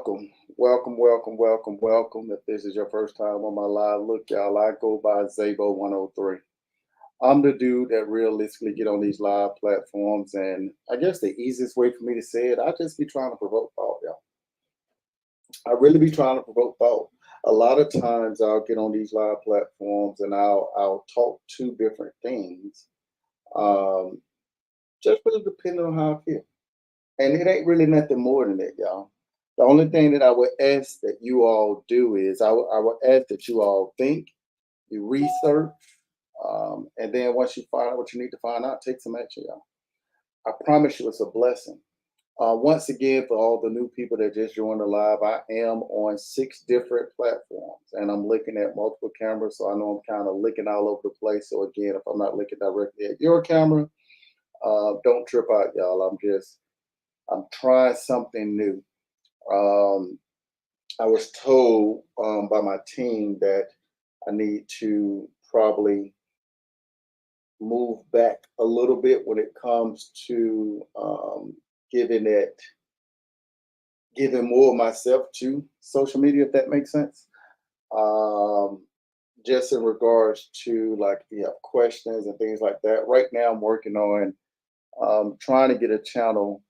Welcome, welcome, welcome, welcome, welcome. If this is your first time on my live, look, y'all, I go by Zabo 103. I'm the dude that realistically get on these live platforms, and I guess the easiest way for me to say it, I just be trying to provoke thought, y'all. I really be trying to provoke thought. A lot of times I'll get on these live platforms and I'll talk two different things, um, just really depending on how I feel. And it ain't really nothing more than that, y'all. The only thing that I would ask that you all do is I would ask that you all think, you research, and then once you find out what you need to find out, take some action, y'all. I promise you it's a blessing. Once again, for all the new people that just joined the live, I am on 6 different platforms and I'm looking at multiple cameras. So I know I'm kind of looking all over the place. So again, if I'm not looking directly at your camera, don't trip out, y'all. I'm trying something new. Um, I was told by my team that I need to probably move back a little bit when it comes to giving it, giving more of myself to social media, if that makes sense. Um, just in regards to like if you have questions and things like that. Right now, I'm working on trying to get a channel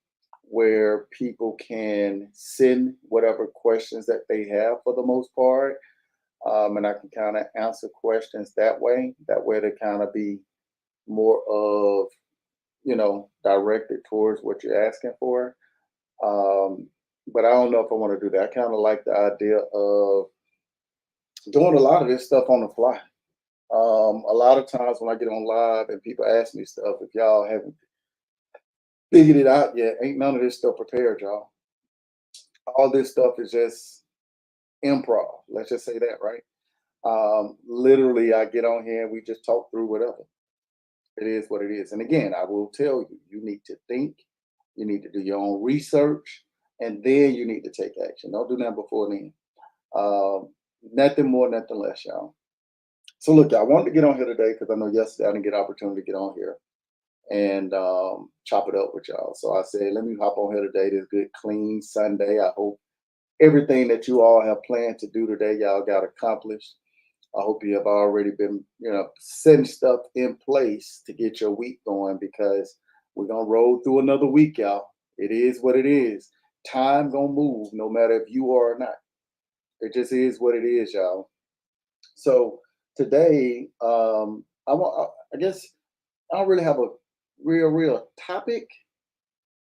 where people can send whatever questions that they have for the most part. And I can kind of answer questions that way. That way, to kind of be more of, directed towards what you're asking for. Um, but I don't know if I want to do that. I kind of like the idea of doing a lot of this stuff on the fly. A lot of times when I get on live and people ask me stuff, if y'all haven't figured it out yet, ain't none of this stuff prepared, y'all. All this stuff is just improv. Let's just say that, right? Literally, I get on here and we just talk through whatever. It is what it is. And again, I will tell you, you need to think, you need to do your own research, and then you need to take action. Don't do that before then. Um, Nothing more, nothing less, y'all. So look, I wanted to get on here today because I know yesterday I didn't get opportunity to get on here and chop it up with y'all. So I said, let me hop on here today. This good, clean Sunday. I hope everything that you all have planned to do today, y'all got accomplished. I hope you have already been, setting stuff in place to get your week going because we're gonna roll through another week, y'all. It is what it is. Time gonna move no matter if you are or not. It just is what it is, y'all. So today, I guess I don't really have a real topic,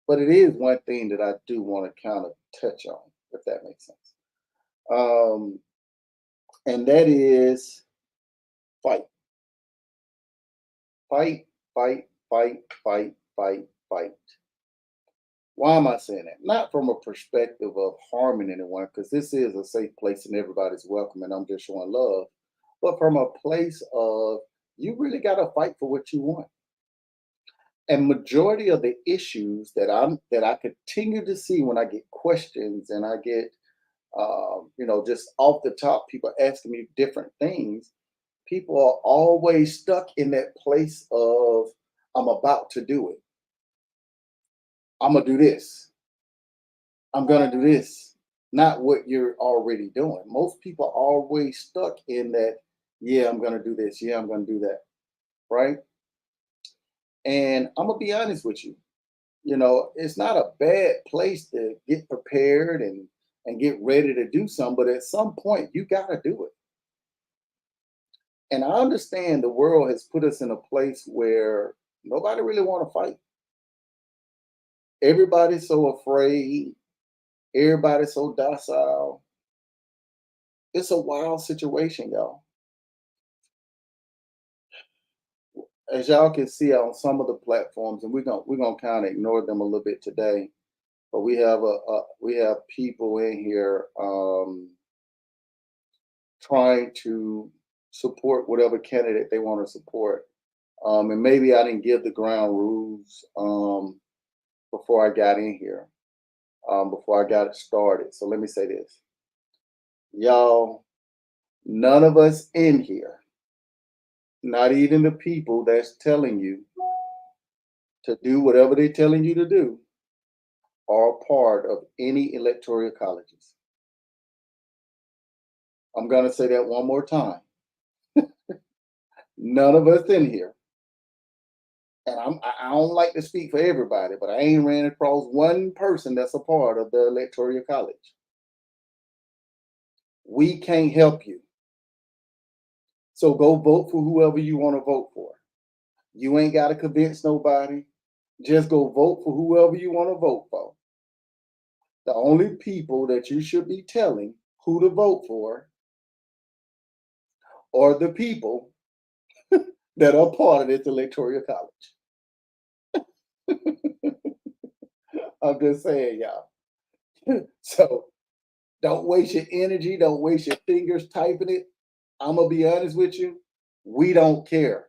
but it is one thing that I do want to kind of touch on, if that makes sense. Um, and that is fight, fight, fight, fight, fight, fight, fight. Why am I saying that? Not from a perspective of harming anyone, because this is a safe place and everybody's welcome, and I'm just showing love. But from a place of you really got to fight for what you want. And majority of the issues that I continue to see when I get questions and I get just off the top, people asking me different things. People are always stuck in that place of I'm about to do it. I'm gonna do this. I'm gonna do this. Not what you're already doing. Most people are always stuck in that. Yeah, I'm gonna do this. Yeah, I'm gonna do that. Right. And I'm gonna be honest with you. It's not a bad place to get prepared and get ready to do something, but at some point you gotta do it. And I understand the world has put us in a place where nobody really want to fight. Everybody's so afraid. Everybody's so docile. It's a wild situation, y'all. As y'all can see on some of the platforms, and we're gonna kind of ignore them a little bit today. But we have people in here trying to support whatever candidate they want to support. And maybe I didn't give the ground rules before I got in here, before I got it started. So let me say this, y'all. None of us in here, not even the people that's telling you to do whatever they're telling you to do, are part of any electoral colleges. I'm going to say that one more time. None of us in here, and I don't like to speak for everybody, but I ain't ran across one person that's a part of the Electoral College. We can't help you. So go vote for whoever you want to vote for. You ain't got to convince nobody. Just go vote for whoever you want to vote for. The only people that you should be telling who to vote for are the people that are part of this Electoral College. I'm just saying, y'all. So don't waste your energy. Don't waste your fingers typing it. I'm going to be honest with you. We don't care.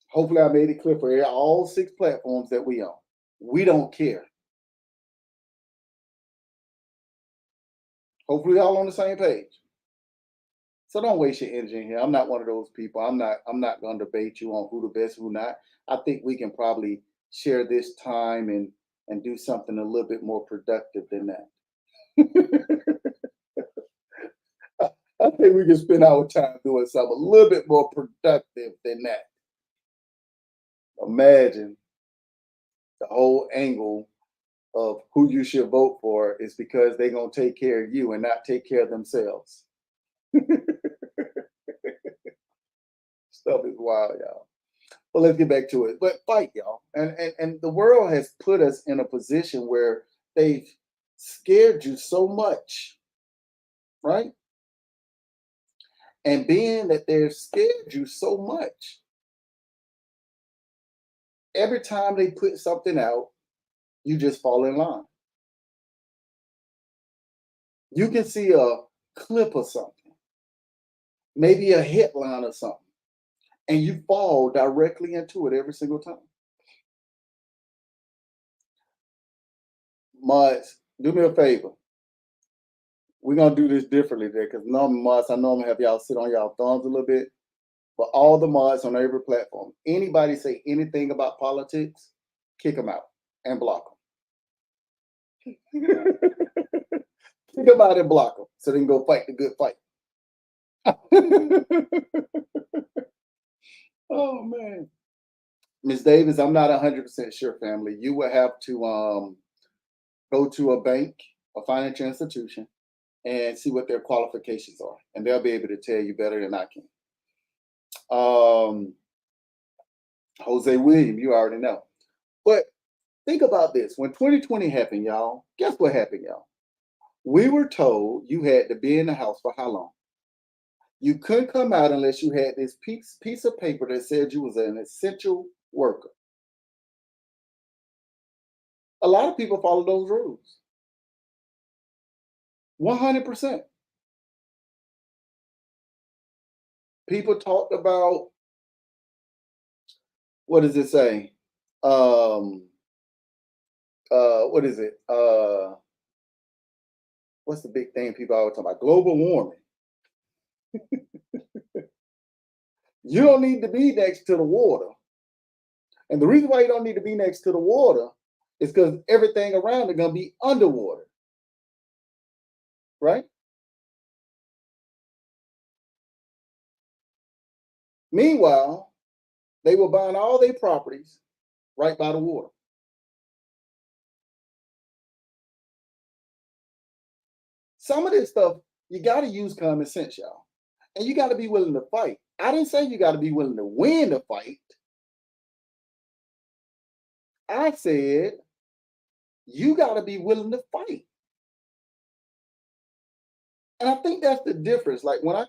Hopefully, I made it clear for all 6 platforms that we own. We don't care. Hopefully, all on the same page. So don't waste your energy in here. I'm not one of those people. I'm not going to debate you on who the best, who not. I think we can probably share this time and do something a little bit more productive than that. I think we can spend our time doing something a little bit more productive than that. Imagine the whole angle of who you should vote for is because they're going to take care of you and not take care of themselves. Stuff is wild, y'all. Well, let's get back to it. But fight, y'all. And the world has put us in a position where they've scared you so much, right? And being that they've scared you so much, every time they put something out, you just fall in line. You can see a clip of something, maybe a headline or something, and you fall directly into it every single time. Mods, do me a favor. We're gonna do this differently there because normally mods, I normally have y'all sit on y'all thumbs a little bit. But all the mods on every platform, anybody say anything about politics, kick them out and block them. Kick them out and block them so they can go fight the good fight. Oh man, Ms. Davis, I'm not 100% sure, family. You will have to go to a bank, a financial institution, and see what their qualifications are, and they'll be able to tell you better than I can. Jose William, you already know. But think about this. When 2020 happened, y'all, guess what happened, y'all? We were told you had to be in the house for how long? You couldn't come out unless you had this piece of paper that said you was an essential worker. A lot of people follow those rules. 100%. People talked about, what does it say? What is it? What's the big thing people always talk about? Global warming. You don't need to be next to the water. And the reason why you don't need to be next to the water is because everything around is going to be underwater. Right? Meanwhile, they were buying all their properties right by the water. Some of this stuff, you got to use common sense, y'all. And you got to be willing to fight. I didn't say you got to be willing to win the fight. I said you got to be willing to fight. And I think that's the difference. Like when as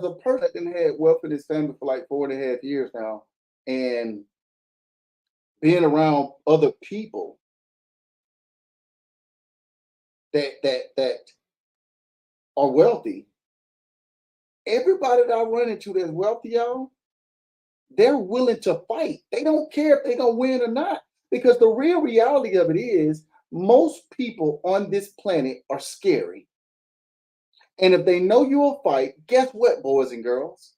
a person that didn't have wealth in his family for like 4.5 years now, and being around other people that are wealthy, everybody that I run into that's wealthy, y'all, they're willing to fight. They don't care if they're gonna win or not. Because the real reality of it is most people on this planet are scary. And if they know you'll fight, guess what, boys and girls?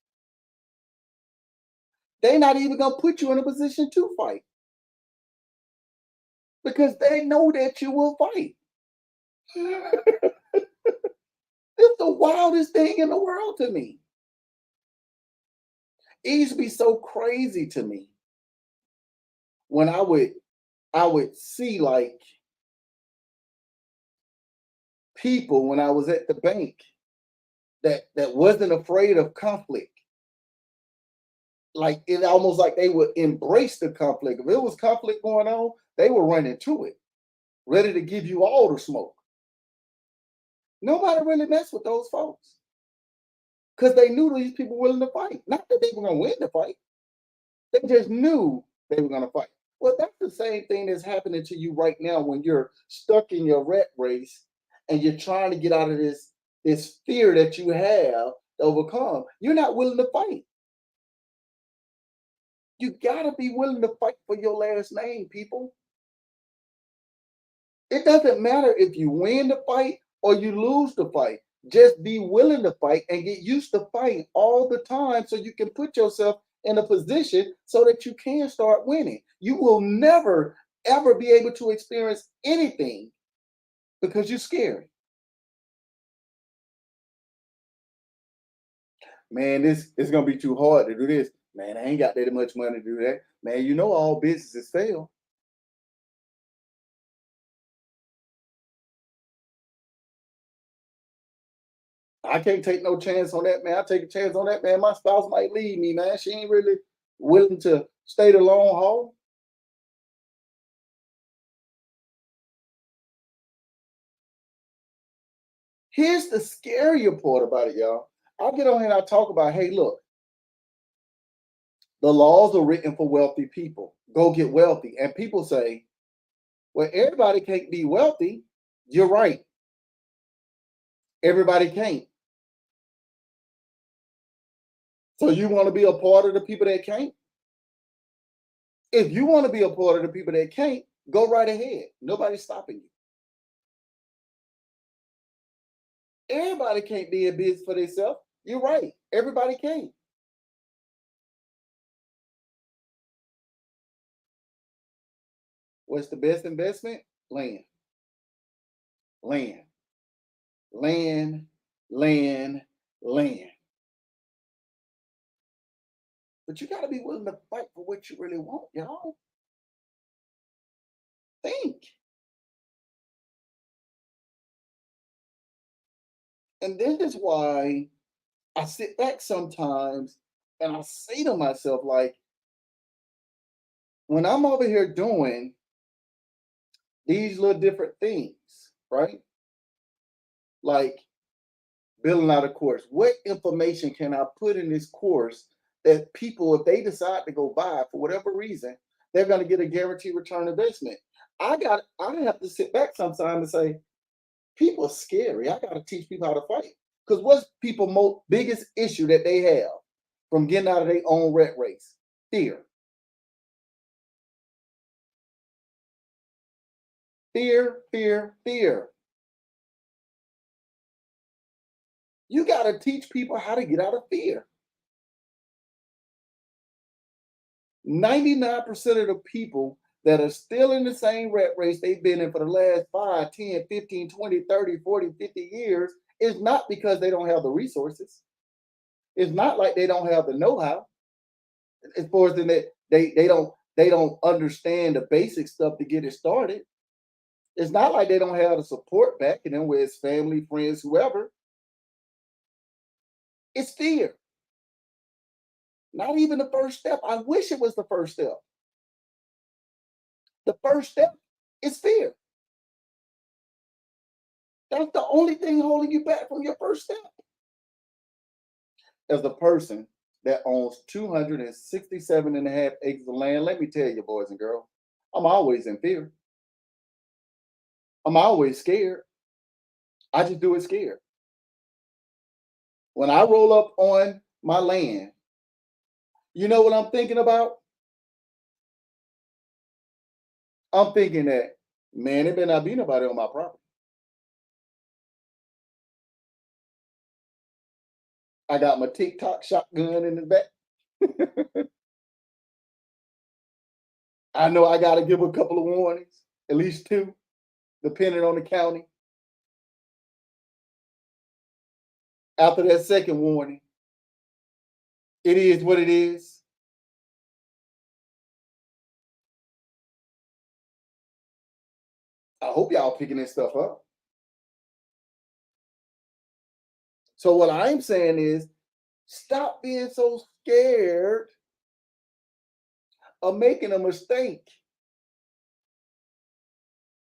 They're not even gonna put you in a position to fight. Because they know that you will fight. It's the wildest thing in the world to me. It used to be so crazy to me when I would see like people when I was at the bank that wasn't afraid of conflict. Like it almost like they would embrace the conflict. If it was conflict going on, they were running to it, ready to give you all the smoke. Nobody really messed with those folks because they knew these people were willing to fight. Not that they were going to win the fight, they just knew they were going to fight. Well, that's the same thing that's happening to you right now when you're stuck in your rat race and you're trying to get out of this fear that you have to overcome. You're not willing to fight. You gotta be willing to fight for your last name, people. It doesn't matter if you win the fight or you lose the fight. Just be willing to fight and get used to fighting all the time so you can put yourself in a position so that you can start winning. You will never ever be able to experience anything because you're scared. Man, this is gonna be too hard to do this. Man, I ain't got that much money to do that. Man, you know all businesses fail. I can't take no chance on that, man. I take a chance on that, man. My spouse might leave me, man. She ain't really willing to stay the long haul. Here's the scarier part about it, y'all. I get on here and I talk about, hey, look, the laws are written for wealthy people. Go get wealthy. And people say, well, everybody can't be wealthy. You're right. Everybody can't. So you want to be a part of the people that can't? If you want to be a part of the people that can't, go right ahead. Nobody's stopping you. Everybody can't be in business for themselves. You're right. Everybody can't. What's the best investment? Land, land, land, land, land. But you got to be willing to fight for what you really want, y'all. Think. And this is why I sit back sometimes and I say to myself, like, when I'm over here doing these little different things, right? Like building out a course, what information can I put in this course that people, if they decide to go buy for whatever reason, they're going to get a guaranteed return investment? I have to sit back sometimes and say, people are scary. I got to teach people how to fight. Because what's people' most biggest issue that they have from getting out of their own rat race? Fear. Fear, fear, fear. You got to teach people how to get out of fear. 99% of the people that are still in the same rat race they've been in for the last 5, 10, 15, 20, 30, 40, 50 years is not because they don't have the resources. It's not like they don't have the know-how. As far as that they don't understand the basic stuff to get it started. It's not like they don't have the support back in them, where it's family, friends, whoever. It's fear. Not even the first step. I wish it was the first step. The first step is fear. That's the only thing holding you back from your first step. As a person that owns 267 and a half acres of land, let me tell you, boys and girls, I'm always in fear. I'm always scared. I just do it scared. When I roll up on my land, you know what I'm thinking about? I'm thinking that, man, it better not be nobody on my property. I got my TikTok shotgun in the back. I know I got to give a couple of warnings, at least two, depending on the county. After that second warning, it is what it is. I hope y'all picking this stuff up. So what I'm saying is stop being so scared of making a mistake.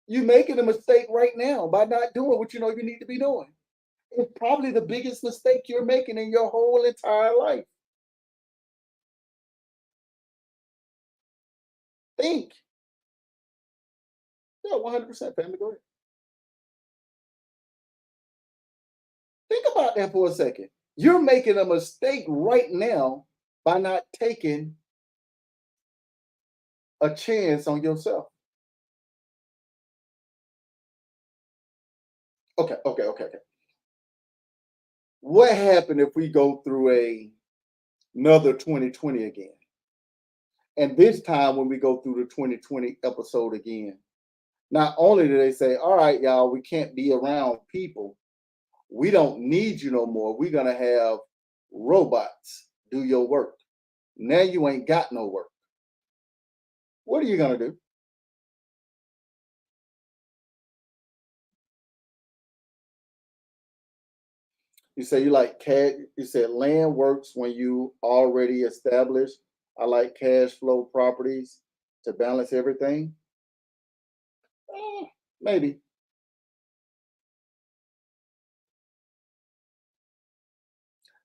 You're making a mistake right now by not doing what you know you need to be doing. It's probably the biggest mistake you're making in your whole entire life. Think. Yeah, 100% family. Go ahead. Think about that for a second. You're making a mistake right now by not taking a chance on yourself. Okay. What happened if we go through another 2020 again? And this time, when we go through the 2020 episode again, not only do they say, all right, y'all, we can't be around people, we don't need you no more. We're going to have robots do your work. Now you ain't got no work. What are you going to do? You say you like cash. You said land works when you already established. I like cash flow properties to balance everything. Maybe.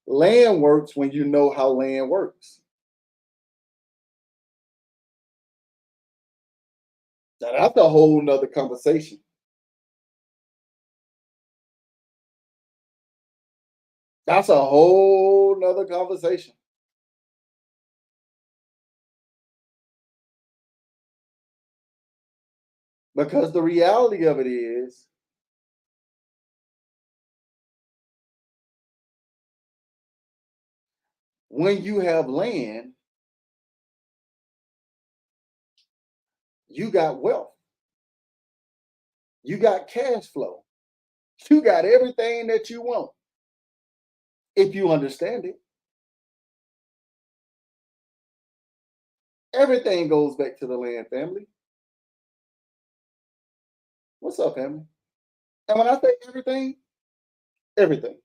Land works when you know how land works. Now that's a whole nother conversation. That's a whole nother conversation. Because the reality of it is, when you have land, you got wealth, you got cash flow, you got everything that you want if you understand it. Everything goes back to the land, family. What's up, family? And when I say everything, everything.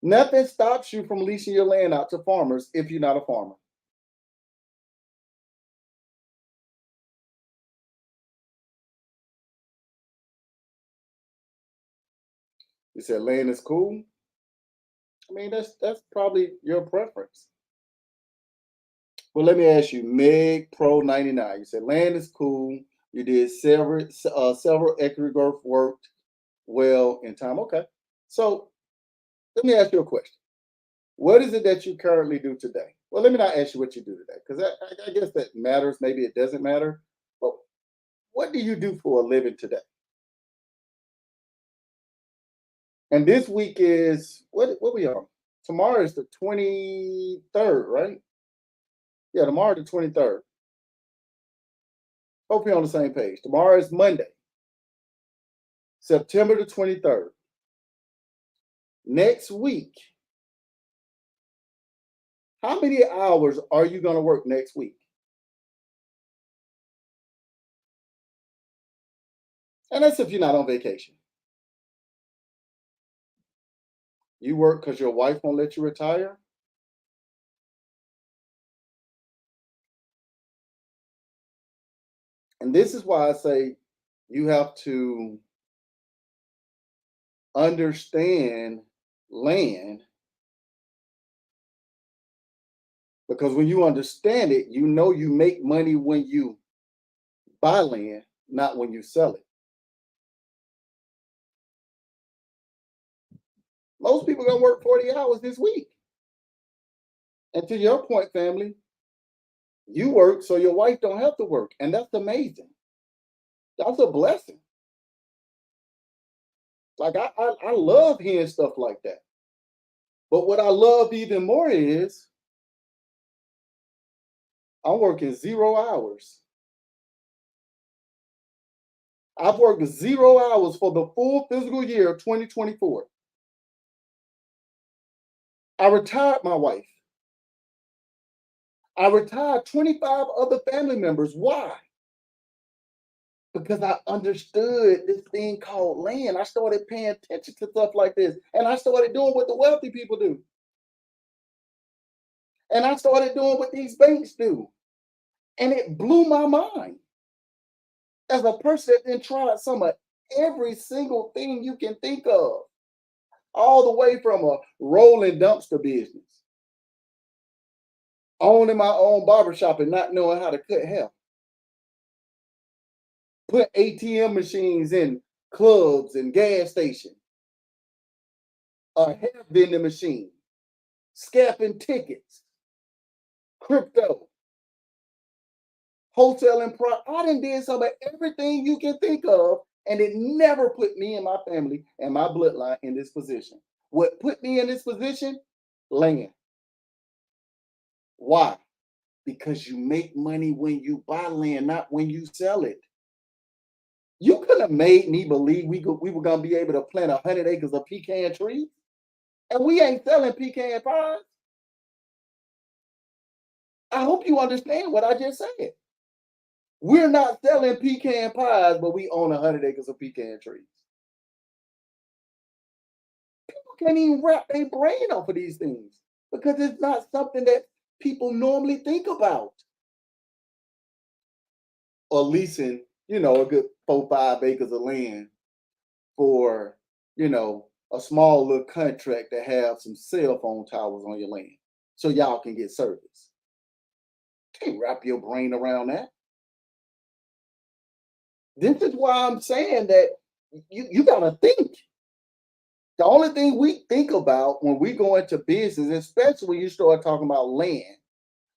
Nothing stops you from leasing your land out to farmers if you're not a farmer. You said land is cool. I mean, that's probably your preference. Well, let me ask you, Meg Pro 99. You said land is cool. You did several acre growth worked well in time. Okay. So let me ask you a question. What is it that you currently do today? Well, let me not ask you what you do today, because I guess that matters. Maybe it doesn't matter. But what do you do for a living today? And this week is what we are. Tomorrow is the 23rd, right? Yeah, tomorrow the 23rd. Hope you're on the same page. Tomorrow is Monday, September the 23rd. Next week, how many hours are you going to work next week? And that's if you're not on vacation. You work because your wife won't let you retire? And this is why I say you have to understand land, because when you understand it, you know you make money when you buy land, not when you sell it. Most people gonna work 40 hours this week. And to your point, family, you work so your wife don't have to work. And that's amazing. That's a blessing. Like I love hearing stuff like that. But what I love even more is I'm working 0 hours. I've worked 0 hours for the full fiscal year of 2024. I retired my wife. I retired 25 other family members. Why? Because I understood this thing called land. I started paying attention to stuff like this. And I started doing what the wealthy people do. And I started doing what these banks do. And it blew my mind. As a person that then tried some of every single thing you can think of, all the way from a rolling dumpster business, owning my own barbershop and not knowing how to cut hair, put ATM machines in clubs and gas stations, a hair vending machine, scalping tickets, crypto, wholesaling I done did some of everything you can think of, and it never put me and my family and my bloodline in this position. What put me in this position? Land. Why? Because you make money when you buy land, not when you sell it. You could have made me believe we were gonna be able to plant 100 acres of pecan trees, and we ain't selling pecan pies. I hope you understand what I just said. We're not selling pecan pies, but we own 100 acres of pecan trees. People can't even wrap their brain off of these things because it's not something that people normally think about. Or leasing, a good 4, 5 acres of land for, a small little contract to have some cell phone towers on your land so y'all can get service. Can't wrap your brain around that. This is why I'm saying that you gotta think. The only thing we think about when we go into business, especially when you start talking about land,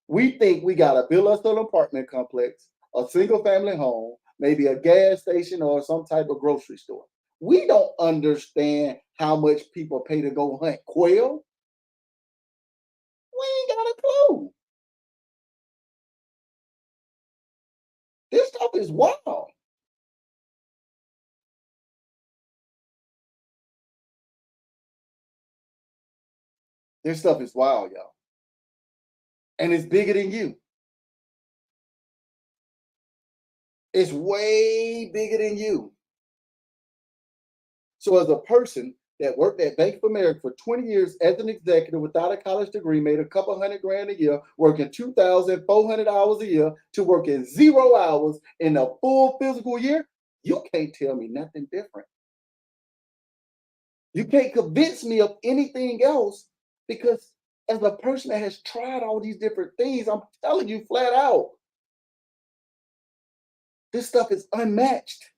we think we gotta build us an apartment complex, a single family home, maybe a gas station or some type of grocery store. We don't understand how much people pay to go hunt quail. We ain't got a clue. This stuff is wild. This stuff is wild, y'all. And it's bigger than you. It's way bigger than you. So, as a person that worked at Bank of America for 20 years as an executive without a college degree, made a couple hundred grand a year, working 2,400 hours a year to working 0 hours in a full physical year, you can't tell me nothing different. You can't convince me of anything else because, as a person that has tried all these different things, I'm telling you flat out, this stuff is unmatched.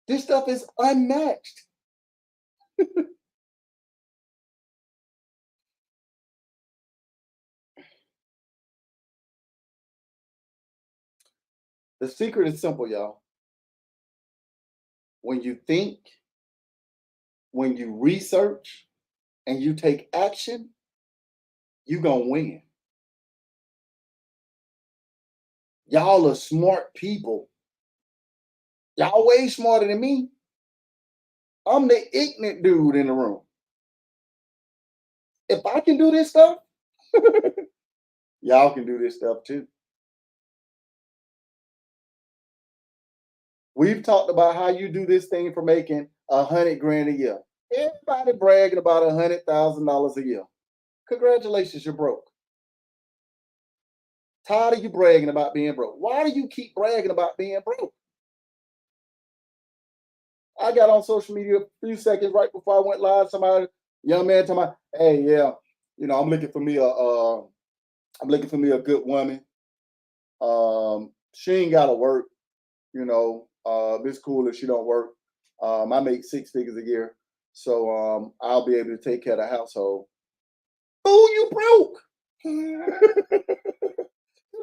This stuff is unmatched. The secret is simple, y'all. When you think, when you research, and you take action, you gonna win. Y'all are smart people. Y'all way smarter than me. I'm the ignorant dude in the room. If I can do this stuff, y'all can do this stuff too. We've talked about how you do this thing for making 100 grand a year. Everybody bragging about $100,000 a year. Congratulations, you're broke. Tired of you bragging about being broke. Why do you keep bragging about being broke? I got on social media a few seconds right before I went live. Somebody, young man, told me, "Hey, yeah, I'm looking for me I'm looking for me a good woman. She ain't gotta work. It's cool if she don't work. I make 6 figures a year, so I'll be able to take care of the household." Fool, you broke. You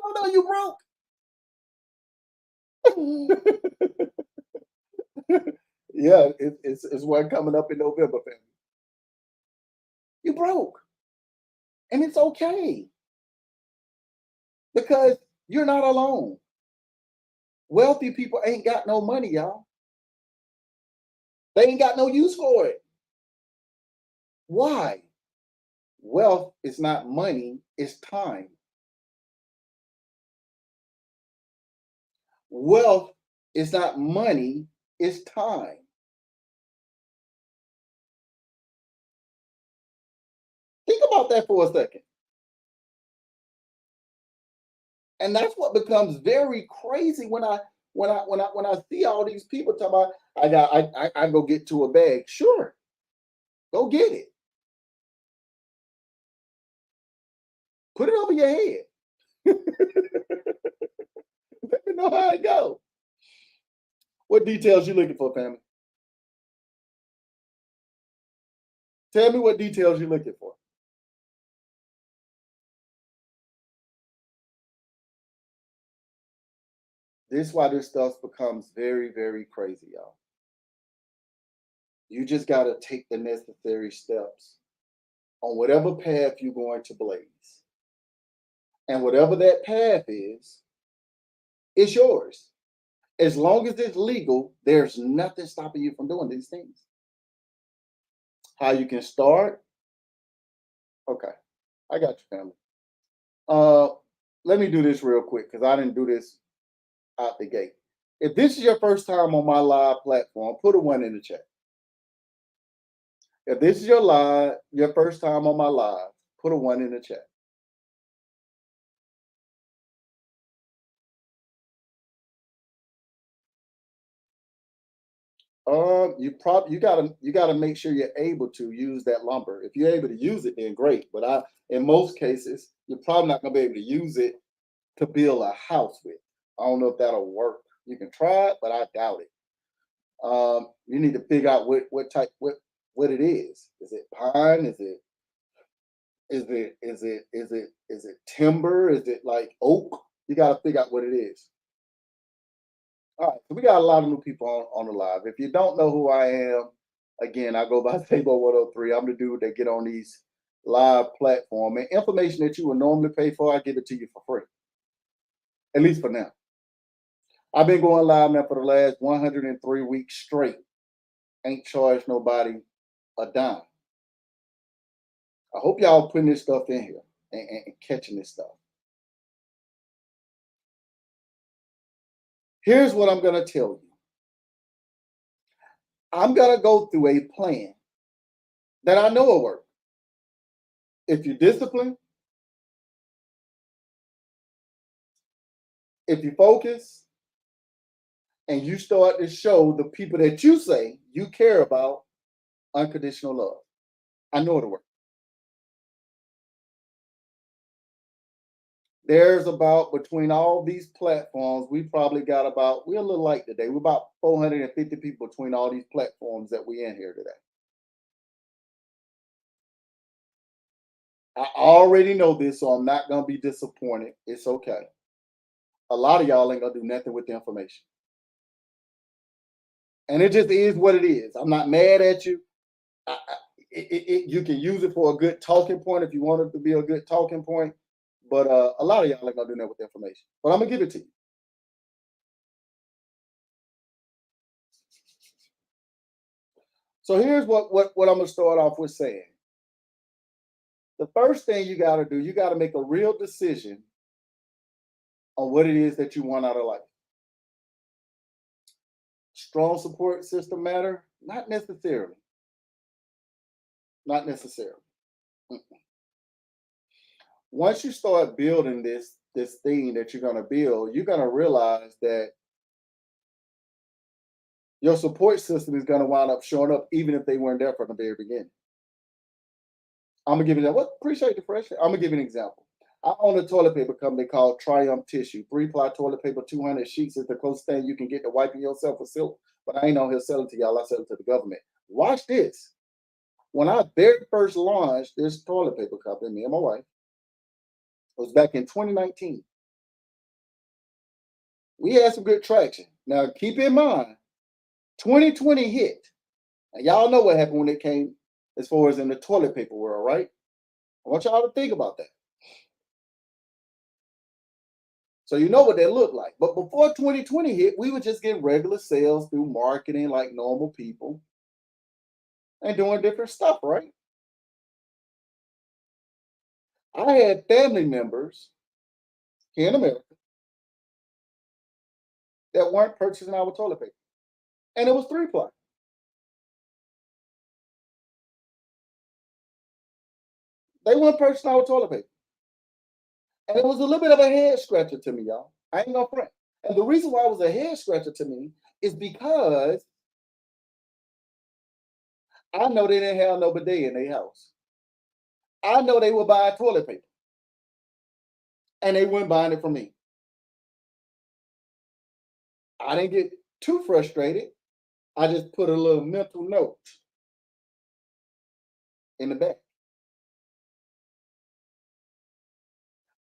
don't know you broke. Yeah, it's one coming up in November, family. You broke, and it's okay because you're not alone. Wealthy people ain't got no money, y'all. They ain't got no use for it. Why? Wealth is not money, it's time. Wealth is not money, it's time. Think about that for a second. And that's what becomes very crazy when I see all these people talking about I go get to a bag. Sure, go get it. Put it over your head. Let me know how it go. What details you looking for, family? Tell me what details you're looking for. This is why this stuff becomes very, very crazy, y'all. You just gotta take the necessary steps on whatever path you're going to blaze. And whatever that path is, it's yours. As long as it's legal, there's nothing stopping you from doing these things. How you can start? Okay, I got you, family. Uh, Let me do this real quick because I didn't do this out the gate. If this is your first time on my live platform, put a one in the chat. If this is your first time on my live, put a one in the chat. You gotta make sure you're able to use that lumber. If you're able to use it, then great. But in most cases, you're probably not gonna be able to use it to build a house with. I don't know if that'll work. You can try it, but I doubt it. You need to figure out what type what it is. Is it pine? Is it timber? Is it like oak? You got to figure out what it is. All right, so we got a lot of new people on the live. If you don't know who I am, again, I go by Table 103. I'm the dude that get on these live platform and information that you would normally pay for, I give it to you for free. At least for now. I've been going live now for the last 103 weeks straight. Ain't charged nobody a dime. I hope y'all putting this stuff in here and catching this stuff. Here's what I'm going to tell you. I'm going to go through a plan that I know will work. If you discipline, if you focus, and you start to show the people that you say you care about unconditional love, I know it'll work. There's about, between all these platforms, we probably got about, we're a little light today. We're about 450 people between all these platforms that we in here today. I already know this, so I'm not gonna be disappointed. It's okay. A lot of y'all ain't gonna do nothing with the information. And it just is what it is. I'm not mad at you. You can use it for a good talking point if you want it to be a good talking point. But a lot of y'all ain't gonna do that with the information. But I'm gonna give it to you. So here's what I'm gonna start off with saying. The first thing you gotta do, you gotta make a real decision on what it is that you want out of life. Strong support system matter? Not necessarily. Not necessarily. Mm-mm. Once you start building this thing that you're gonna build, you're gonna realize that your support system is gonna wind up showing up even if they weren't there from the very beginning. I'm gonna give you that. What appreciate the fresh. I'm gonna give you an example. I own a toilet paper company called Triumph Tissue. 3-ply toilet paper, 200 sheets is the closest thing you can get to wiping yourself with silk. But I ain't on here selling to y'all. I sell it to the government. Watch this. When I very first launched this toilet paper company, me and my wife, it was back in 2019. We had some good traction. Now keep in mind, 2020 hit. And y'all know what happened when it came as far as in the toilet paper world, right? I want y'all to think about that. So you know what they look like. But before 2020 hit, we were just getting regular sales through marketing like normal people and doing different stuff, right? I had family members here in America that weren't purchasing our toilet paper, and it was 3-ply. They weren't purchasing our toilet paper, and it was a little bit of a head scratcher to me, y'all. I ain't gonna front. And the reason why it was a head scratcher to me is because I know they didn't have no bidet in their house. I know they were buying toilet paper, and they weren't buying it from me. I didn't get too frustrated. I just put a little mental note in the back.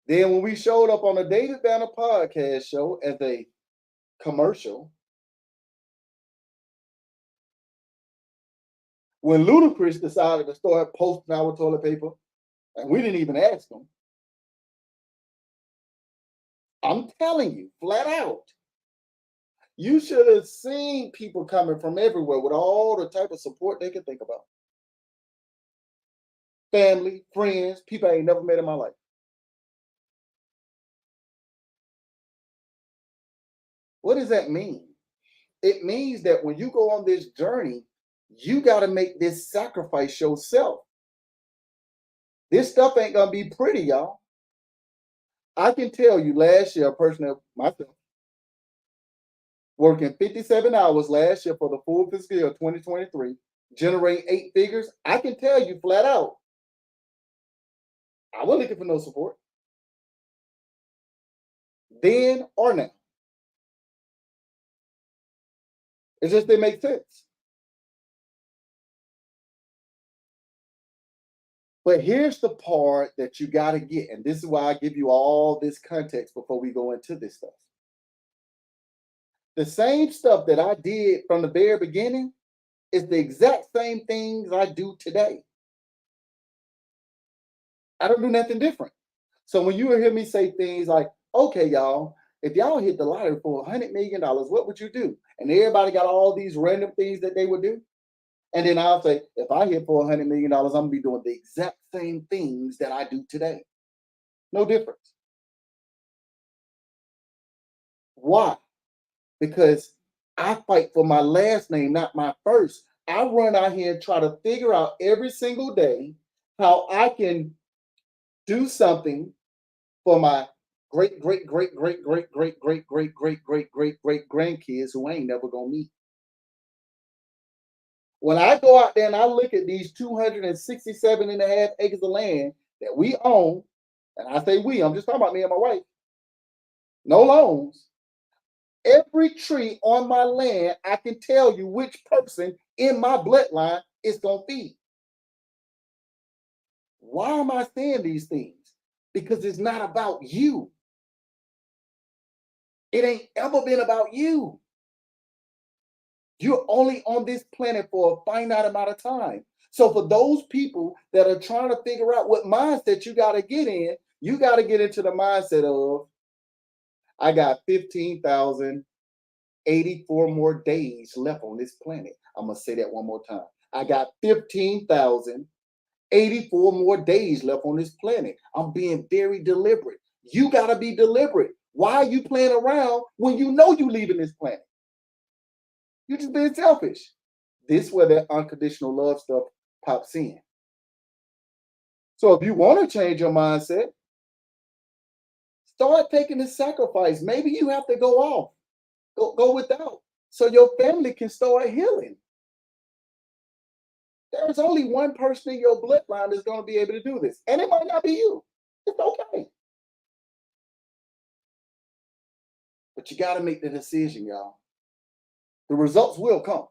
Then when we showed up on the David Banner podcast show as a commercial, when Ludacris decided to start posting our toilet paper, and we didn't even ask them, I'm telling you, flat out, you should have seen people coming from everywhere with all the type of support they could think about. Family, friends, people I ain't never met in my life. What does that mean? It means that when you go on this journey, you got to make this sacrifice yourself. This stuff ain't gonna be pretty, y'all. I can tell you last year, a person myself, working 57 hours last year for the full fiscal year of 2023, generate 8 figures. I can tell you flat out, I wasn't looking for no support. Then or now. It just didn't make sense. But here's the part that you got to get, and this is why I give you all this context before we go into this stuff. The same stuff that I did from the very beginning is the exact same things I do today. I don't do nothing different. So when you hear me say things like, okay, y'all, if y'all hit the lottery for $100 million, what would you do? And everybody got all these random things that they would do. And then I'll say, if I hit for $100 million, I'm gonna be doing the exact same things that I do today. No difference. Why? Because I fight for my last name, not my first. I run out here and try to figure out every single day how I can do something for my great, great, great, great, great, great, great, great, great, great, great, great grandkids who I ain't never gonna meet. When I go out there and I look at these 267 and a half acres of land that we own, and I say we, I'm just talking about me and my wife, no loans. Every tree on my land, I can tell you which person in my bloodline is gonna feed. Why am I saying these things? Because it's not about you. It ain't ever been about you. You're only on this planet for a finite amount of time. So for those people that are trying to figure out what mindset you got to get in, you got to get into the mindset of, I got 15,084 more days left on this planet. I'm going to say that one more time. I got 15,084 more days left on this planet. I'm being very deliberate. You got to be deliberate. Why are you playing around when you know you're leaving this planet? You're just being selfish. This is where that unconditional love stuff pops in. So if you want to change your mindset, start taking the sacrifice. Maybe you have to go off, go without, so your family can start healing. There's only one person in your bloodline that's going to be able to do this, and it might not be you. It's okay. But you got to make the decision, y'all. The results will come,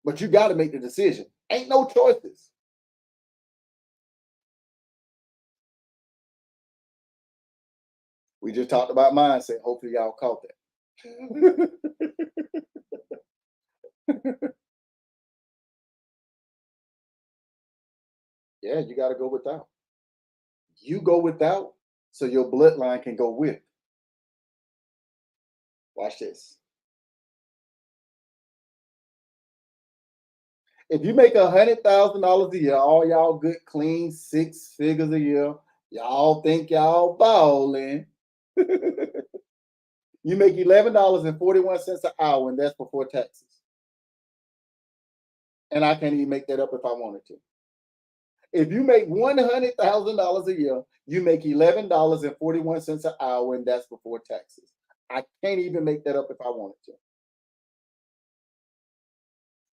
but you got to make the decision. Ain't no choices. We just talked about mindset. Hopefully, y'all caught that. Yeah, you got to go without. You go without so your bloodline can go with. Watch this. If you make $100,000 a year, all y'all good, clean 6 figures a year, Y'all think y'all balling. You make $11.41 an hour, and that's before taxes. And I can't even make that up if I wanted to. If you make $100,000 a year, you make $11.41 an hour, and that's before taxes. I can't even make that up if I wanted to.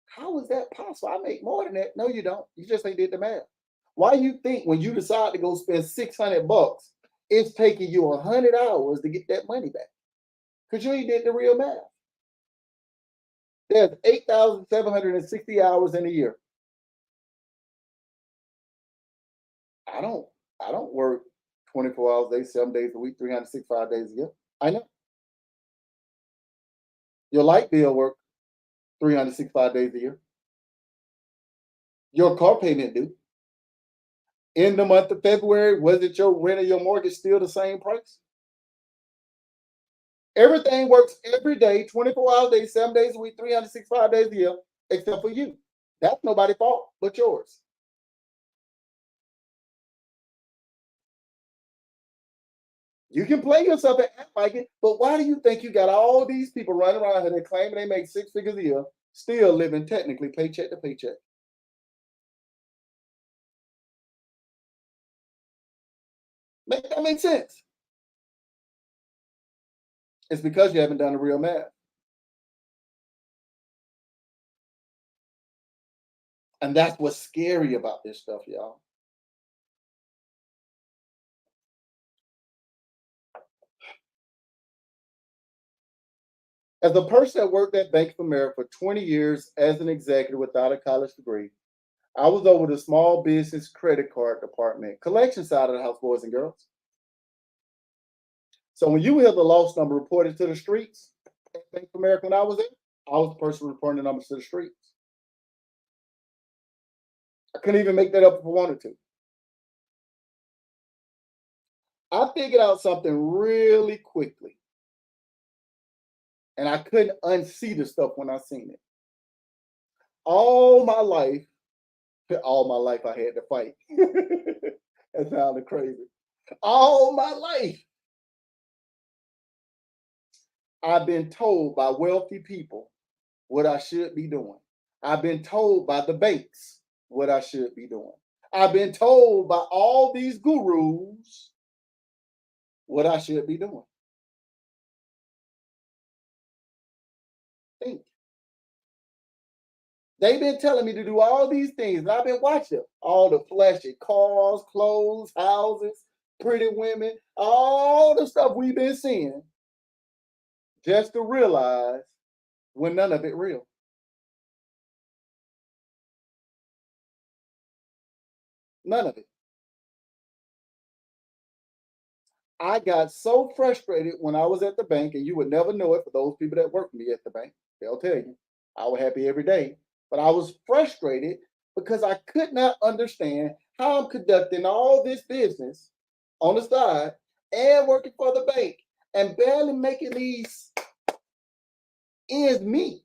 How is that possible? I make more than that. No, you don't. You just ain't did the math. Why you think when you decide to go spend $600, it's taking you 100 hours to get that money back? Because you ain't did the real math. There's 8,760 hours in a year. I don't I don't work 24 hours a day, 7 days a week, 365 days a year. I know. Your light bill work 365 days a year. Your car payment due. In the month of February, was it your rent or your mortgage still the same price? Everything works every day, 24 hours a day, 7 days a week, 365 days a year, except for you. That's nobody's fault but yours. You can play yourself and act like it, but why do you think you got all these people running around here that claiming they make six figures a year, still living technically paycheck to paycheck? Make that make sense? It's because you haven't done the real math. And that's what's scary about this stuff, y'all. As a person that worked at Bank of America for 20 years as an executive without a college degree, I was over the small business credit card department, collection side of the house, boys and girls. So when you hear the loss number reported to the streets at Bank of America when I was there, I was the person reporting the numbers to the streets. I couldn't even make that up if I wanted to. I figured out something really quickly, and I couldn't unsee the stuff when I seen it. All my life, all my life I had to fight. That sounded crazy. All my life, I've been told by wealthy people what I should be doing. I've been told by the banks what I should be doing. I've been told by all these gurus what I should be doing. Think. They've been telling me to do all these things, and I've been watching all the flashy cars, clothes, houses, pretty women, all the stuff we've been seeing, just to realize when none of it real. None of it. I got so frustrated when I was at the bank, and you would never know it for those people that work for me at the bank. They'll tell you. I was happy every day, but I was frustrated because I could not understand how I'm conducting all this business on the side and working for the bank and barely making these ends meet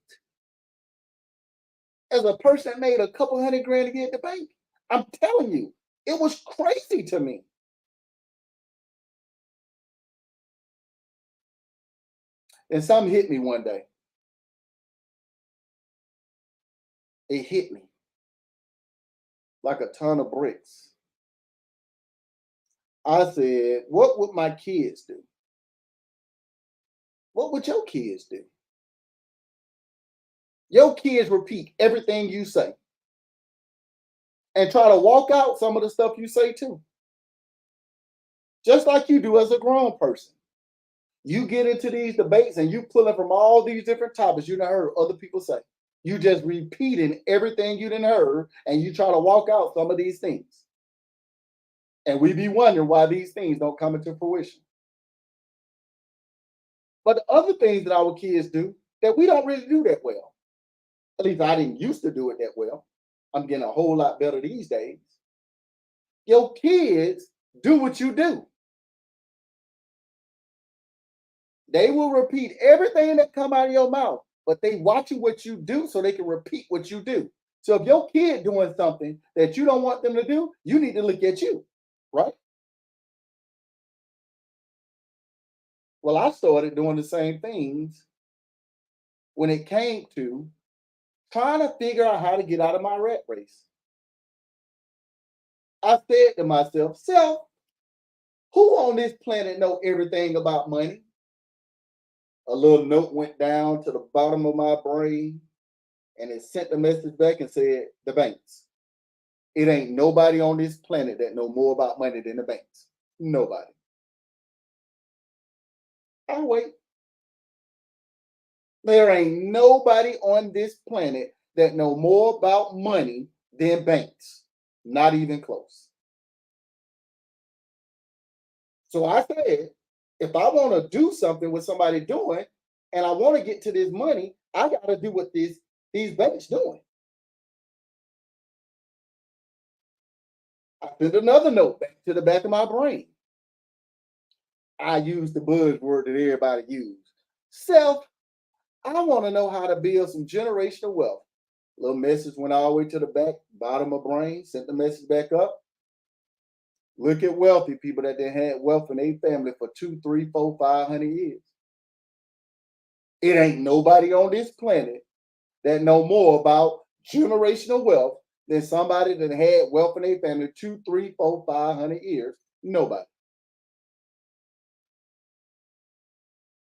as a person that made a couple hundred grand to get at the bank. I'm telling you, it was crazy to me. And something hit me one day. It hit me like a ton of bricks. I said, what would my kids do? What would your kids do? Your kids repeat everything you say and try to walk out some of the stuff you say too, just like you do as a grown person. You get into these debates and you pulling from all these different topics you done heard other people say. You just repeating everything you done heard, and you try to walk out some of these things. And we be wondering why these things don't come into fruition. But the other things that our kids do that we don't really do that well. At least I didn't used to do it that well. I'm getting a whole lot better these days. Your kids do what you do. They will repeat everything that come out of your mouth, but they watching what you do so they can repeat what you do. So if your kid doing something that you don't want them to do, you need to look at you, right? Well, I started doing the same things when it came to trying to figure out how to get out of my rat race. I said to myself, self, who on this planet know everything about money? A little note went down to the bottom of my brain and it sent the message back and said, the banks. It ain't nobody on this planet that know more about money than the banks. Nobody. I'll wait. There ain't nobody on this planet that know more about money than banks. Not even close. So I said, if I want to do something with somebody doing, and I want to get to this money, I got to do what these banks doing. I sent another note back to the back of my brain. I use the buzzword that everybody use. Self, I want to know how to build some generational wealth. Little message went all the way to the back, bottom of brain, sent the message back up. Look at wealthy people that they had wealth in their family for 2, 3, 4, 500 years. It ain't nobody on this planet that know more about generational wealth than somebody that had wealth in their family 2, 3, 4, 500 years. Nobody.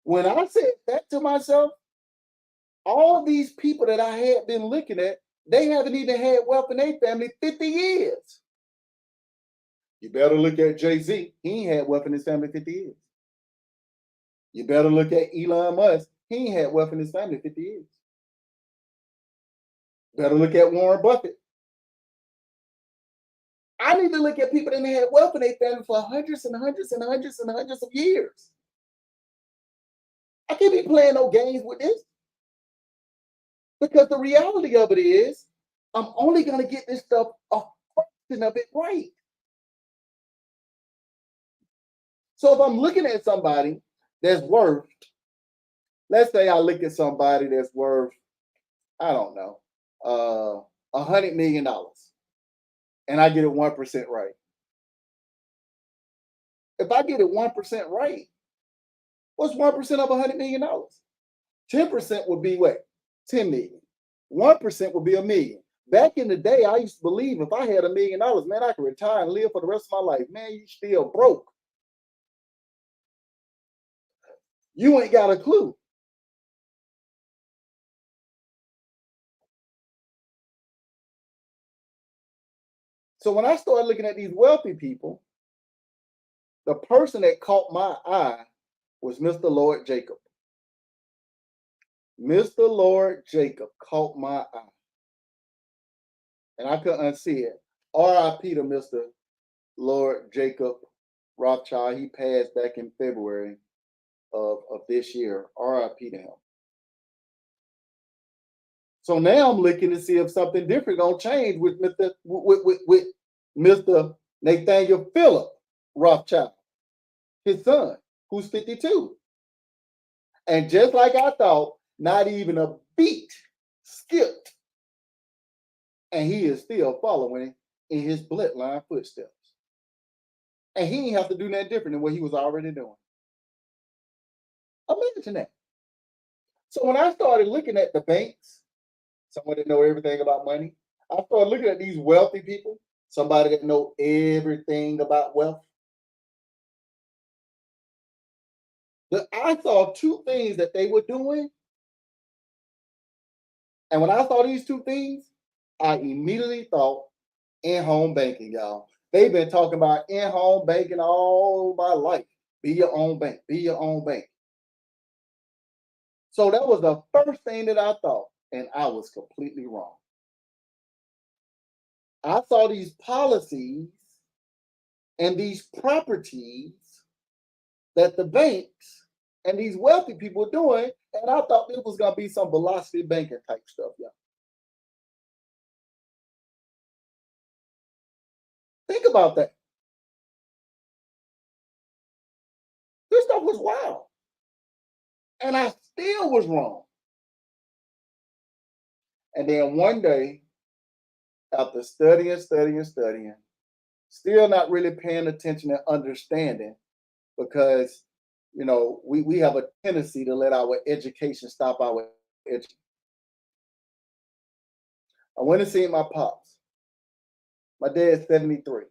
When I said that to myself, all these people that I had been looking at, they haven't even had wealth in their family 50 years. You better look at Jay-Z. He ain't had wealth in his family 50 years. You better look at Elon Musk. He ain't had wealth in his family 50 years. Better look at Warren Buffett. I need to look at people that had wealth in their family for hundreds and hundreds and hundreds and hundreds of years. I can't be playing no games with this. Because the reality of it is, I'm only going to get this stuff a fraction of it right. So if I'm looking at somebody that's worth, let's say I look at somebody that's worth, I don't know, $100 million, and I get it 1% right. If I get it 1% right, what's 1% of $100 million? 10% would be what? 10 million. 1% would be a million. Back in the day, I used to believe if I had $1 million, man, I could retire and live for the rest of my life. Man, you still broke. You ain't got a clue. So when I started looking at these wealthy people, the person that caught my eye was Mr. Lord Jacob. Mr. Lord Jacob caught my eye. And I couldn't unsee it. R.I.P. to Mr. Lord Jacob Rothschild. He passed back in February of this year. R.I.P. to him. So now I'm looking to see if something different gonna change with Mr. Nathaniel Philip Rothschild, his son, who's 52. And just like I thought, not even a beat skipped. And he is still following in his bloodline footsteps. And he didn't have to do nothing different than what he was already doing. Imagine that. So when I started looking at the banks, someone that know everything about money, I started looking at these wealthy people, somebody that know everything about wealth. I saw two things that they were doing. And when I saw these two things, I immediately thought in-home banking, y'all. They've been talking about in-home banking all my life. Be your own bank. Be your own bank. So that was the first thing that I thought, and I was completely wrong. I saw these policies and these properties that the banks and these wealthy people were doing, and I thought this was going to be some velocity banking type stuff, y'all. Think about that. This stuff was wild. And I still was wrong. And then one day, after studying, still not really paying attention and understanding, because we have a tendency to let our education stop our education. I went and seen my pops. My dad's 73.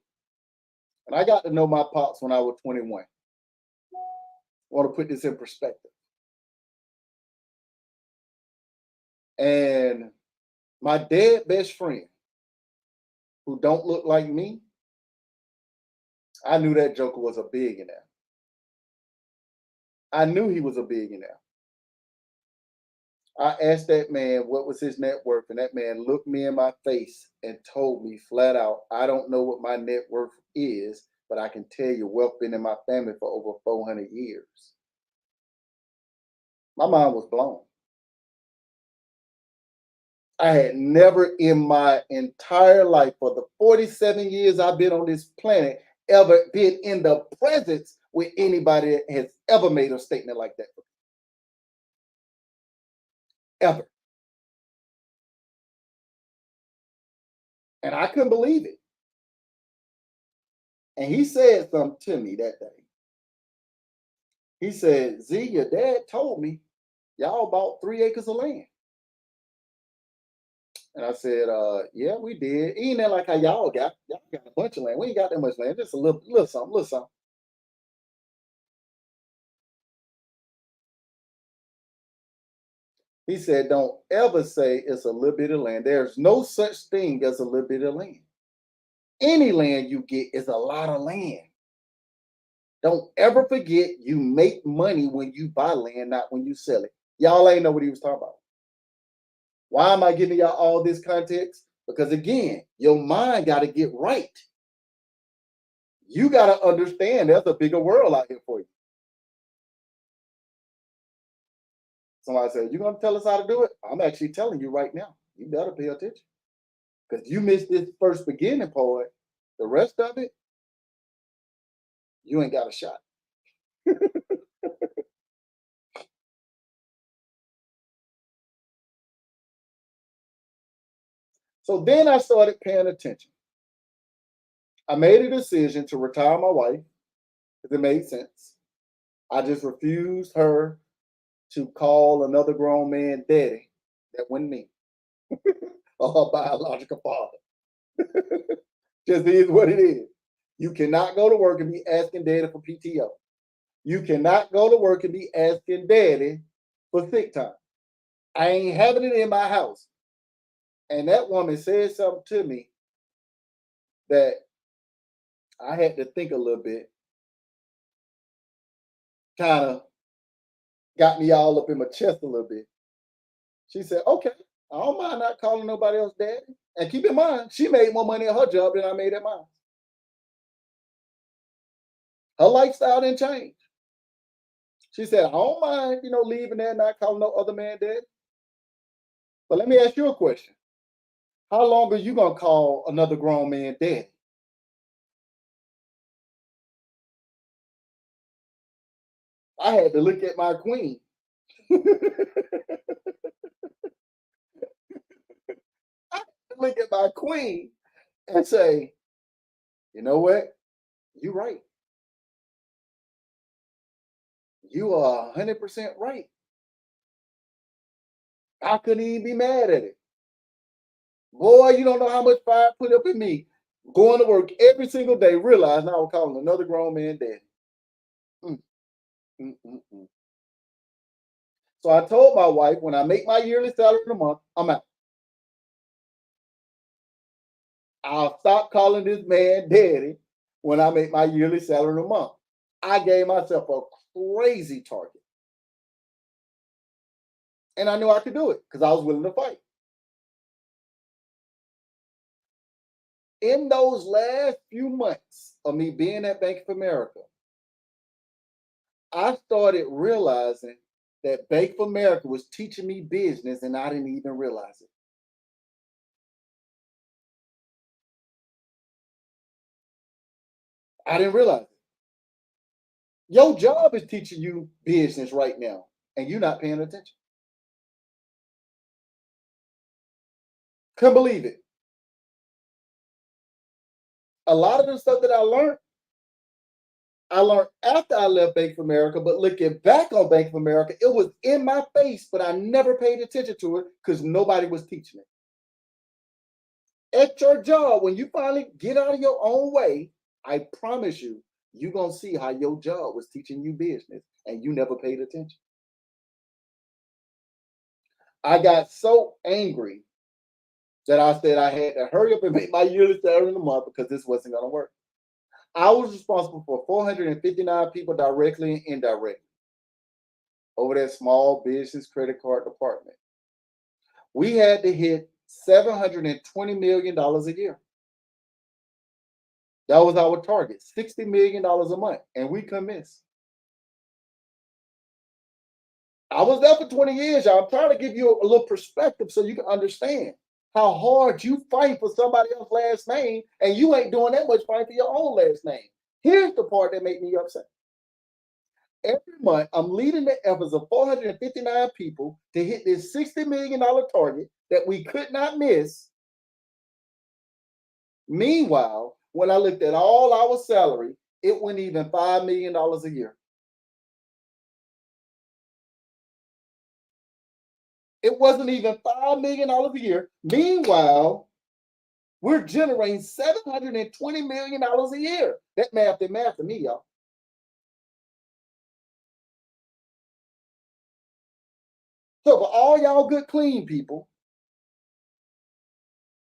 And I got to know my pops when I was 21. I want to put this in perspective. And my dead best friend, who don't look like me, I knew that joker was a billionaire. I knew he was a billionaire. I asked that man what was his net worth, and that man looked me in my face and told me flat out, I don't know what my net worth is, but I can tell you wealth been in my family for over 400 years. My mind was blown. I had never in my entire life, for the 47 years I've been on this planet, ever been in the presence with anybody that has ever made a statement like that. Ever. And I couldn't believe it. And he said something to me that day. He said, Z, your dad told me y'all bought 3 acres of land. And I said, yeah, we did. Ain't that like how y'all got a bunch of land. We ain't got that much land, just a little something, little something. He said, don't ever say it's a little bit of land. There's no such thing as a little bit of land. Any land you get is a lot of land. Don't ever forget you make money when you buy land, not when you sell it. Y'all ain't know what he was talking about. Why am I giving y'all all this context? Because again, your mind got to get right. You got to understand there's a bigger world out here for you. Somebody said, you going to tell us how to do it? I'm actually telling you right now. You better pay attention. Because you missed this first beginning part. The rest of it, you ain't got a shot. So then I started paying attention. I made a decision to retire my wife because it made sense. I just refused her to call another grown man daddy that wasn't me or her biological father. Just is what it is. You cannot go to work and be asking daddy for PTO. You cannot go to work and be asking daddy for sick time. I ain't having it in my house. And that woman said something to me that I had to think a little bit, kind of got me all up in my chest a little bit. She said, okay, I don't mind not calling nobody else daddy. And keep in mind, she made more money at her job than I made at mine. Her lifestyle didn't change. She said, I don't mind, leaving there and not calling no other man daddy. But let me ask you a question. How long are you going to call another grown man daddy? I had to look at my queen. I had to look at my queen and say, you know what? You're right. You are 100% right. I couldn't even be mad at it. Boy, you don't know how much fire put up in me going to work every single day, realizing I was calling another grown man daddy. Mm, mm, mm, mm. So I told my wife, when I make my yearly salary in a month, I'm out. I'll stop calling this man daddy when I make my yearly salary in a month. I gave myself a crazy target. And I knew I could do it because I was willing to fight. In those last few months of me being at Bank of America, I started realizing that Bank of America was teaching me business and I didn't even realize it. I didn't realize it. Your job is teaching you business right now, and you're not paying attention. Couldn't believe it. A lot of the stuff that I learned, I learned after I left Bank of America, but looking back on Bank of America, it was in my face, but I never paid attention to it because nobody was teaching it. At your job, when you finally get out of your own way, I promise you, you're going to see how your job was teaching you business and you never paid attention. I got so angry that I said I had to hurry up and make my yearly salary in the month because this wasn't going to work. I was responsible for 459 people directly and indirectly over that small business credit card department. We had to hit $720 million a year. That was our target, $60 million a month, and we couldn't miss. I was there for 20 years, y'all. I'm trying to give you a little perspective so you can understand how hard you fight for somebody else's last name, and you ain't doing that much fight for your own last name. Here's the part that made me upset. Every month, I'm leading the efforts of 459 people to hit this $60 million target that we could not miss. Meanwhile, when I looked at all our salary, it wasn't even $5 million a year. It wasn't even $5 million a year. Meanwhile, we're generating $720 million a year. That math is math to me, y'all. So for all y'all good clean people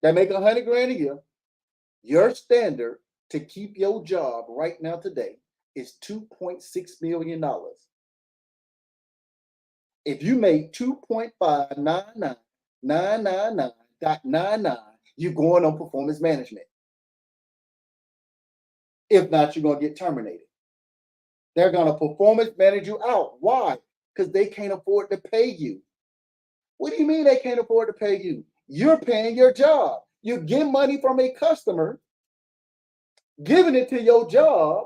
that make 100 grand a year, your standard to keep your job right now today is $2.6 million. If you make 2.599999.99, you're going on performance management. If not, you're going to get terminated. They're going to performance manage you out. Why? Because they can't afford to pay you. What do you mean they can't afford to pay you? You're paying your job. You get money from a customer, giving it to your job,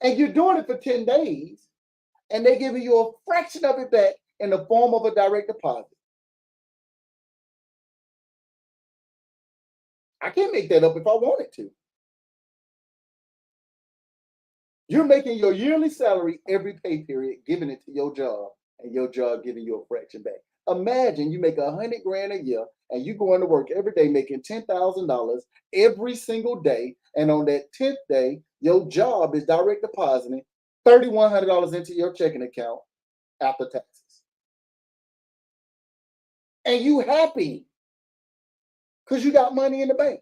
and you're doing it for 10 days, and they're giving you a fraction of it back in the form of a direct deposit. I can't make that up if I wanted to. You're making your yearly salary every pay period, giving it to your job, and your job giving you a fraction back. Imagine you make 100 grand a year and you going to work every day making $10,000 every single day, and on that 10th day, your job is direct depositing $3,100 into your checking account after taxes, and you happy because you got money in the bank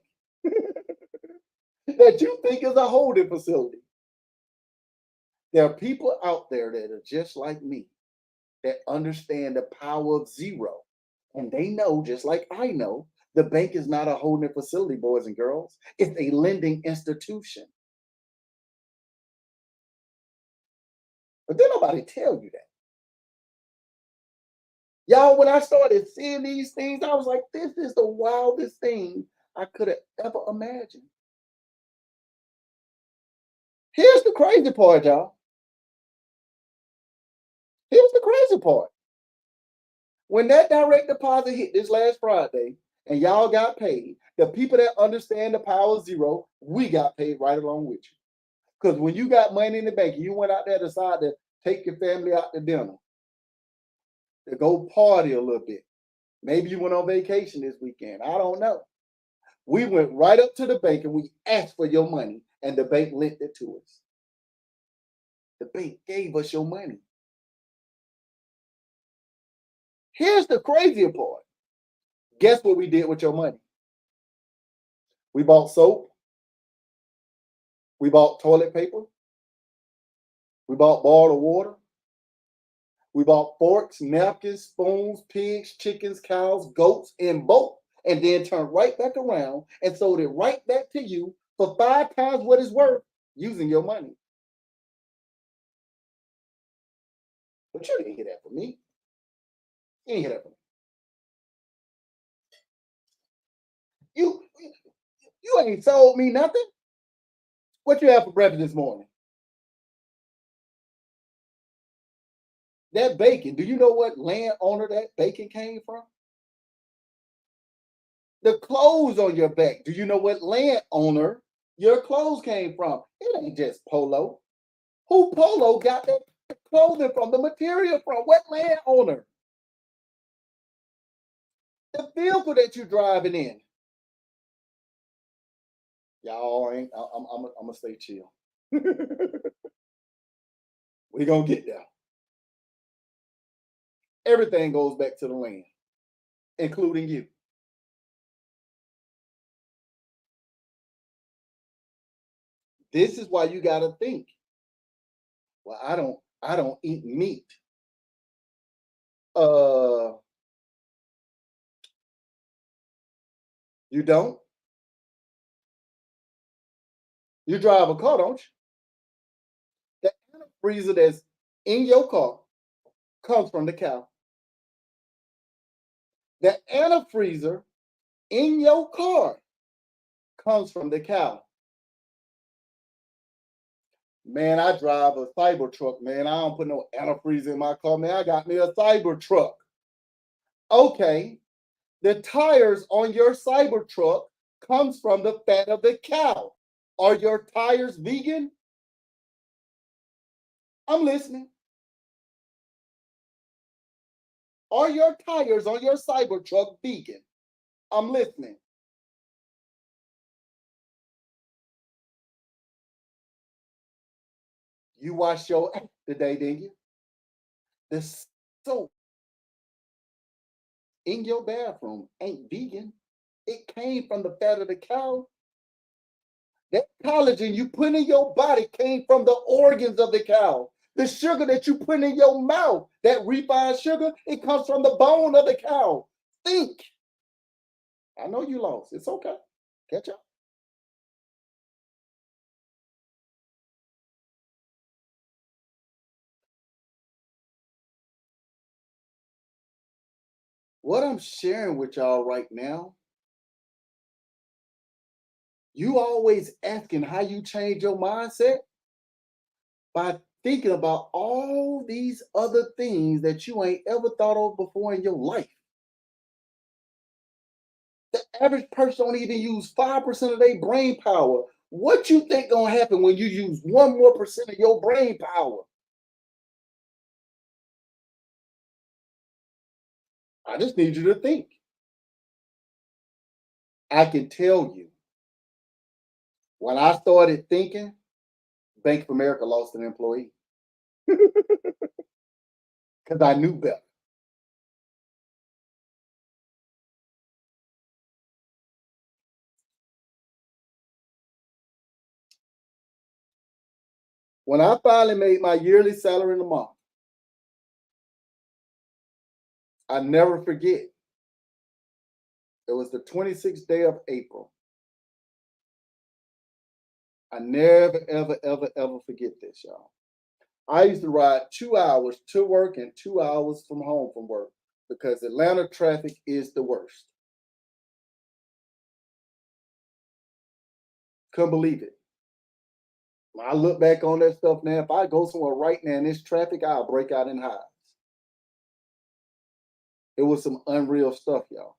that you think is a holding facility. There are people out there that are just like me that understand the power of zero. And they know, just like I know, the bank is not a holding facility, boys and girls. It's a lending institution. But then nobody tell you that. Y'all, when I started seeing these things, I was like, this is the wildest thing I could have ever imagined. Here's the crazy part, y'all. Here's the crazy part. When that direct deposit hit this last Friday and y'all got paid, the people that understand the power of zero, we got paid right along with you. Because when you got money in the bank, you went out there to decide to take your family out to dinner, to go party a little bit. Maybe you went on vacation this weekend. I don't know. We went right up to the bank and we asked for your money, and the bank lent it to us. The bank gave us your money. Here's the crazier part. Guess what we did with your money? We bought soap. We bought toilet paper. We bought bottled water. We bought forks, napkins, spoons, pigs, chickens, cows, goats, and both, and then turned right back around and sold it right back to you for 5 times what it's worth using your money. But you didn't hear that from me. You didn't hear that from me. You, you ain't sold me nothing. What you have for breakfast this morning? That bacon. Do you know what landowner that bacon came from? The clothes on your back. Do you know what landowner your clothes came from? It ain't just Polo. Who Polo got that clothing from, the material from? What landowner? The vehicle that you're driving in. Y'all ain't. I'm gonna stay chill. We gonna get there. Everything goes back to the land, including you. This is why you gotta think. Well, I don't eat meat. Uh, you don't? You drive a car, don't you? The antifreezer that's in your car comes from the cow. The antifreezer in your car comes from the cow. Man, I drive a cyber truck, man. I don't put no antifreeze in my car, man. I got me a cyber truck. Okay, the tires on your cyber truck comes from the fat of the cow. Are your tires vegan? I'm listening. Are your tires on your cyber truck vegan? I'm listening. You wash your ass today, didn't you? The soap in your bathroom ain't vegan. It came from the fat of the cow. That collagen you put in your body came from the organs of the cow. The sugar that you put in your mouth, that refined sugar, it comes from the bone of the cow. Think. I know you lost. It's okay. Catch up. What I'm sharing with y'all right now, you always asking how you change your mindset by thinking about all these other things that you ain't ever thought of before in your life. The average person don't even use 5% of their brain power. What you think gonna happen when you use 1 more % of your brain power? I just need you to think. I can tell you, when I started thinking, Bank of America lost an employee because I knew better. When I finally made my yearly salary in a month, I never forget. It was the 26th day of April. I never, ever, ever, ever forget this, y'all. I used to ride 2 hours to work and 2 hours from home from work because Atlanta traffic is the worst. Couldn't believe it. When I look back on that stuff now, if I go somewhere right now in this traffic, I'll break out in hives. It was some unreal stuff, y'all.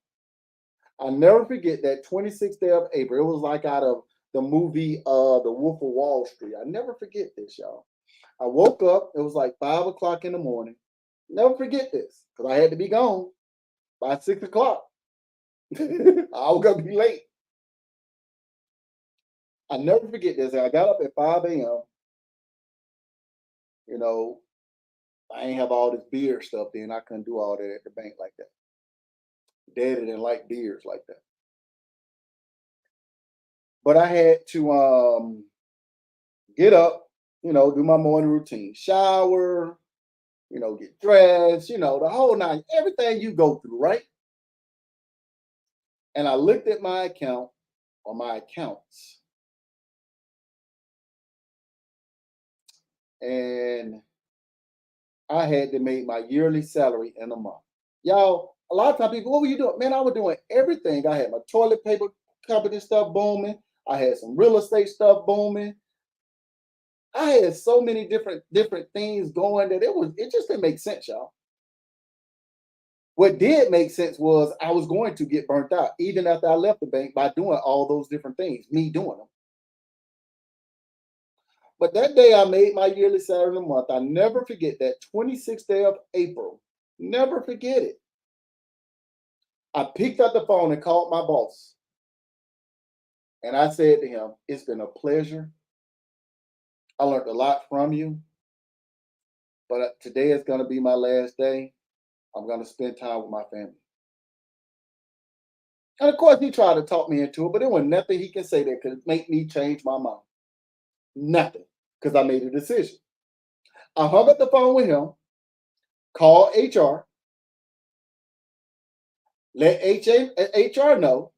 I'll never forget that 26th day of April. It was like out of the movie The Wolf of Wall Street. I never forget this, y'all. I woke up, it was like 5 o'clock in the morning. Never forget this, because I had to be gone by 6 o'clock. I was gonna be late. I never forget this. I got up at 5 a.m. You know, I ain't have all this beer stuff then. I couldn't do all that at the bank like that. Daddy didn't like beers like that. But I had to get up, do my morning routine, shower, get dressed, the whole nine, everything you go through, right? And I looked at my account or my accounts, and I had to make my yearly salary in a month. Y'all, a lot of times people, what were you doing? Man, I was doing everything. I had my toilet paper company stuff booming. I had some real estate stuff booming. I had so many different things going that it just didn't make sense, y'all. What did make sense was I was going to get burnt out even after I left the bank by doing all those different things, me doing them. But that day I made my yearly salary of the month. I never forget that 26th day of April. Never forget it. I picked up the phone and called my boss. And I said to him, it's been a pleasure. I learned a lot from you. But today is going to be my last day. I'm going to spend time with my family. And of course, he tried to talk me into it, but there was nothing he can say that could make me change my mind. Nothing, because I made a decision. I hung up the phone with him, called HR, let HR know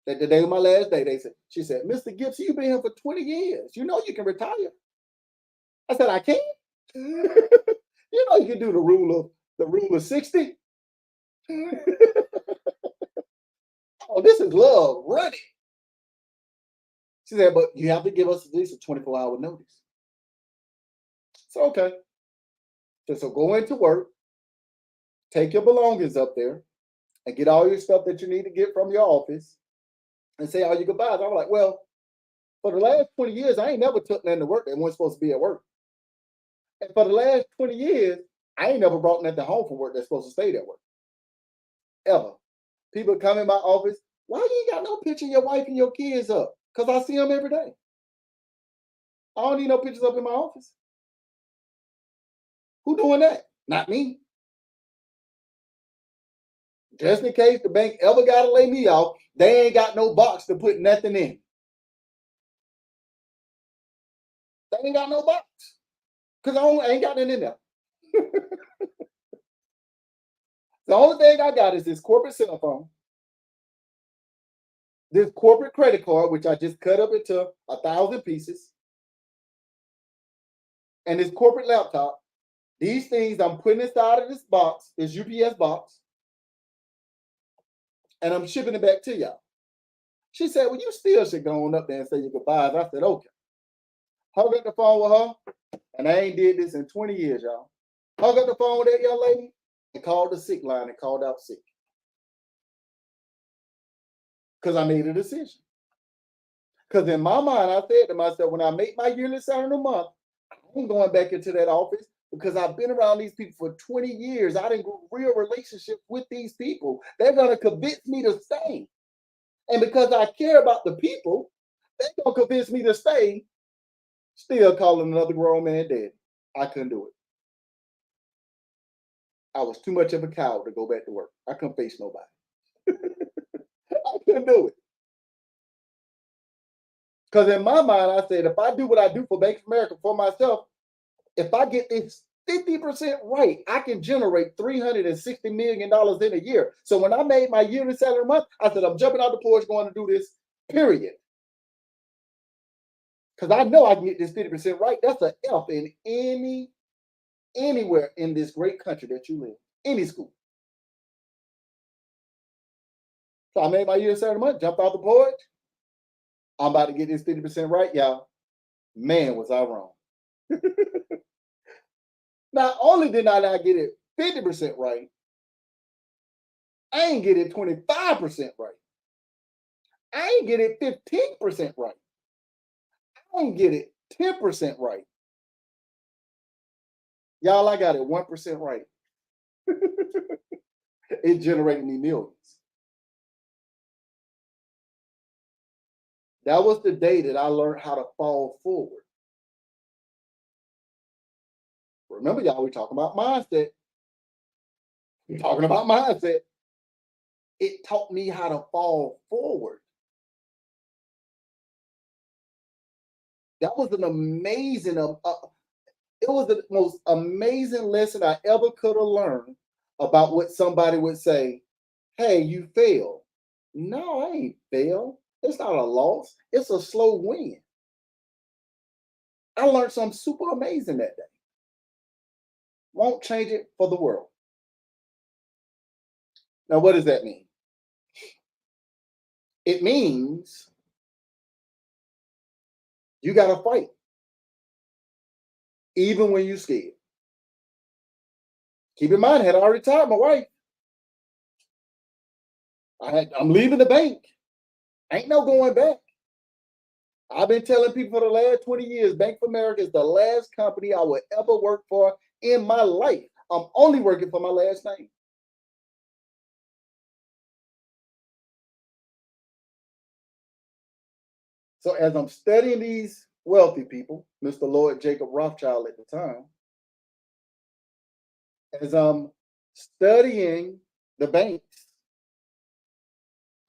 that the day of my last day, she said, Mr. Gibson, you've been here for 20 years. You know you can retire. I said, I can't. You know you can do the rule of 60. Oh, this is love running. She said, but you have to give us at least a 24-hour notice. So, okay. So go into work, take your belongings up there, and get all your stuff that you need to get from your office and say all your goodbyes. I'm like, well, for the last 20 years, I ain't never took nothing to work that wasn't supposed to be at work. And for the last 20 years, I ain't never brought nothing home from work that's supposed to stay at work. Ever. People come in my office, why you ain't got no picture of your wife and your kids up? Because I see them every day. I don't need no pictures up in my office. Who doing that? Not me. Just in case the bank ever got to lay me off, they ain't got no box to put nothing in. They ain't got no box. Because I ain't got nothing in there. The only thing I got is this corporate cell phone, this corporate credit card, which I just cut up into 1,000 pieces, and this corporate laptop. These things I'm putting inside of this box, this UPS box, and I'm shipping it back to y'all. She said, well, you still should go on up there and say your goodbyes. I said, okay. Hung up the phone with her, and I ain't did this in 20 years, y'all. Hung up the phone with that young lady and called the sick line and called out sick. Because I made a decision. Because in my mind, I said to myself, when I make my yearly salary a month, I ain't going back into that office because I've been around these people for 20 years. I didn't grow real relationships with these people. They're going to convince me to stay. And because I care about the people, they're going to convince me to stay, still calling another grown man dead. I couldn't do it. I was too much of a coward to go back to work. I couldn't face nobody. I couldn't do it. Because in my mind, I said, if I do what I do for Bank of America for myself, if I get this 50% right, I can generate $360 million in a year. So when I made my yearly salary a month, I said, I'm jumping out the porch going to do this, period. Because I know I can get this 50% right. That's an F in anywhere in this great country that you live, any school. So I made my yearly salary a month, jumped out the porch. I'm about to get this 50% right, y'all. Man, was I wrong. Not only did I not get it 50% right, I ain't get it 25% right. I ain't get it 15% right. I ain't get it 10% right. Y'all, I got it 1% right. It generated me millions. That was the day that I learned how to fall forward. Remember, y'all, we're talking about mindset. We're talking about mindset. It taught me how to fall forward. That was an amazing, it was the most amazing lesson I ever could have learned about what somebody would say, hey, you failed. No, I ain't failed. It's not a loss. It's a slow win. I learned something super amazing that day. Won't change it for the world. Now, what does that mean? It means you got to fight, even when you're scared. Keep in mind, I had already told my wife, I'm leaving the bank. Ain't no going back. I've been telling people for the last 20 years, Bank of America is the last company I would ever work for in my life. I'm only working for my last name. So as I'm studying these wealthy people, Mr. Lloyd Jacob Rothschild at the time, as I'm studying the banks,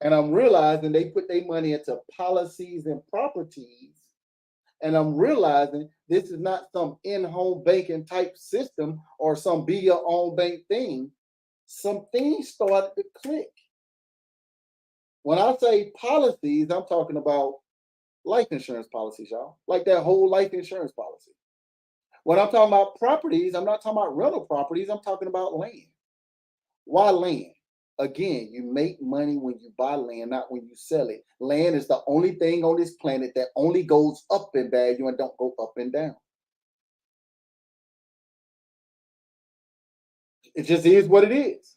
and I'm realizing they put their money into policies and properties, and I'm realizing this is not some in-home banking type system or some be your own bank thing. Some things started to click. When I say policies, I'm talking about life insurance policies, y'all. Like that whole life insurance policy. When I'm talking about properties, I'm not talking about rental properties, I'm talking about land. Why land? Again, you make money when you buy land, not when you sell it. Land is the only thing on this planet that only goes up in value and don't go up and down. It just is what it is.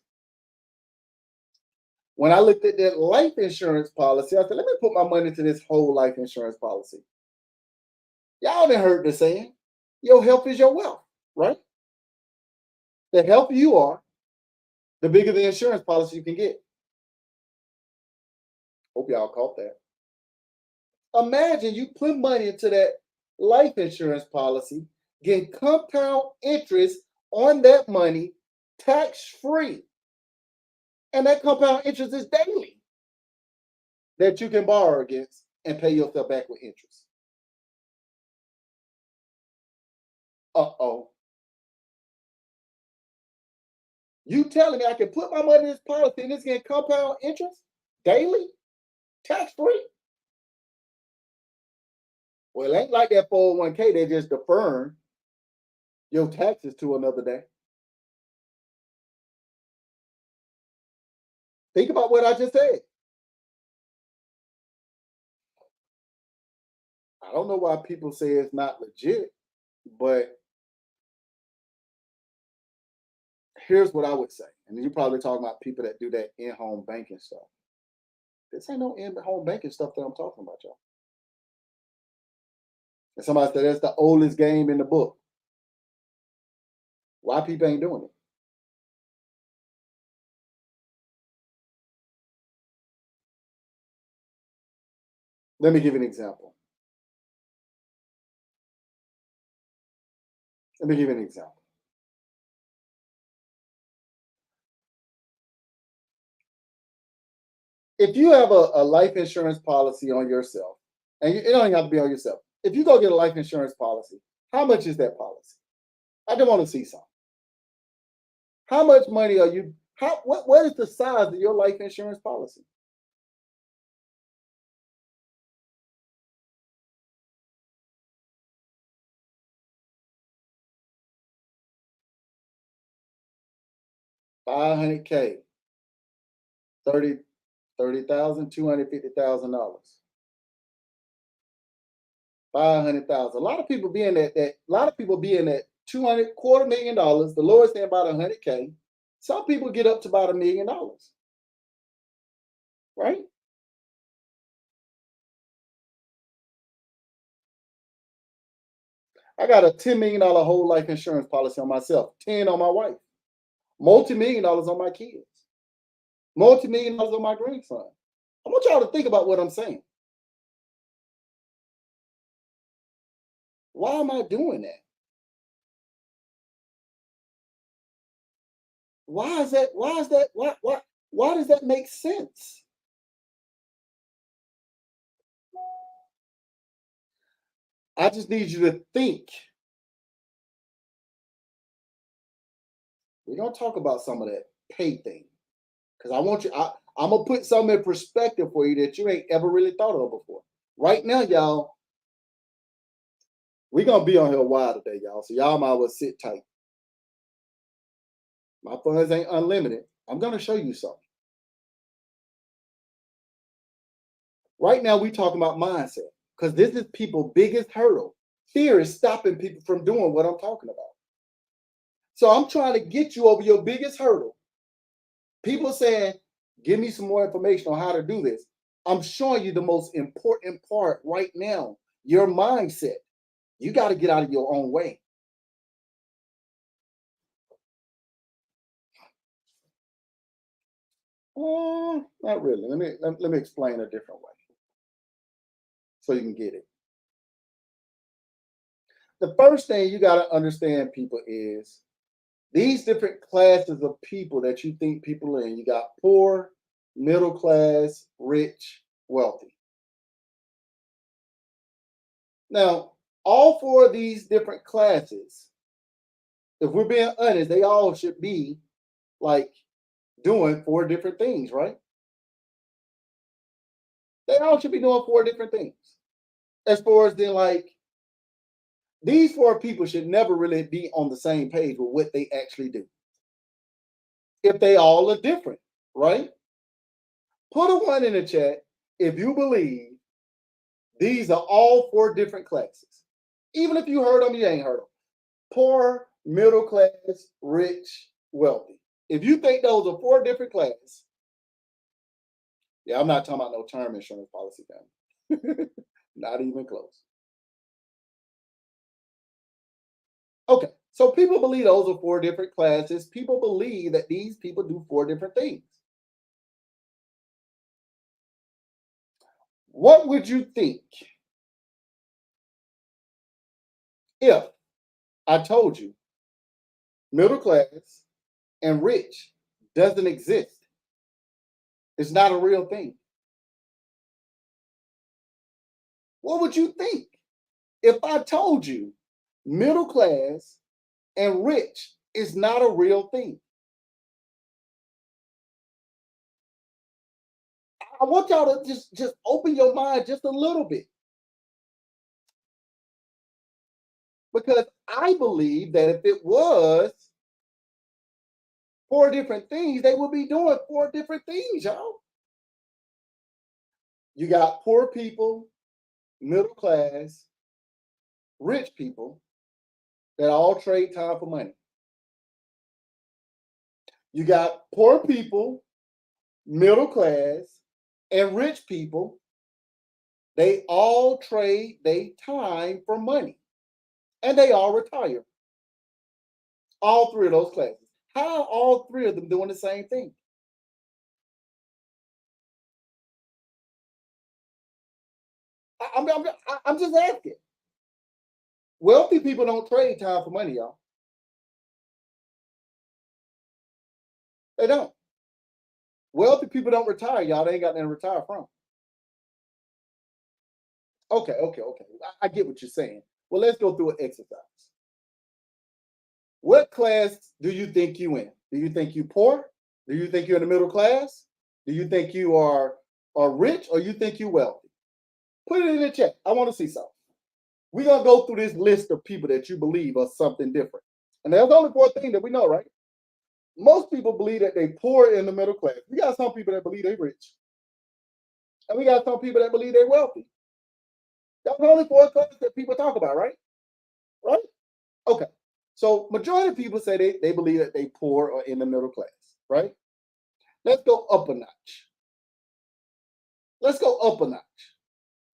When I looked at that life insurance policy, I said, let me put my money into this whole life insurance policy. Y'all done heard the saying, your health is your wealth, right? The healthier you are, the bigger the insurance policy you can get. Hope y'all caught that. Imagine you put money into that life insurance policy, getting compound interest on that money tax free. And that compound interest is daily that you can borrow against and pay yourself back with interest. Uh-oh. You telling me I can put my money in this policy and it's getting compound interest daily, tax free? Well, it ain't like that 401k, they just deferring your taxes to another day. Think about what I just said. I don't know why people say it's not legit, but here's what I would say. And you're probably talking about people that do that in-home banking stuff. This ain't no in-home banking stuff that I'm talking about, y'all. And somebody said that's the oldest game in the book. Why people ain't doing it? Let me give you an example. Let me give you an example. If you have a life insurance policy on yourself, and it don't even have to be on yourself. If you go get a life insurance policy, how much is that policy? I just want to see something. How much money are you? What is the size of your life insurance policy? $500K, 30, 30,000, $250,000. 500,000. A lot of people be in that a lot of people be in that 200 quarter million dollars. The lowest thing about 100K. Some people get up to about $1 million, right? I got a $10 million whole life insurance policy on myself, 10 on my wife, multi-million dollars on my kids, multi-million dollars on my grandson. I want y'all to think about what I'm saying. Why am I doing that? Why is that? Why is that? Why does that make sense? I just need you to think. We're gonna talk about some of that pay thing. Because I want you, I'm gonna put something in perspective for you that you ain't ever really thought of before. Right now, y'all, we're gonna be on here a while today, y'all. So y'all might well sit tight. My funds ain't unlimited. I'm gonna show you something. Right now, we talking about mindset because this is people's biggest hurdle. Fear is stopping people from doing what I'm talking about. So I'm trying to get you over your biggest hurdle. People saying, give me some more information on how to do this. I'm showing you the most important part right now, your mindset. You got to get out of your own way. Not really. Let me explain a different way so you can get it. The first thing you got to understand, people, is these different classes of people that you think people are in. You got poor, middle class, rich, wealthy. Now, all four of these different classes, if we're being honest, they all should be like doing four different things, right? They all should be doing four different things. As far as then, like, these four people should never really be on the same page with what they actually do. If they all are different, right? Put a one in the chat if you believe these are all four different classes. Even if you heard them, you ain't heard them. Poor, middle class, rich, wealthy. If you think those are four different classes, yeah, I'm not talking about no term insurance policy, family. Not even close. Okay, so people believe those are four different classes. People believe that these people do four different things. What would you think if I told you middle class and rich doesn't exist? It's not a real thing. What would you think if I told you middle class and rich is not a real thing? I want y'all to just open your mind just a little bit, because I believe that if it was four different things, they would be doing four different things, y'all. You got poor people, middle class, rich people that all trade time for money. You got poor people, middle class, and rich people. They all trade their time for money, and they all retire. All three of those classes. How are all three of them doing the same thing? I'm just asking. Wealthy people don't trade time for money, y'all. They don't. Wealthy people don't retire, y'all. They ain't got nothing to retire from. Okay. I get what you're saying. Well, let's go through an exercise. What class do you think you in? Do you think you poor? Do you think you're in the middle class? Do you think you are rich, or you think you wealthy? Put it in the chat. I want to see something. We're gonna go through this list of people that you believe are something different. And there's only four things that we know, right? Most people believe that they poor in the middle class. We got some people that believe they rich. And we got some people that believe they're wealthy. That's the only four classes that people talk about, right? Right? Okay. So majority of people say they believe that they poor or in the middle class, right? Let's go up a notch. Let's go up a notch.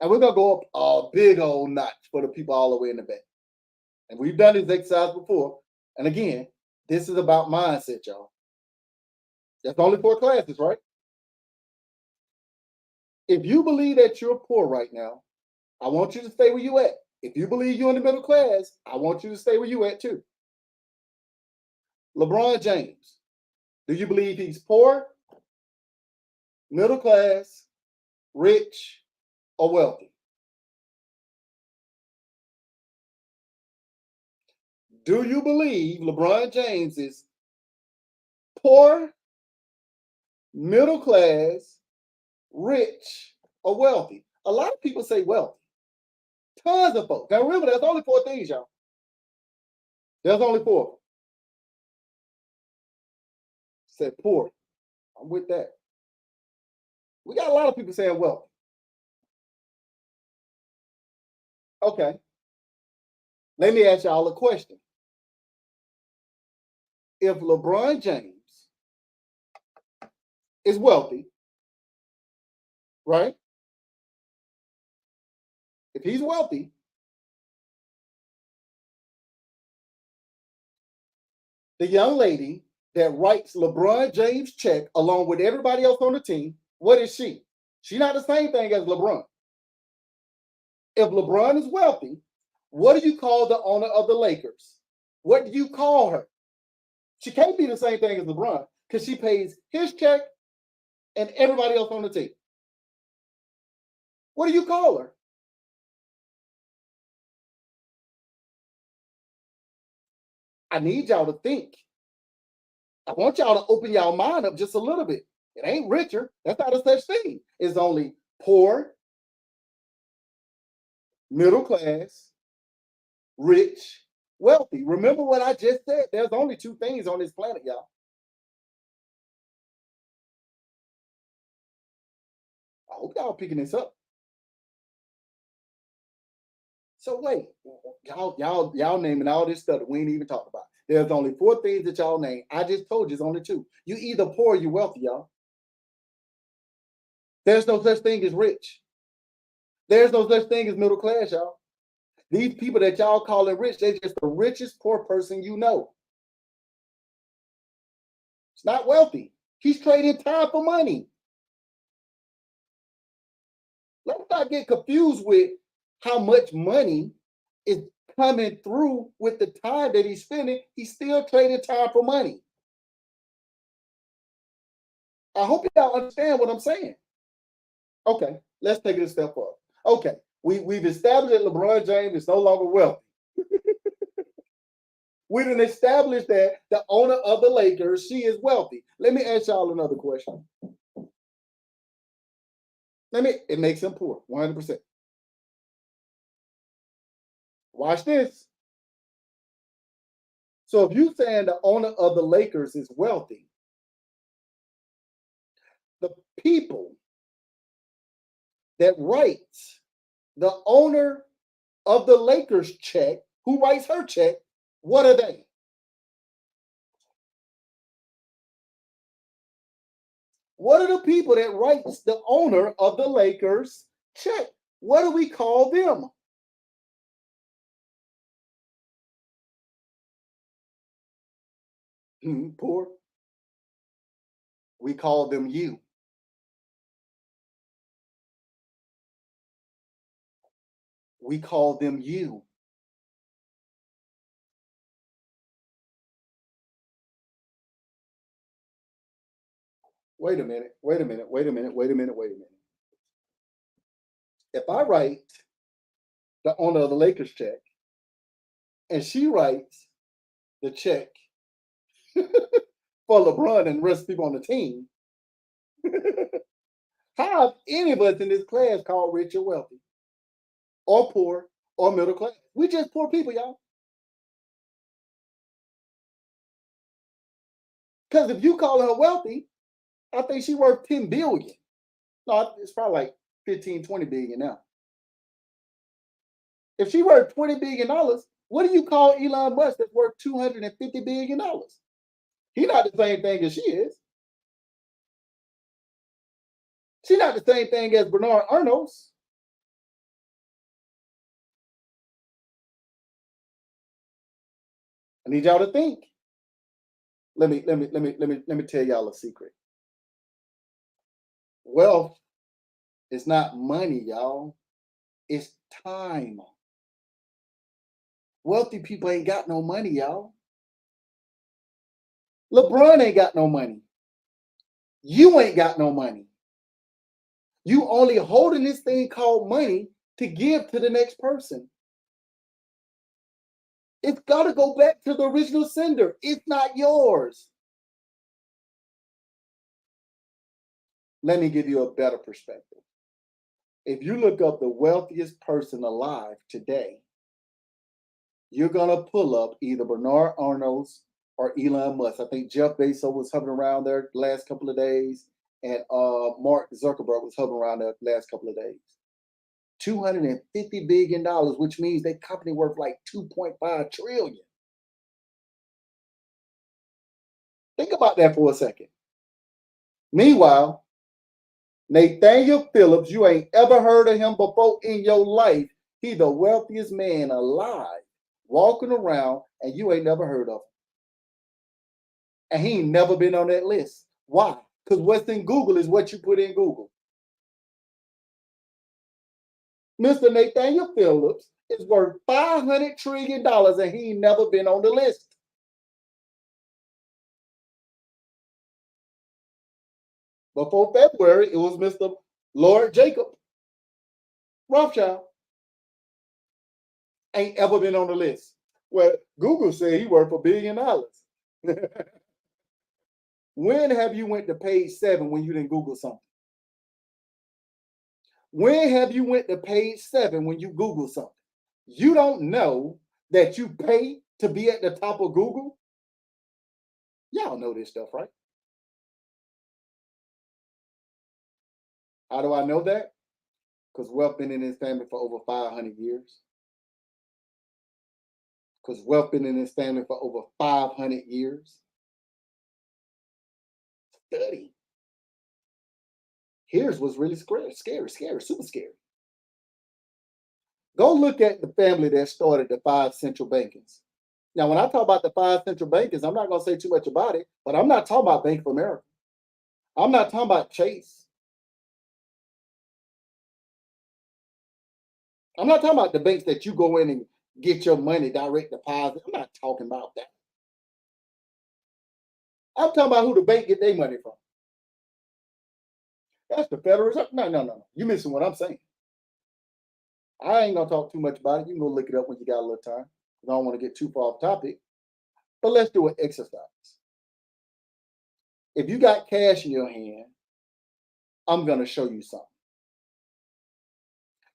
And we're gonna go up a big old notch for the people all the way in the back. And we've done this exercise before. And again, this is about mindset, y'all. That's only four classes, right? If you believe that you're poor right now, I want you to stay where you at. If you believe you're in the middle class, I want you to stay where you at too. LeBron James, do you believe he's poor, middle class, rich, or wealthy? Do you believe LeBron James is poor, middle class, rich, or wealthy? A lot of people say wealthy. Tons of folks. Now remember, there's only four things, y'all. There's only four. Said poor. I'm with that. We got a lot of people saying wealthy. Okay. Let me ask y'all a question. If LeBron James is wealthy, right? if he's wealthy, the young lady that writes LeBron James check along with everybody else on the team, what is she? She's not the same thing as LeBron. If LeBron is wealthy, what do you call the owner of the Lakers? What do you call her? She can't be the same thing as LeBron because she pays his check and everybody else on the team. What do you call her? I need y'all to think. I want y'all to open y'all mind up just a little bit. It ain't richer. That's not a such thing. It's only poor, middle class, rich, wealthy. Remember what I just said. There's only two things on this planet, y'all. I hope y'all picking this up. So wait, y'all naming all this stuff that we ain't even talked about. There's only four things that y'all name. I just told you it's only two. You either poor or you wealthy, y'all. There's no such thing as rich. There's no such thing as middle class, y'all. These people that y'all calling rich, they're just the richest poor person you know. It's not wealthy. He's trading time for money. Let's not get confused with how much money is coming through with the time that he's spending. He's still trading time for money. I hope y'all understand what I'm saying. Okay, let's take it a step up. Okay, we've established that LeBron James is no longer wealthy. We didn't establish that the owner of the Lakers, she is wealthy. Let me ask y'all another question. It makes him poor, 100%. Watch this. So if you're saying the owner of the Lakers is wealthy, the people that writes the owner of the Lakers check, who writes her check, what are they? What are the people that writes the owner of the Lakers check? What do we call them? Poor. We call them you. We call them you. Wait a minute. If I write the owner of the Lakers check and she writes the check for LeBron and the rest of the people on the team, how have any of us in this class called rich or wealthy or poor or middle class? We just poor people, y'all. Because if you call her wealthy, I think she's worth 10 billion. No, it's probably like 15, 20 billion now. If she worth $20 billion, what do you call Elon Musk that's worth $250 billion? He's not the same thing as she is. She's not the same thing as Bernard Arnault. I need y'all to think. Let me tell y'all a secret. Wealth is not money, y'all. It's time. Wealthy people ain't got no money, y'all. LeBron ain't got no money. You ain't got no money. You only holding this thing called money to give to the next person. It's got to go back to the original sender. It's not yours. Let me give you a better perspective. If you look up the wealthiest person alive today, you're going to pull up either Bernard Arnault or Elon Musk. I think Jeff Bezos was hovering around there the last couple of days, and Mark Zuckerberg was hovering around there the last couple of days. $250 billion, which means their company worth like 2.5 trillion. Think about that for a second. Meanwhile, Nathaniel Phillips, you ain't ever heard of him before in your life, He's the wealthiest man alive, walking around, and you ain't never heard of him. And he ain't never been on that list. Why? Because what's in Google is what you put in Google. Mr. Nathaniel Phillips is worth $500 trillion and he ain't never been on the list. Before February, it was Mr. Lord Jacob Rothschild. Ain't ever been on the list. Well, Google said he worth $1 billion. When have you went to page 7 when you didn't Google something? When have you went to page 7 when you Google something? You don't know that you pay to be at the top of Google? Y'all know this stuff, right? How do I know that? Because Wealth been in his family for over 500 years. Because Wealth been in his family for over 500 years. Study. Here's what's really scary, super scary. Go look at the family that started the 5 central bankings. Now, when I talk about the 5 central bankings, I'm not going to say too much about it, but I'm not talking about Bank of America. I'm not talking about Chase. I'm not talking about the banks that you go in and get your money direct deposit. I'm not talking about that. I'm talking about who the bank get their money from. That's the Federal Reserve. No. You're missing what I'm saying. I ain't gonna talk too much about it. You can go look it up when you got a little time. I don't want to get too far off topic. But let's do an exercise. If you got cash in your hand, I'm gonna show you something.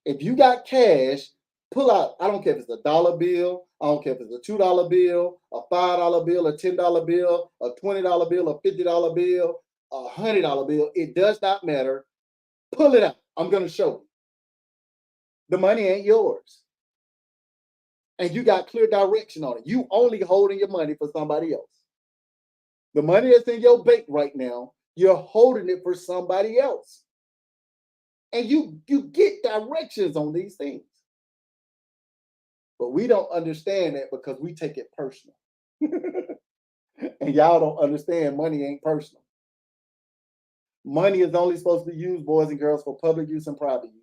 If you got cash, pull out. I don't care if it's a dollar bill. I don't care if it's a $2 bill, a $5 bill, a $10 bill, a $20 bill, a $50 bill, a $100 bill. It does not matter. Pull it out. I'm gonna show you. The money ain't yours. And you got clear direction on it. You only holding your money for somebody else. The money that's in your bank right now, you're holding it for somebody else. And you get directions on these things. But we don't understand that because we take it personal. And y'all don't understand money ain't personal. Money is only supposed to be used, boys and girls, for public use and private use.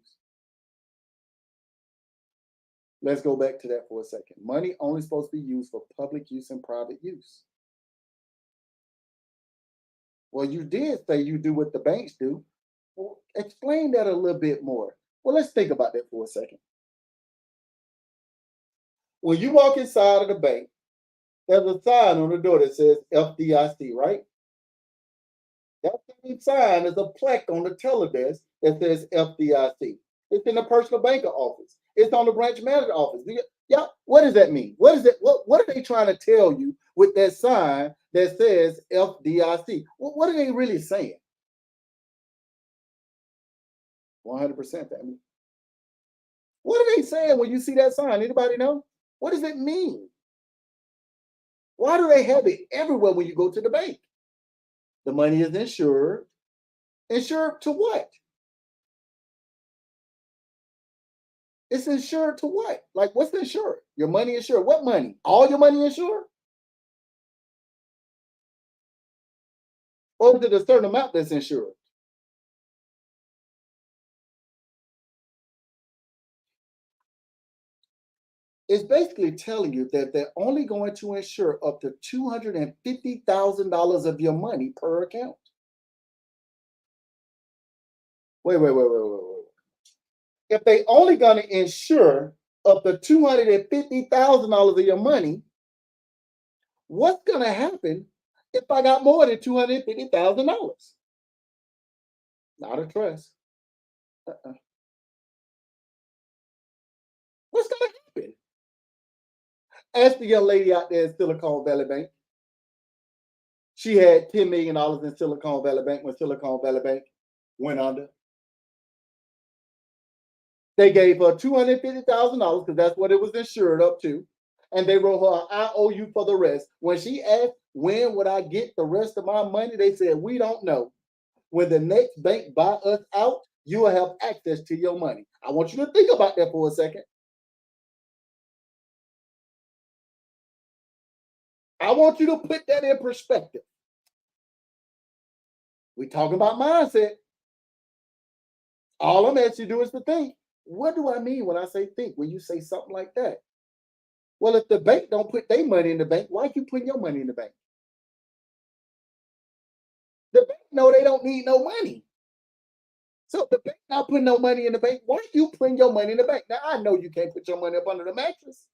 Let's go back to that for a second. Money only supposed to be used for public use and private use. Well, you did say you do what the banks do. Well, explain that a little bit more. Well, let's think about that for a second. When you walk inside of the bank, there's a sign on the door that says FDIC, right? That same sign is a plaque on the teller desk that says FDIC. It's in the personal banker office. It's on the branch manager office. Yeah, what does that mean? What is it? What are they trying to tell you with that sign that says FDIC? What are they really saying? 100%. That means. What are they saying when you see that sign? Anybody know? What does it mean? Why do they have it everywhere when you go to the bank? The money is insured. Insured to what? It's insured to what? Like, what's insured? Your money insured. What money? All your money insured? Or is it a certain amount that's insured? It's basically telling you that they're only going to insure up to $250,000 of your money per account. Wait. If they only going to insure up to $250,000 of your money, what's going to happen if I got more than $250,000? Not a trust. What's going to happen? Ask the young lady out there in Silicon Valley Bank. She had $10 million in Silicon Valley Bank when Silicon Valley Bank went under. They gave her $250,000 because that's what it was insured up to. And they wrote her, I owe you for the rest. When she asked, when would I get the rest of my money? They said, we don't know. When the next bank buy us out, you will have access to your money. I want you to think about that for a second. I want you to put that in perspective. We talking about mindset. All I'm asking you to do is to think. What do I mean when I say think? When you say something like that? Well, if the bank don't put their money in the bank, why you putting your money in the bank? The bank know they don't need no money. So if the bank not putting no money in the bank, why you putting your money in the bank? Now I know you can't put your money up under the mattress.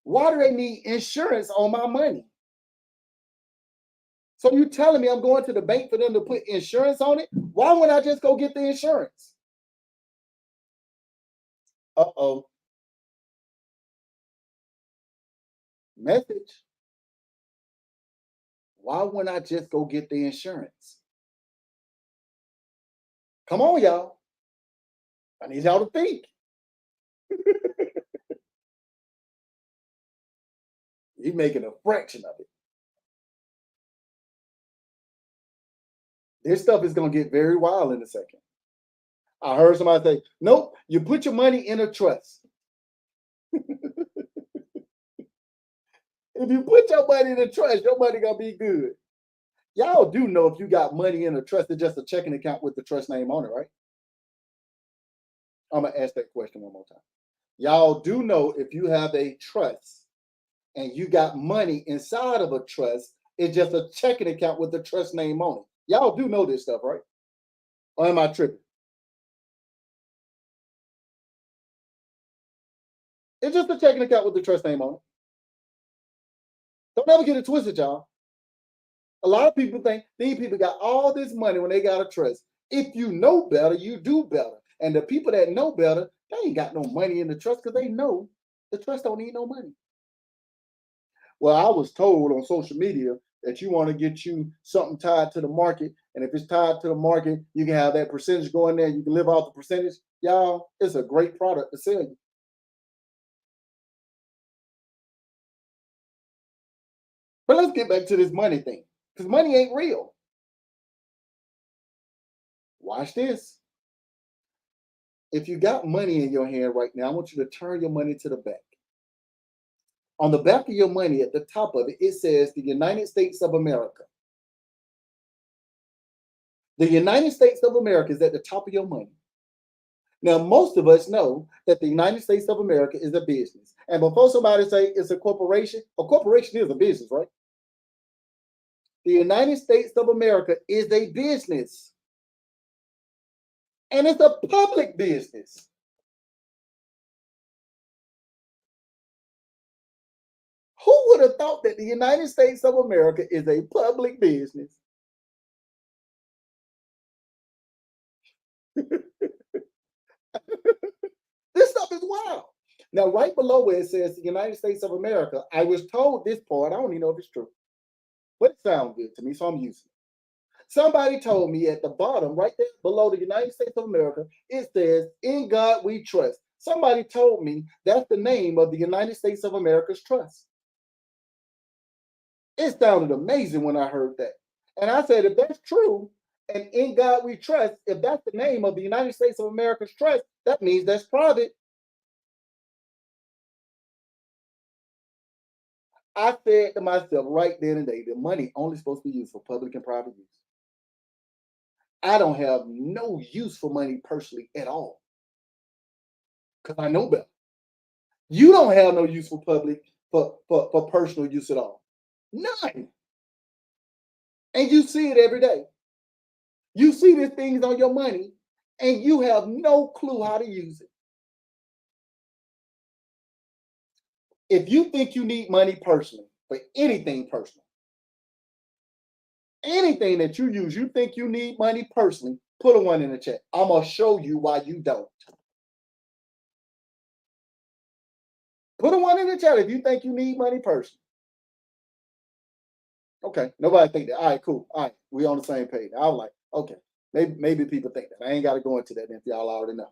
Why do they need insurance on my money? So you telling me I'm going to the bank for them to put insurance on it? Why wouldn't I just go get the insurance? Uh-oh. Message. Why wouldn't I just go get the insurance? Come on, y'all. I need y'all to think. You're making a fraction of it. This stuff is going to get very wild in a second. I heard somebody say, nope, you put your money in a trust. If you put your money in a trust, your money going to be good. Y'all do know if you got money in a trust, it's just a checking account with the trust name on it, right? I'm going to ask that question one more time. Y'all do know if you have a trust and you got money inside of a trust, it's just a checking account with the trust name on it. Y'all do know this stuff, right? Or am I tripping? It's just a checking account with the trust name on it. Don't ever get it twisted, y'all. A lot of people think these people got all this money when they got a trust. If you know better, you do better. And the people that know better, they ain't got no money in the trust because they know the trust don't need no money. Well, I was told on social media that you want to get you something tied to the market. And if it's tied to the market, you can have that percentage go in there. You can live off the percentage. Y'all, it's a great product to sell you. But let's get back to this money thing because money ain't real. Watch this. If you got money in your hand right now, I want you to turn your money to the back. On the back of your money, at the top of it, it says the United States of America. The United States of America is at the top of your money. Now, most of us know that the United States of America is a business. And before somebody say it's a corporation is a business, right? The United States of America is a business. And it's a public business. Who would have thought that the United States of America is a public business? This stuff is wild. Now, right below where it says the United States of America, I was told this part. I don't even know if it's true, but it sounds good to me, so I'm using it. Somebody told me at the bottom, right there below the United States of America, it says, "In God we trust." Somebody told me that's the name of the United States of America's trust. It sounded amazing when I heard that. And I said, if that's true, and in God we trust, if that's the name of the United States of America's trust, that means that's private. I said to myself right then and there, the money only supposed to be used for public and private use. I don't have no use for money personally at all because I know better. You don't have no use for public for personal use at all. None. And you see it every day. You see these things on your money and you have no clue how to use it. If you think you need money personally for anything personal, anything that you use, you think you need money personally, put a one in the chat. I'm gonna show you why you don't. Put a one in the chat if you think you need money personally. Okay, nobody think that. All right, cool. All right, we on the same page. I was like, okay, maybe people think that. I ain't got to go into that if y'all already know.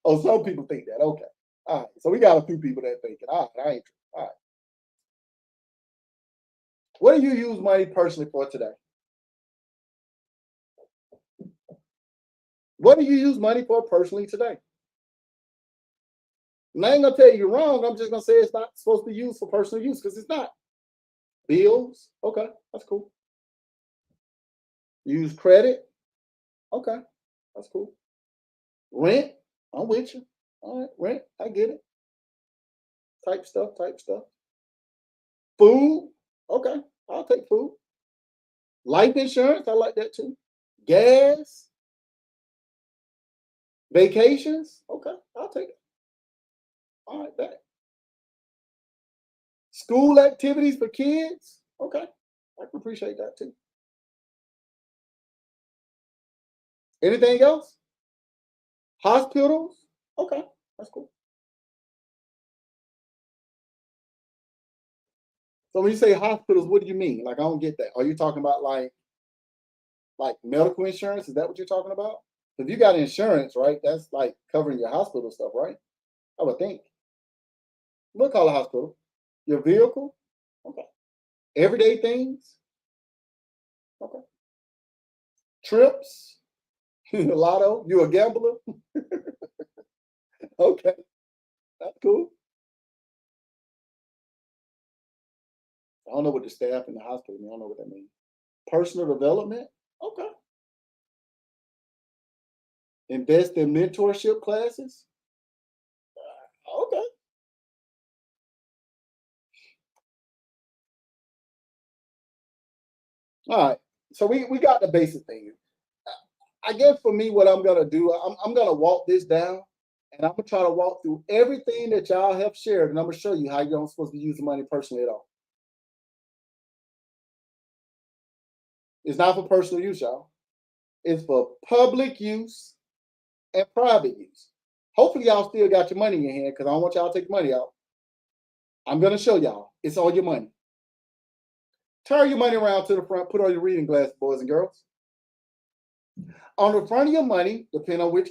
Oh, some people think that. Okay, all right. So we got a few people that think it. All right, I ain't. All right. What do you use money personally for today? What do you use money for personally today? And I ain't gonna tell you you're wrong. I'm just gonna say it's not supposed to be used for personal use because it's not. Bills, okay, that's cool. Use credit, okay, that's cool. Rent, I'm with you. All right, rent, I get it. Type stuff, type stuff. Food, okay, I'll take food. Life insurance, I like that too. Gas, vacations, okay, I'll take it. All right, that. School activities for kids, okay, I can appreciate that too. Anything else? Hospitals, okay, that's cool. So when you say hospitals, what do you mean? Like I don't get that. Are you talking about like medical insurance? Is that what you're talking about? If you got insurance, right, that's like covering your hospital stuff, right? I would think. We'll call a hospital. Your vehicle, okay. Everyday things, okay. Trips, lotto. You a gambler? Okay, that's cool. I don't know what the staff in the hospital mean. I don't know what that means. Personal development, okay. Invest in mentorship classes, okay. All right. So we got the basic thing. I guess for me, what I'm gonna do, I'm gonna walk this down, and I'm gonna try to walk through everything that y'all have shared, and I'm gonna show you how you're not supposed to use the money personally at all. It's not for personal use, y'all. It's for public use and private use. Hopefully, y'all still got your money in your hand because I don't want y'all to take the money out. I'm gonna show y'all. It's all your money. Turn your money around to the front. Put on your reading glasses, boys and girls. On the front of your money, depending on which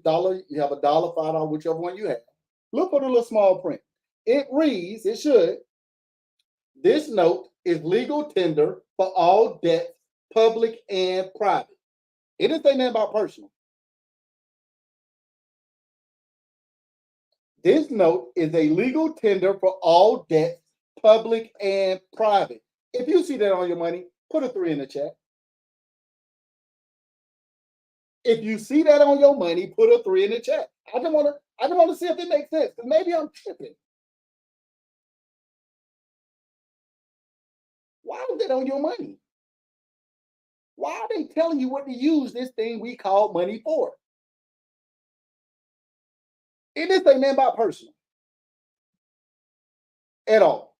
dollar you have, a dollar, $5, whichever one you have. Look for the little small print. It reads, it should, this note is legal tender for all debts, public and private. It didn't say nothing about personal. This note is a legal tender for all debts, public and private. If you see that on your money, put a 3 in the chat. If you see that on your money, put a 3 in the chat. I just want to see if it makes sense because maybe I'm tripping. Why is that on your money? Why are they telling you what to use this thing we call money for? And this ain't nothing about personal at all.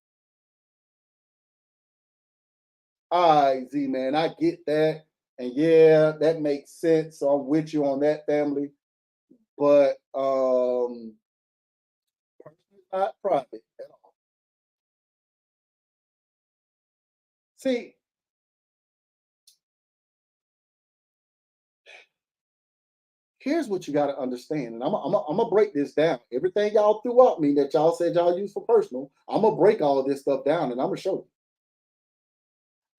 All right, Z man, I get that. And yeah, that makes sense. So I'm with you on that, family. But personal is not private at all. See, here's what you got to understand. And I'm gonna break this down. Everything y'all threw up me that y'all said y'all use for personal, I'm gonna break all of this stuff down and I'm gonna show you.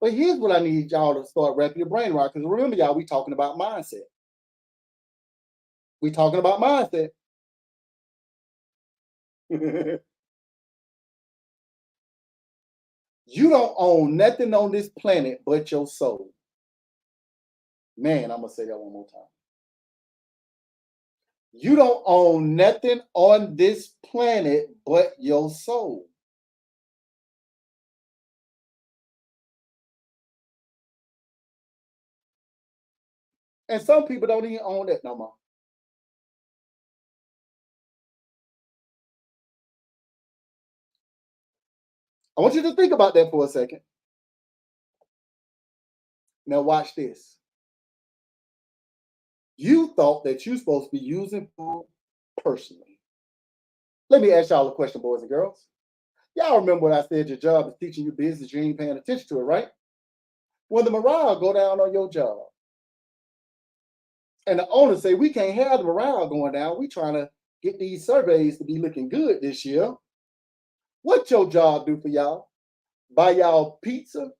But here's what I need y'all to start wrapping your brain around. Because remember, y'all, we talking about mindset. We talking about mindset. You don't own nothing on this planet but your soul. Man, I'm gonna say that one more time. You don't own nothing on this planet but your soul. And some people don't even own that no more. I want you to think about that for a second. Now watch this. You thought that you're supposed to be using food personally. Let me ask y'all a question, boys and girls. Y'all remember what I said? Your job is teaching you business. You ain't paying attention to it, right? When the morale go down on your job, and the owners say we can't have the morale going down. We trying to get these surveys to be looking good this year. What your job do for y'all? Buy y'all pizza,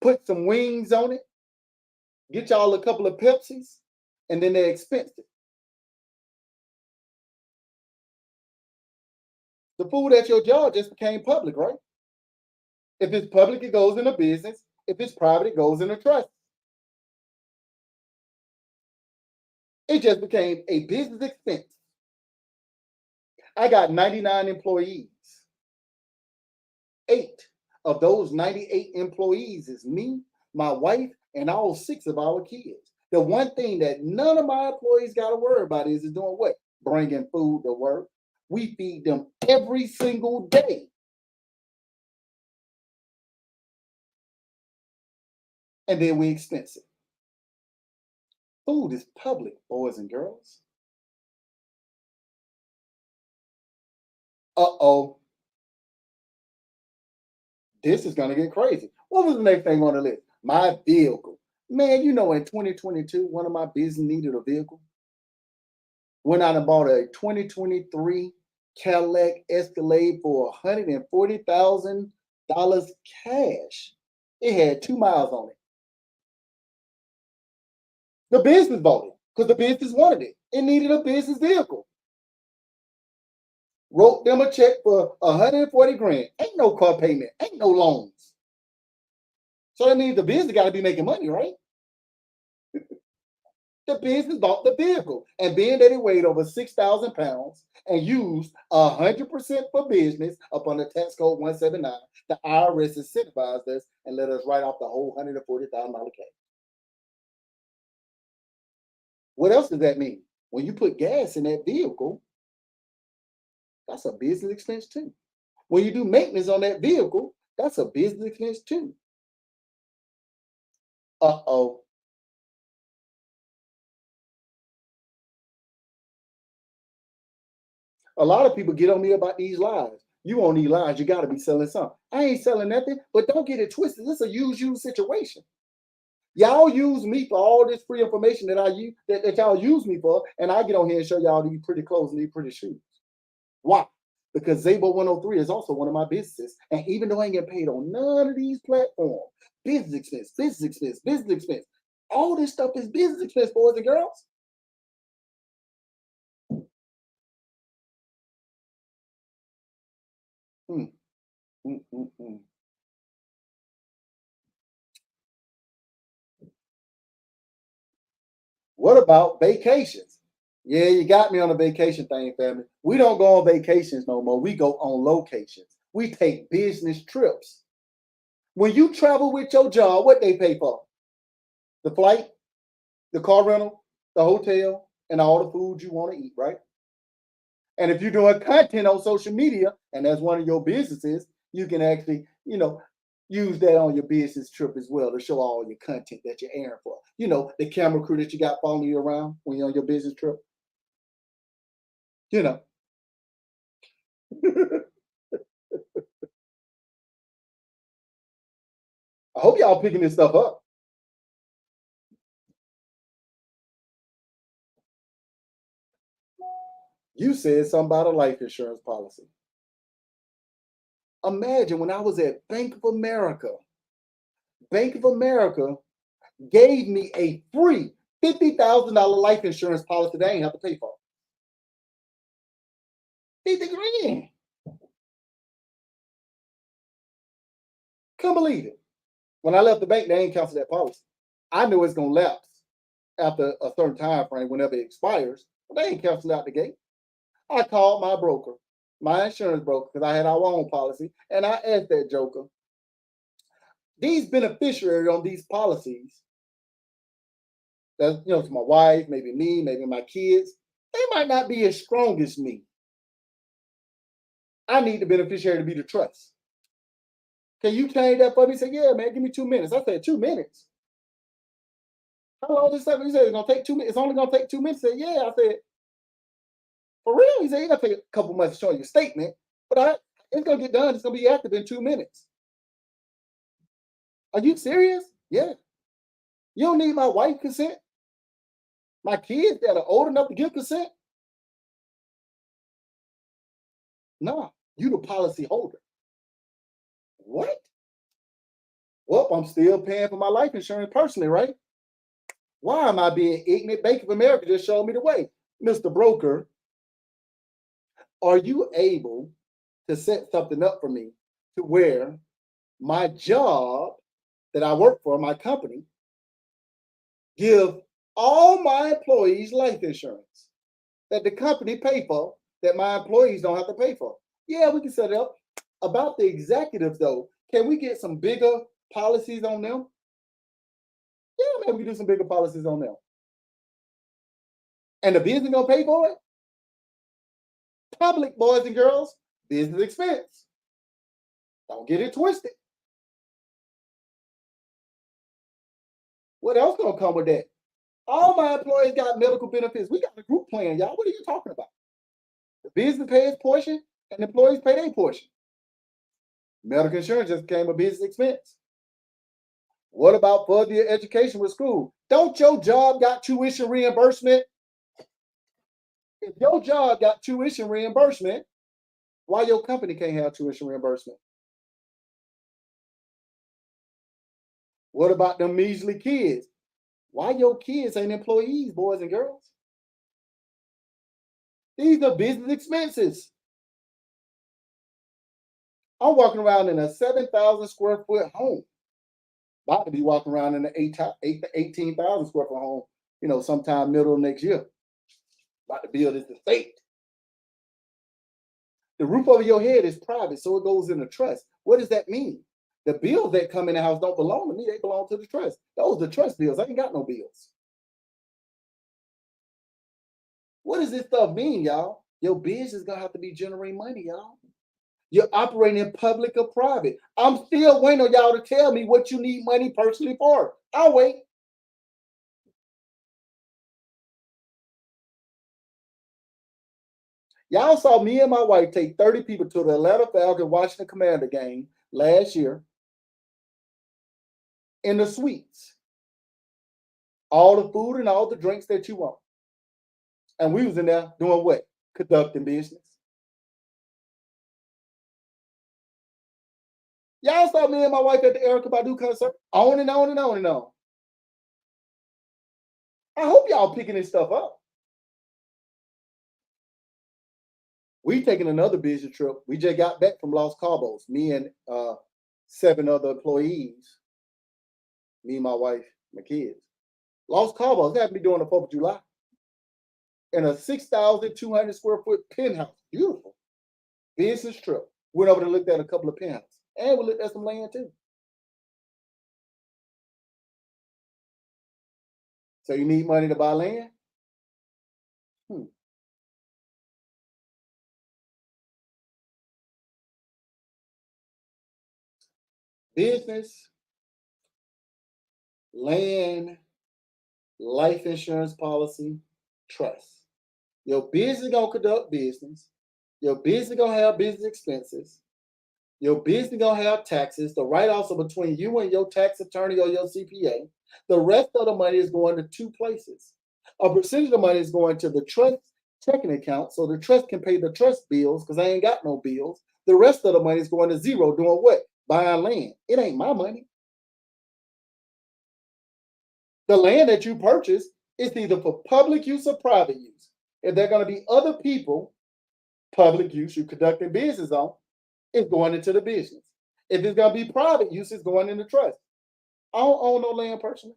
put some wings on it, get y'all a couple of Pepsis, and then they're expensive. The food at your job just became public, right? If it's public, it goes in a business. If it's private, it goes in a trust. It just became a business expense. I got 99 employees. 8 of those 98 employees is me, my wife, and all 6 of our kids. The one thing that none of my employees got to worry about is doing what? Bringing food to work. We feed them every single day. And then we expense it. Food is public, boys and girls. Uh-oh, this is going to get crazy. What was the next thing on the list? My vehicle. Man, you know, in 2022, one of my business needed a vehicle. Went out and bought a 2023 Cadillac Escalade for $140,000 cash. It had 2 miles on it. The business bought it because the business wanted it. It needed a business vehicle. Wrote them a check for 140 grand. Ain't no car payment, ain't no loans. So that means the business got to be making money, right? The business bought the vehicle. And being that it weighed over 6,000 pounds and used 100% for business up under tax code 179, the IRS incentivized us and let us write off the whole $140,000 cash. What else does that mean? When you put gas in that vehicle, that's a business expense too. When you do maintenance on that vehicle, that's a business expense too. Uh-oh. A lot of people get on me about these lies. You on these lies, you got to be selling something. I ain't selling nothing, but don't get it twisted. This is a use situation. Y'all use me for all this free information that I use that y'all use me for, and I get on here and show y'all these pretty clothes and these pretty shoes. Why? Because Zabo 103 is also one of my businesses. And even though I ain't getting paid on none of these platforms, business expense, business expense, business expense, all this stuff is business expense, boys and girls. Mm, mm, mm, mm. What about vacations? Yeah, you got me on the vacation thing, family. We don't go on vacations no more. We go on locations. We take business trips. When you travel with your job, what they pay for? The flight, the car rental, the hotel, and all the food you want to eat, right? And if you're doing content on social media, and that's one of your businesses, you can actually, use that on your business trip as well to show all your content that you're airing for. The camera crew that you got following you around when you're on your business trip. You know. I hope y'all picking this stuff up. You said something about a life insurance policy. Imagine when I was at Bank of America gave me a free $50,000 life insurance policy that I ain't have to pay for. 50 grand. Couldn't believe it. When I left the bank, they ain't canceled that policy. I knew it's gonna lapse after a certain time frame whenever it expires, but they ain't canceled out the gate. I called my broker, my insurance broker, because I had our own policy, and I asked that joker, these beneficiaries on these policies, that to my wife, maybe me, maybe my kids, they might not be as strong as me. I need the beneficiary to be the trust. Can you change that for me? He said, yeah, man, give me 2 minutes. I said, 2 minutes? How long is this? He said, it's gonna take 2 minutes. It's only gonna take 2 minutes. I said, yeah. I said, for real? He said, it's gonna take a couple months to show your statement, but it's gonna get done. It's gonna be active in 2 minutes. Are you serious? Yeah. You don't need my wife consent? My kids that are old enough to give consent? No, you the policy holder. What? Well, I'm still paying for my life insurance personally, right? Why am I being ignorant? Bank of America just showed me the way. Mr. Broker, are you able to set something up for me to where my job that I work for, my company, give all my employees life insurance that the company pay for that my employees don't have to pay for. Yeah, we can set it up. About the executives though, can we get some bigger policies on them? Yeah, man, we can do some bigger policies on them. And the business gonna pay for it? Public, boys and girls, business expense. Don't get it twisted. What else gonna come with that? All my employees got medical benefits. We got a group plan, y'all. What are you talking about? The business pays portion and the employees pay their portion. Medical insurance just became a business expense. What about further education with school? Don't your job got tuition reimbursement? If your job got tuition reimbursement, why your company can't have tuition reimbursement? What about them measly kids? Why your kids ain't employees, boys and girls? These are business expenses. I'm walking around in a 7,000 square foot home. About to be walking around in the 18,000 square foot home, sometime middle of next year. About to build this estate. The roof over your head is private, so it goes in a trust. What does that mean? The bills that come in the house don't belong to me, they belong to the trust. Those are the trust bills. I ain't got no bills. What does this stuff mean, y'all? Your business is gonna have to be generating money, y'all. You're operating in public or private. I'm still waiting on y'all to tell me what you need money personally for. I'll wait. Y'all saw me and my wife take 30 people to the Atlanta Falcons Washington Commander game last year in the suites. All the food and all the drinks that you want. And we was in there doing what? Conducting business. Y'all saw me and my wife at the Erykah Badu concert. On and on and on and on. I hope y'all picking this stuff up. We taking another business trip. We just got back from Los Cabos. Me and 7 other employees. Me, my wife, my kids. Los Cabos. They had me doing the 4th of July. In a 6,200 square foot penthouse. Beautiful. Business trip. Went over to look at a couple of penthouses. And we looked at some land too. So you need money to buy land? Business, land, life insurance policy, trust. Your business gonna conduct business. Your business gonna have business expenses. Your business gonna have taxes. The write-offs are between you and your tax attorney or your CPA. The rest of the money is going to 2 places. A percentage of the money is going to the trust checking account, so the trust can pay the trust bills because I ain't got no bills. The rest of the money is going to zero doing what? Buying land. It ain't my money. The land that you purchase is either for public use or private use. If there are going to be other people, public use you conducting business on, it's going into the business. If it's going to be private use, it's going in the trust. I don't own no land personally.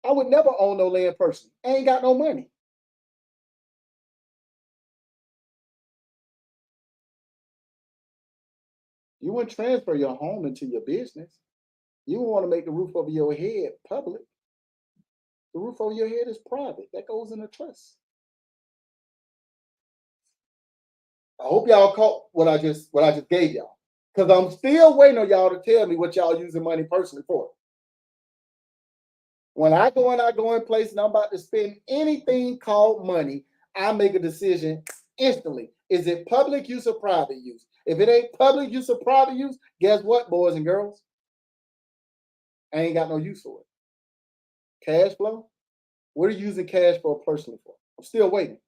I would never own no land personally. I ain't got no money. You wouldn't transfer your home into your business. You would want to make the roof over your head public. The roof over your head is private. That goes in a trust. I hope y'all caught what I just gave y'all. Because I'm still waiting on y'all to tell me what y'all using money personally for. When I go in place and I'm about to spend anything called money, I make a decision instantly. Is it public use or private use? If it ain't public use or private use, guess what, boys and girls? I ain't got no use for it. Cash flow? What are you using cash flow personally for? I'm still waiting.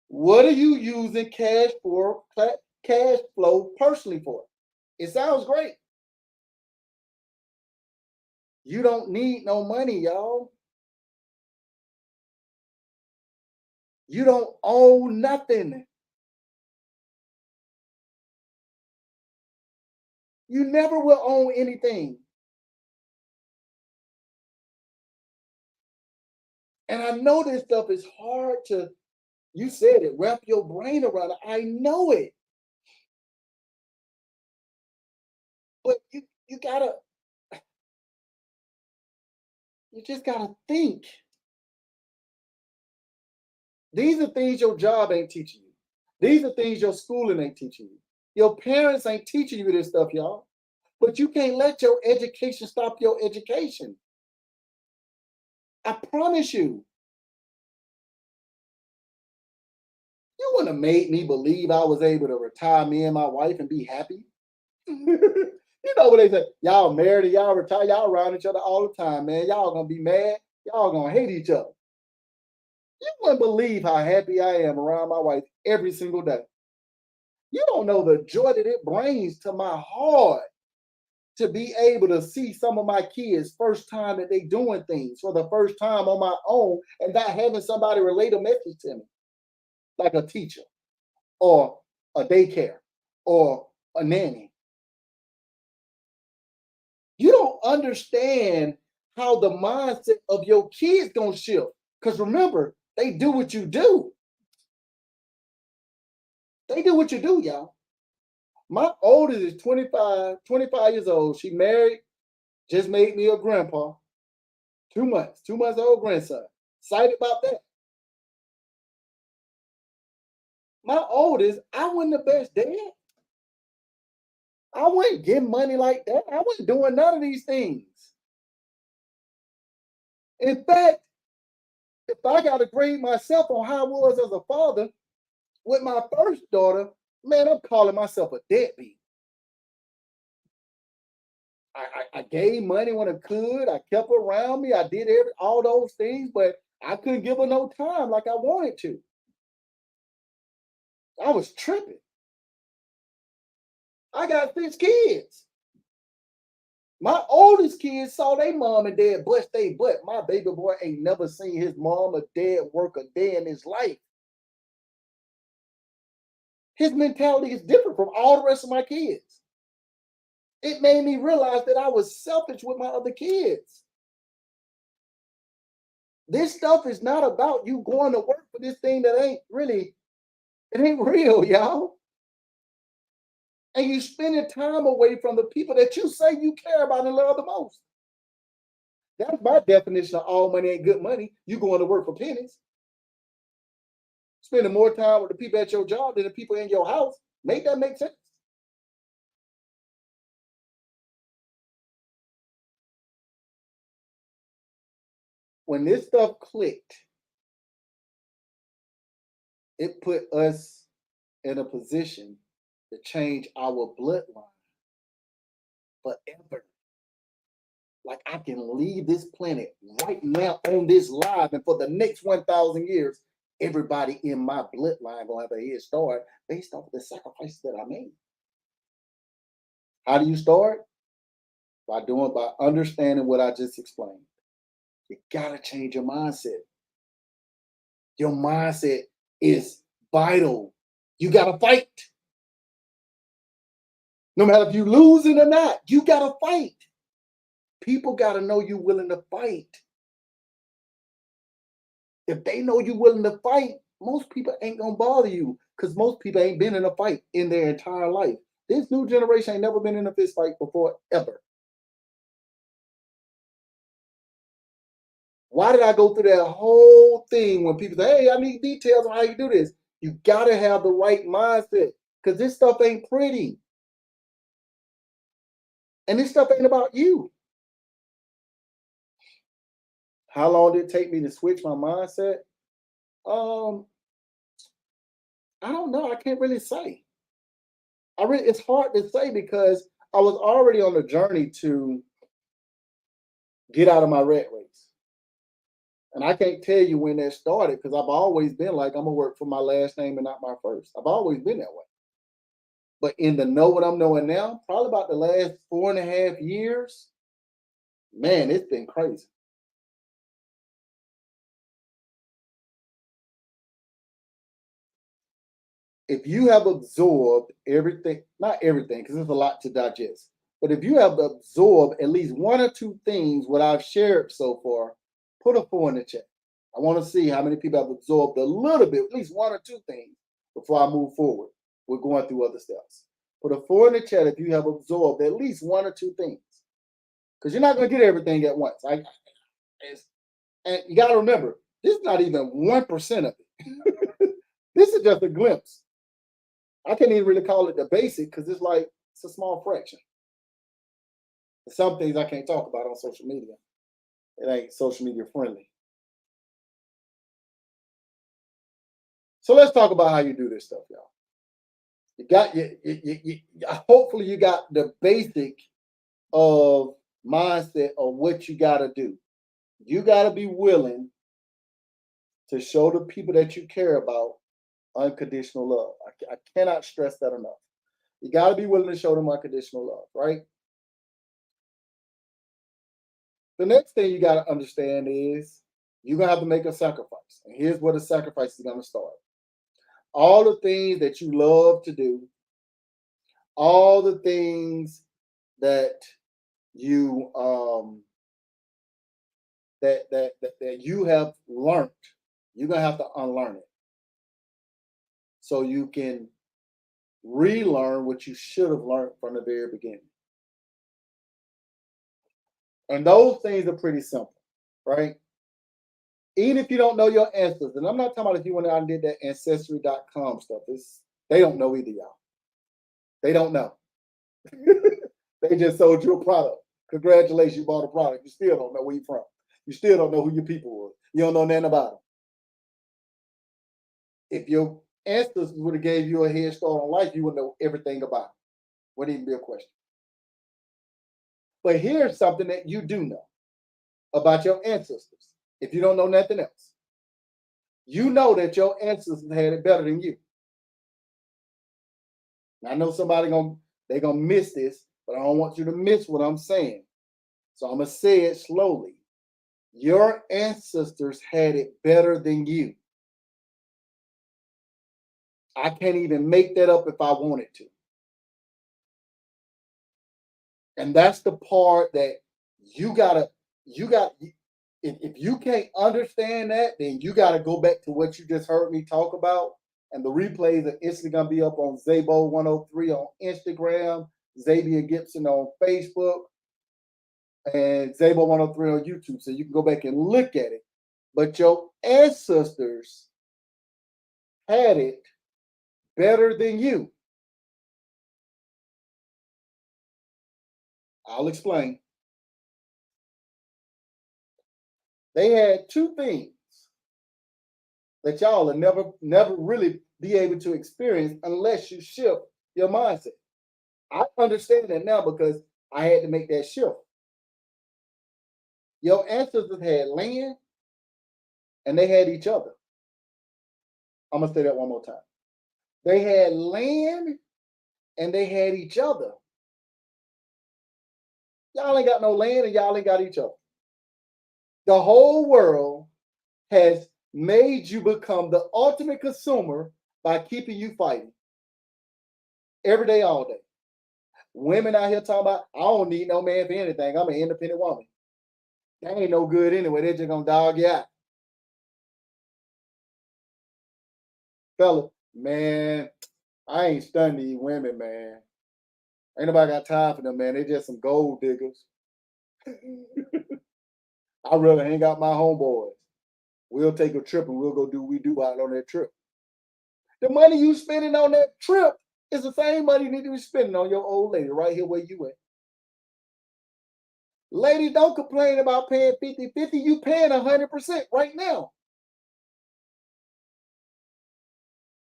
What are you using cash flow personally for? It sounds great. You don't need no money, y'all. You don't own nothing. You never will own anything. And I know this stuff is hard to, you said it, wrap your brain around it. I know it. But you gotta, you just gotta think. These are things your job ain't teaching you. These are things your schooling ain't teaching you. Your parents ain't teaching you this stuff, y'all. But you can't let your education stop your education. I promise you. You wouldn't have made me believe I was able to retire me and my wife and be happy. You know what they say? Y'all married and y'all retire, y'all around each other all the time, man. Y'all gonna be mad. Y'all gonna hate each other. You wouldn't believe how happy I am around my wife every single day. You don't know the joy that it brings to my heart to be able to see some of my kids first time that they doing things for the first time on my own and not having somebody relate a message to me, like a teacher or a daycare or a nanny. You don't understand how the mindset of your kids gonna shift. Because remember, they do what you do. They do what you do, y'all. My oldest is 25 years old. She married, just made me a grandpa. 2 months, 2 months old grandson. Excited about that. My oldest, I wasn't the best dad. I wasn't getting money like that. I wasn't doing none of these things. In fact, if I got to grade myself on how I was as a father with my first daughter, man, I'm calling myself a deadbeat. I gave money when I could. I kept her around me. I did all those things, but I couldn't give her no time like I wanted to. I was tripping. I got 6 kids. My oldest kids saw their mom and dad bust their butt. My baby boy ain't never seen his mom or dad work a day in his life. His mentality is different from all the rest of my kids. It made me realize that I was selfish with my other kids. This stuff is not about you going to work for this thing that ain't really, it ain't real, y'all. And you spending time away from the people that you say you care about and love the most. That's my definition of all money ain't good money. You going to work for pennies. Spending more time with the people at your job than the people in your house. Make that make sense? When this stuff clicked, it put us in a position to change our bloodline forever. Like I can leave this planet right now on this live, and for the next 1,000 years, everybody in my bloodline gonna have a head start based off of the sacrifices that I made. How do you start? By understanding what I just explained. You gotta change your mindset. Your mindset is vital. You gotta fight. No matter if you losing or not, you gotta fight. People gotta know you willing to fight. If they know you willing to fight, most people ain't gonna bother you because most people ain't been in a fight in their entire life. This new generation ain't never been in a fist fight before, ever. Why did I go through that whole thing when people say, hey, I need details on how you do this? You gotta have the right mindset because this stuff ain't pretty. And this stuff ain't about you. How long did it take me to switch my mindset? Um, I don't know. I can't really say. It's hard to say because I was already on a journey to get out of my rat race. And I can't tell you when that started because I've always been like, I'm gonna work for my last name and not my first. I've always been that way. But in the know what I'm knowing now, probably about the last 4.5 years, man, it's been crazy. if you have absorbed everything, not everything, because there's a lot to digest, but if you have absorbed at least one or two things what I've shared so far, put a 4 in the chat. I want to see how many people have absorbed a little bit, at least one or two things before I move forward. We're going through other steps. Put a 4 in the chat if you have absorbed at least one or two things, because you're not going to get everything at once. And you got to remember, this is not even 1% of it. This is just a glimpse. I can't even really call it the basic because it's a small fraction. Some things I can't talk about on social media. It ain't social media friendly. So let's talk about how you do this stuff, y'all. You got hopefully you got the basic of mindset of what you got to do. You got to be willing to show the people that you care about unconditional love. I cannot stress that enough. You got to be willing to show them unconditional love, right? The next thing you got to understand is you're going to have to make a sacrifice. And here's where the sacrifice is going to start. All the things that you love to do, all the things that you that you have learned, you're going to have to unlearn it. So you can relearn what you should have learned from the very beginning. And those things are pretty simple, right? Even if you don't know your ancestors, and I'm not talking about if you went out and did that ancestry.com stuff. They don't know either, y'all. They don't know. They just sold you a product. Congratulations, you bought a product. You still don't know where you're from. You still don't know who your people were. You don't know nothing about them. If your ancestors would have gave you a head start on life, you would know everything about it. Wouldn't even be a question. But here's something that you do know about your ancestors. If you don't know nothing else, you know that your ancestors had it better than you. Now, I know they're gonna miss this, but I don't want you to miss what I'm saying. So I'm gonna say it slowly. Your ancestors had it better than you. I can't even make that up if I wanted to. And that's the part that if you can't understand that, then you got to go back to what you just heard me talk about. And the replays are instantly going to be up on Zabo103 on Instagram, Xavier Gibson on Facebook, and Zabo103 on YouTube. So you can go back and look at it. But your ancestors had it better than you. I'll explain. They had two things that y'all will never really be able to experience unless you shift your mindset. I understand that now because I had to make that shift. Your ancestors had land and they had each other. I'm going to say that one more time. They had land and they had each other. Y'all ain't got no land and y'all ain't got each other. The whole world has made you become the ultimate consumer by keeping you fighting every day, all day. Women out here talking about, I don't need no man for anything. I'm an independent woman. They ain't no good anyway. They're just gonna dog you out. Fella, man, I ain't studying these women, man. Ain't nobody got time for them, man. They just some gold diggers. I'd rather hang out with my homeboys. We'll take a trip and we'll go do what we do out on that trip. The money you spending on that trip is the same money you need to be spending on your old lady right here where you at. Ladies, don't complain about paying 50-50. You paying 100% right now.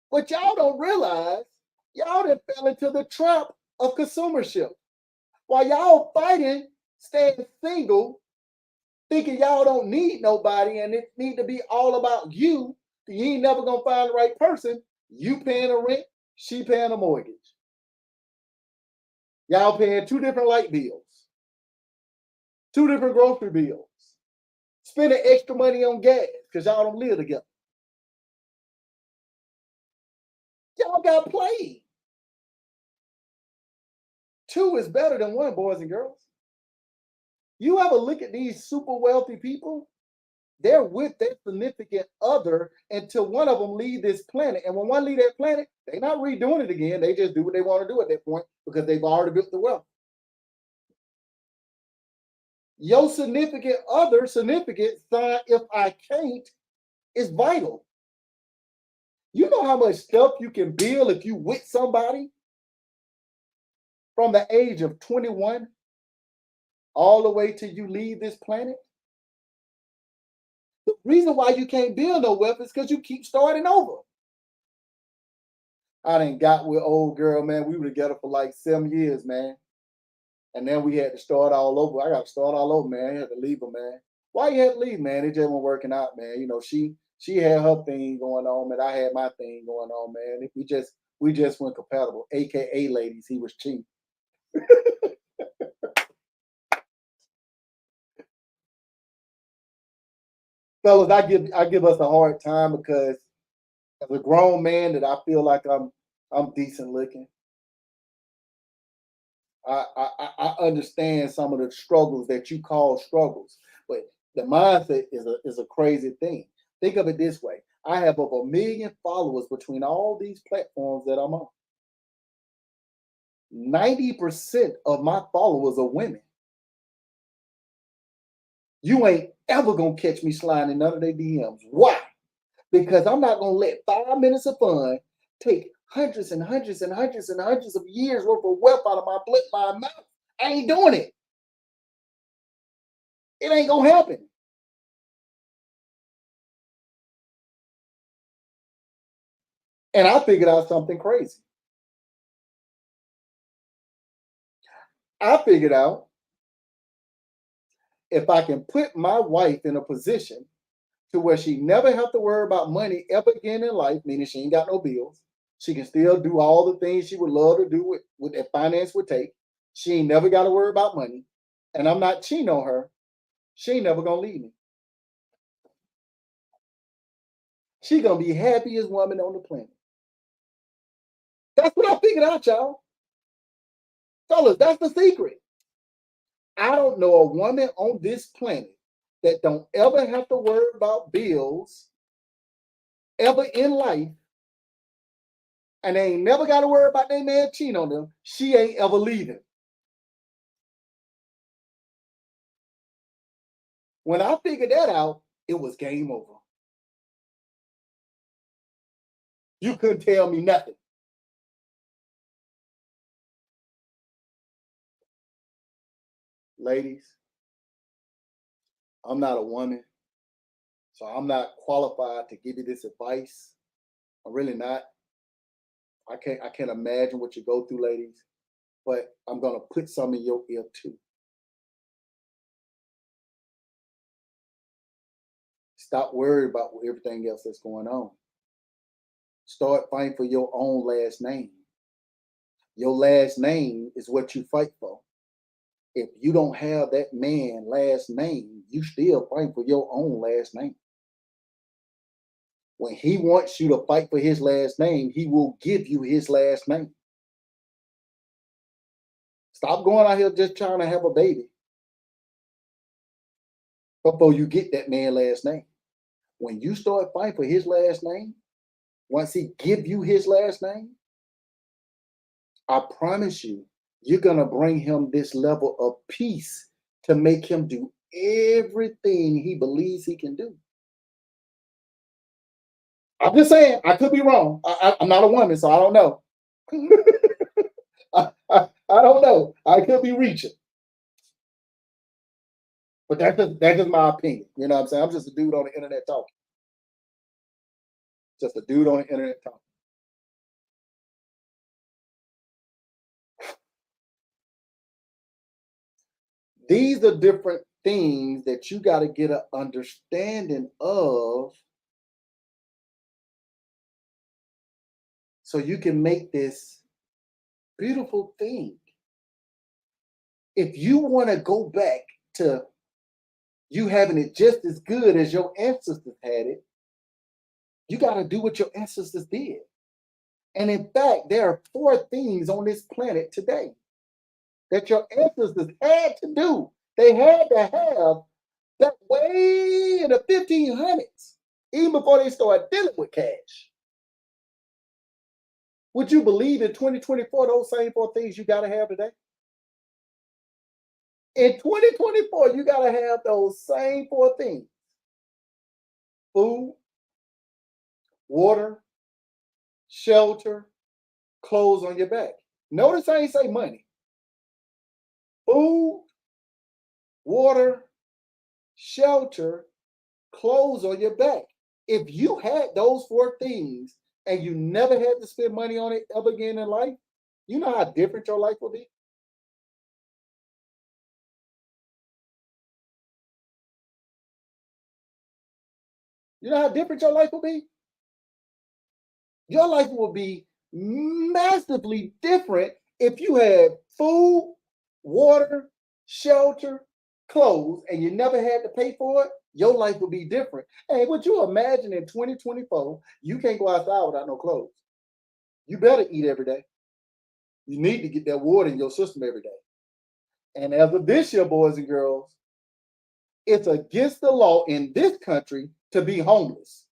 What y'all don't realize, y'all done fell into the trap of consumership. While y'all fighting, staying single, thinking y'all don't need nobody and it need to be all about you, you ain't never gonna find the right person. You paying a rent, she paying a mortgage. Y'all paying two different light bills, two different grocery bills, spending extra money on gas because y'all don't live together. Y'all Y'all got played. Two is better than one, boys and girls. You ever look at these super wealthy people? They're with their significant other until one of them leave this planet. And when one leave that planet, they're not redoing it again. They just do what they want to do at that point because they've already built the wealth. Your significant other, significant sign, if I can't, is vital. You know how much stuff you can build if you with somebody from the age of 21 all the way till you leave this planet? The reason why you can't build no wealth is because you keep starting over. I done got with old girl, man. We were together for like 7 years, man. And then we had to start all over. I got to start all over, man. I had to leave her, man. Why you had to leave, man? It just wasn't working out, man. You know, she had her thing going on, and I had my thing going on, man. We just weren't compatible. AKA ladies, he was cheap. Fellas, I give us a hard time because as a grown man that I feel like I'm decent looking. I understand some of the struggles that you call struggles, but the mindset is a crazy thing. Think of it this way: I have over 1 million followers between all these platforms that I'm on. 90% of my followers are women. You ain't ever gonna catch me sliding in none of their DMs. Why? Because I'm not gonna let 5 minutes of fun take hundreds and hundreds and hundreds and hundreds of years worth of wealth out of my mouth. I ain't doing it. It ain't gonna happen. And I figured out something crazy. I figured out if I can put my wife in a position to where she never have to worry about money ever again in life, meaning she ain't got no bills. She can still do all the things she would love to do with that finance would take. She ain't never got to worry about money. And I'm not cheating on her. She ain't never gonna leave me. She gonna be happiest woman on the planet. That's what I figured out, y'all. Fellas, that's the secret. I don't know a woman on this planet that don't ever have to worry about bills ever in life, and they ain't never got to worry about their man cheating on them. She ain't ever leaving. When I figured that out, it was game over. You couldn't tell me nothing. Ladies, I'm not a woman, so I'm not qualified to give you this advice. I'm really not. I can't imagine what you go through, ladies, but I'm gonna put some in your ear too. Stop worrying about everything else that's going on. Start fighting for your own last name. Your last name is what you fight for. If you don't have that man last name, you still fight for your own last name. When he wants you to fight for his last name, he will give you his last name. Stop going out here just trying to have a baby before you get that man last name. When you start fighting for his last name, once he give you his last name, I promise you, you're gonna bring him this level of peace to make him do everything he believes he can do. I'm just saying, I could be wrong. I'm not a woman, so I don't know. I don't know. I could be reaching, but that's just my opinion. You know what I'm saying? I'm just a dude on the internet talking. Just a dude on the internet talking. These are different things that you got to get an understanding of so you can make this beautiful thing. If you want to go back to you having it just as good as your ancestors had it, you got to do what your ancestors did. And in fact, there are 4 things on this planet today that your ancestors had to do. They had to have that way in the 1500s, even before they started dealing with cash. Would you believe in 2024 those same 4 things you got to have today? In 2024, you got to have those same 4 things: food, water, shelter, clothes on your back. Notice I ain't say money. Food, water, shelter, clothes on your back. If you had those 4 things and you never had to spend money on it ever again in life, you know how different your life will be? You know how different your life will be? Your life will be massively different if you had food, water, shelter, clothes, and you never had to pay for it. Your life will be different. Hey, would you imagine in 2024, you can't go outside without no clothes? You better eat every day. You need to get that water in your system every day. And as of this year, boys and girls, it's against the law in this country to be homeless.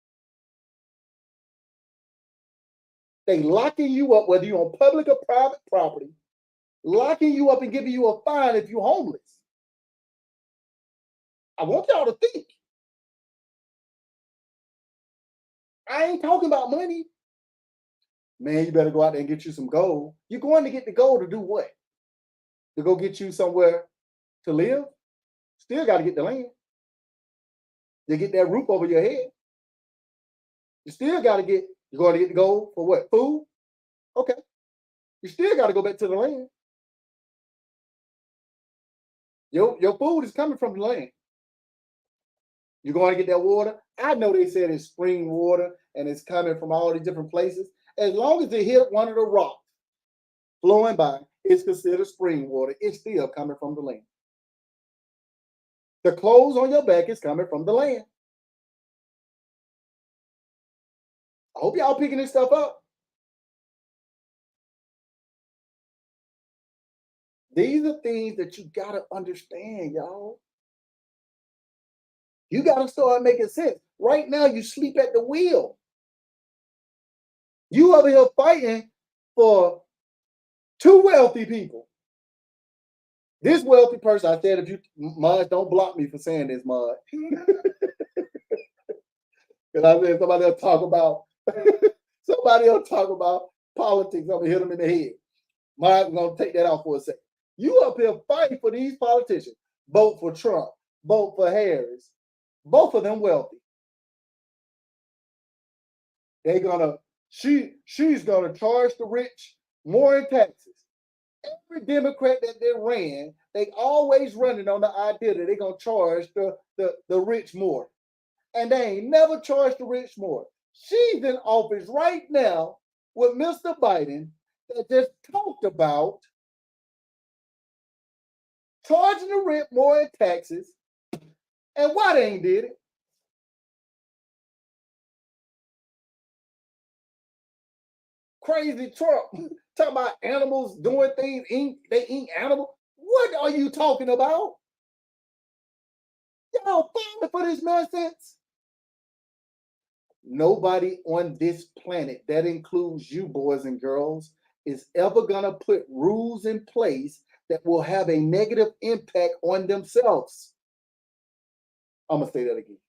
They locking you up, whether you're on public or private property, locking you up and giving you a fine if you're homeless. I want y'all to think. I ain't talking about money. Man, you better go out there and get you some gold. You're going to get the gold to do what? To go get you somewhere to live? Still got to get the land. You get that roof over your head. You still got to get, you're going to get the gold for what? Food? Okay. You still got to go back to the land. Your food is coming from the land. You're going to get that water. I know they said it's spring water and it's coming from all these different places. As long as it hit one of the rocks flowing by, it's considered spring water. It's still coming from the land. The clothes on your back is coming from the land. I hope y'all picking this stuff up. These are things that you got to understand, y'all. You got to start making sense. Right now, you sleep at the wheel. You over here fighting for 2 wealthy people. This wealthy person, I said, if you, Mud, don't block me for saying this, Mud. Because I said somebody will talk about politics. I'm going to hit them in the head. Mud, I'm going to take that off for a second. You up here fighting for these politicians. Vote for Trump. Vote for Harris. Both of them wealthy. She's gonna charge the rich more in taxes. Every Democrat that they ran, they always running on the idea that they're gonna charge the rich more. And they ain't never charged the rich more. She's in office right now with Mr. Biden that just talked about charging the rich more in taxes. And why they ain't did it? Crazy Trump talking about animals doing things, they eat animals. What are you talking about? Y'all falling for this nonsense? Nobody on this planet, that includes you, boys and girls, is ever gonna put rules in place that will have a negative impact on themselves. I'm gonna say that again.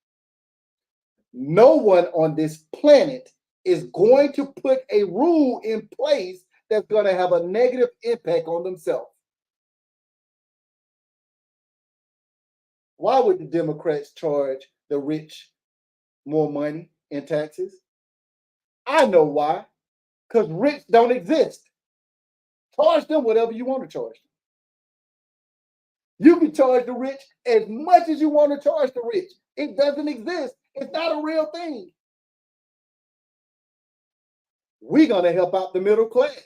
No one on this planet is going to put a rule in place that's going to have a negative impact on themselves. Why would the Democrats charge the rich more money in taxes? I know why. Because rich don't exist. Charge them whatever you want to charge them. You can charge the rich as much as you want to charge the rich. It doesn't exist. It's not a real thing. We're going to help out the middle class.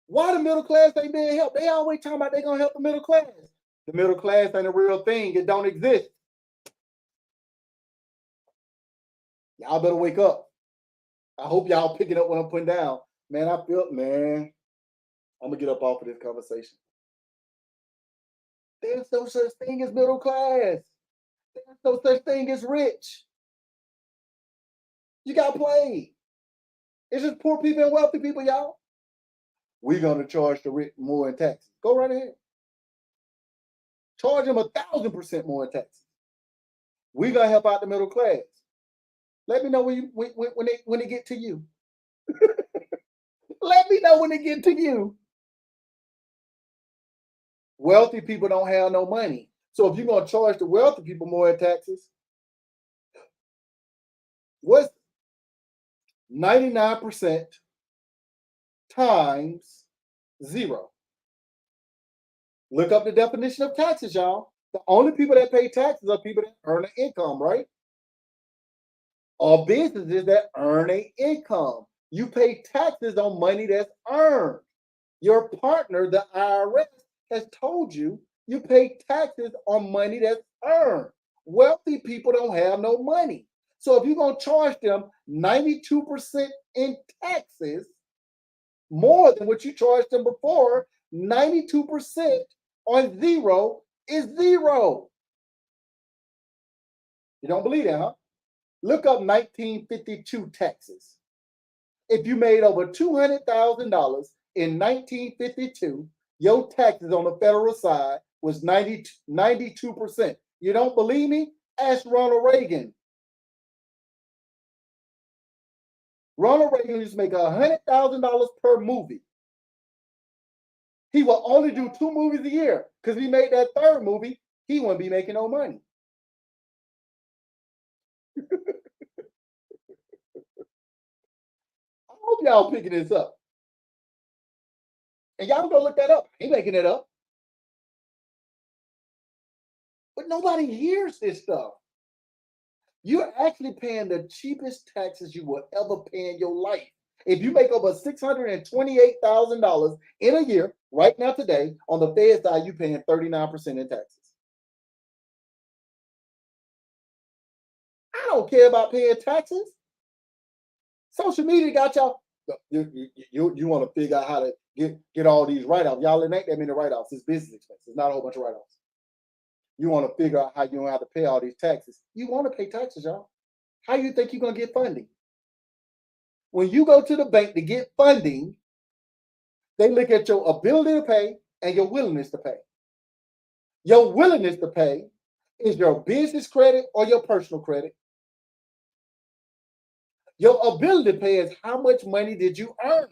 Why the middle class ain't being helped? They always talking about they going to help the middle class. The middle class ain't a real thing. It don't exist. Y'all better wake up. I hope y'all picking up what I'm putting down. Man, I feel, man, I'm gonna get up off of this conversation. There's no such thing as middle class. There's no such thing as rich. You got played. It's just poor people and wealthy people, y'all. We're gonna charge the rich more in taxes. Go right ahead. Charge them 1,000% more in taxes. We're gonna help out the middle class. Let me know when they get to you. Let me know when they get to you. Wealthy people don't have no money. So if you're gonna charge the wealthy people more in taxes, what's 99% times zero? Look up the definition of taxes, y'all. The only people that pay taxes are people that earn an income, right? Or businesses that earn an income. You pay taxes on money that's earned. Your partner, the IRS, has told you you pay taxes on money that's earned. Wealthy people don't have no money. So if you're going to charge them 92% in taxes, more than what you charged them before, 92% on zero is zero. You don't believe that, huh? Look up 1952 taxes. If you made over $200,000 in 1952, your taxes on the federal side was 92%. You don't believe me? Ask Ronald Reagan. Ronald Reagan used to make $100,000 per movie. He will only do 2 movies a year because he made that third movie, he wouldn't be making no money. I hope y'all picking this up. And y'all go look that up. He making it up. But nobody hears this stuff. You're actually paying the cheapest taxes you will ever pay in your life. If you make over $628,000 in a year, right now today, on the Fed side, you're paying 39% in taxes. I don't care about paying taxes. Social media got y'all. You want to figure out how to get all these write-offs. Y'all, it ain't that many write-offs. It's business expenses. It's not a whole bunch of write-offs. You want to figure out how you don't have to pay all these taxes. You want to pay taxes, y'all. How you think you're going to get funding? When you go to the bank to get funding, they look at your ability to pay and your willingness to pay. Your willingness to pay is your business credit or your personal credit. Your ability to pay is how much money did you earn.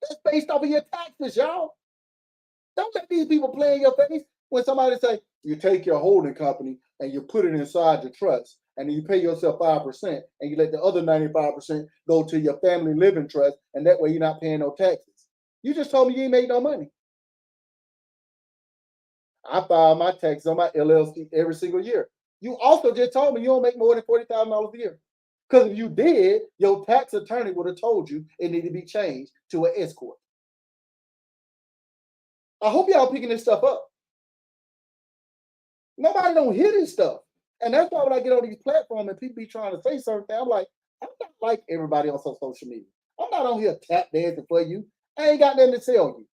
That's based off of your taxes, y'all. Don't let these people play in your face. When somebody say you take your holding company and you put it inside your trust, and then you pay yourself 5%, and you let the other 95% go to your family living trust, and that way you're not paying no taxes. You just told me you ain't made no money. I file my taxes on my LLC every single year. You also just told me you don't make more than $40,000 a year. Because if you did, your tax attorney would have told you it needed to be changed to an S corp. I hope y'all picking this stuff up. Nobody don't hear this stuff. And that's why when I get on these platforms and people be trying to say certain things, I'm not like everybody else on social media. I'm not on here tap dancing for you. I ain't got nothing to tell you.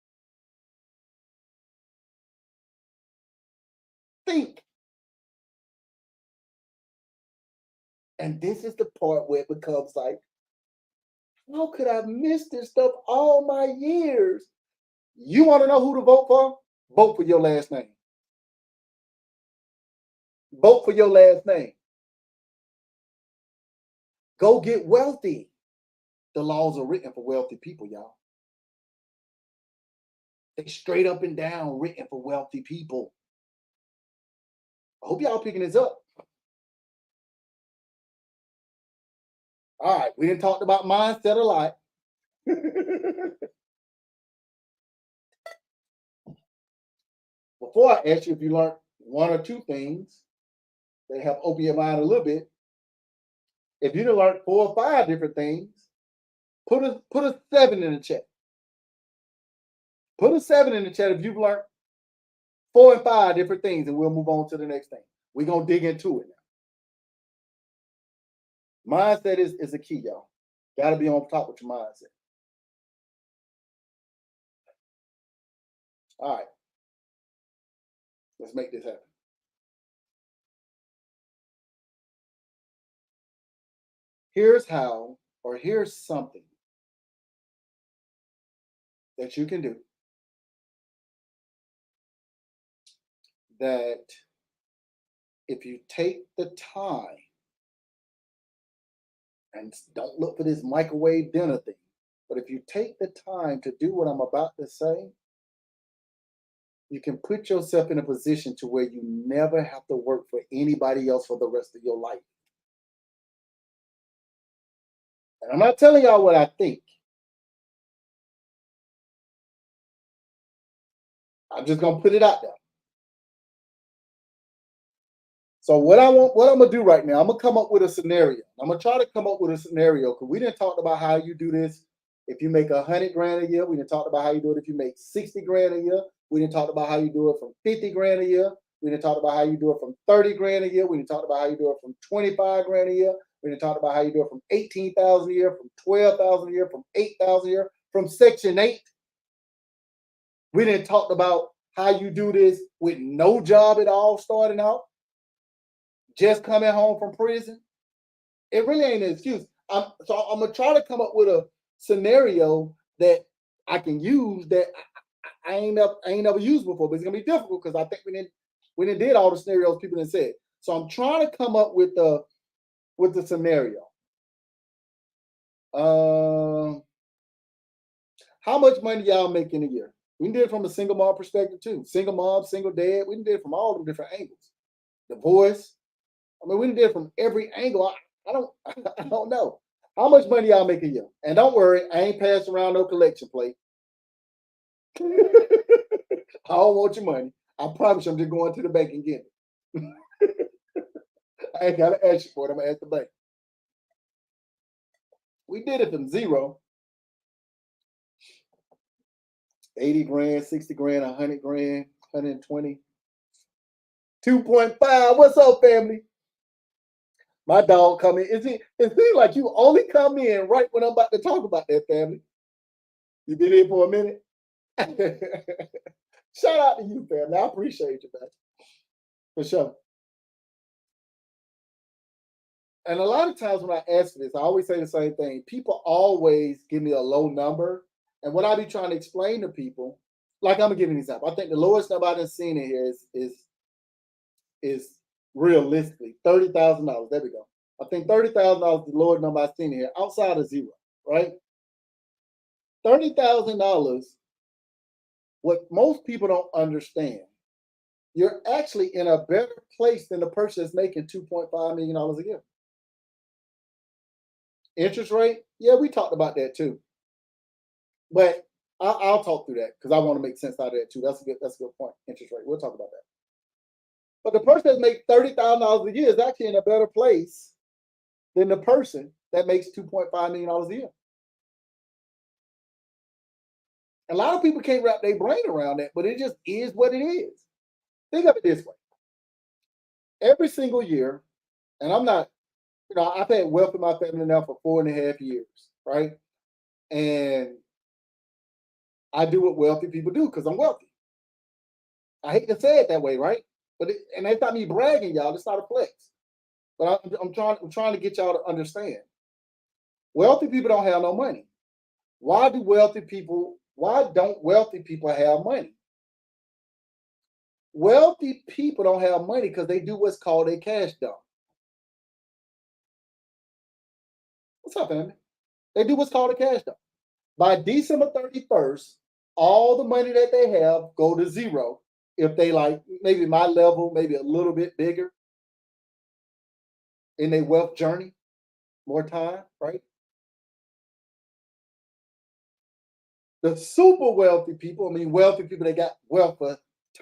Think. And this is the part where it becomes like, how could I miss this stuff all my years? You want to know who to vote for? Vote for your last name. Vote for your last name. Go get wealthy. The laws are written for wealthy people, y'all. They straight up and down written for wealthy people. I hope y'all picking this up. All right, we didn't talk about mindset a lot. Before I ask you if you learned one or two things that help open your mind a little bit, if you done learned 4 or 5 different things, put a 7 in the chat. Put a 7 in the chat if you've learned 4 and 5 different things, and we'll move on to the next thing. We're gonna dig into it now. Mindset is a key, y'all. Got to be on top with your mindset. All right, let's make this happen. Here's how, or here's something that you can do that if you take the time and don't look for this microwave dinner thing, but if you take the time to do what I'm about to say, you can put yourself in a position to where you never have to work for anybody else for the rest of your life. And I'm not telling y'all what I think. I'm just gonna put it out there. So what I'm gonna do right now, I'm gonna come up with a scenario. I'm gonna try to come up with a scenario because we didn't talk about how you do this if you make 100 grand a year. We didn't talk about how you do it if you make 60 grand a year. We didn't talk about how you do it from 50 grand a year. We didn't talk about how you do it from 30 grand a year. We didn't talk about how you do it from 25 grand a year. We didn't talk about how you do it from 18,000 a year, from 12,000 a year, from 8,000 a year, from Section 8. We didn't talk about how you do this with no job at all starting out, just coming home from prison. It really ain't an excuse. So I'm gonna try to come up with a scenario that I can use that I ain't never used before, but it's gonna be difficult because I think we didn't did all the scenarios people didn't said. So I'm trying to come up with the scenario. How much money y'all make in a year? We did it from a single mom perspective too. Single mom, single dad. We did it from all the different angles. Divorce. I mean, we did it from every angle. I don't I don't know. How much money y'all make a year? And don't worry, I ain't passing around no collection plate. I don't want your money. I promise you I'm just going to the bank and get it. I ain't gotta ask you for it. I'm gonna ask the bank. We did it from zero. 80 grand, 60 grand, 100 grand, 120. 2.5. What's up, family? My dog come in. It seems like you only come in right when I'm about to talk about that, family. You been in for a minute? Shout out to you, family. I appreciate you, man. For sure. And a lot of times when I ask for this, I always say the same thing. People always give me a low number. And what I be trying to explain to people, like I'm gonna give you an example. I think the lowest number I've seen in here is realistically $30,000. There we go. I think $30,000 is the lowest number I've seen here outside of zero, right? $30,000. What most people don't understand, you're actually in a better place than the person that's making $2.5 million a year. Interest rate, yeah, we talked about that too. But I'll talk through that because I want to make sense out of that too. That's a good point. Interest rate, we'll talk about that. But the person that makes $30,000 a year is actually in a better place than the person that makes $2.5 million a year. A lot of people can't wrap their brain around that, but it just is what it is. Think of it this way. Every single year, and I'm not, I've had wealth in my family now for 4.5 years, right? And I do what wealthy people do because I'm wealthy. I hate to say it that way, right? And that's not me bragging, y'all. It's not a flex. But I'm trying to get y'all to understand. Wealthy people don't have no money. Why don't wealthy people have money? Wealthy people don't have money because they do what's called a cash dump. What's up, family? They do what's called a cash dump. By December 31st, all the money that they have go to zero. If they like maybe my level, maybe a little bit bigger in their wealth journey, more time, right? The super wealthy people, wealthy people, they got wealth for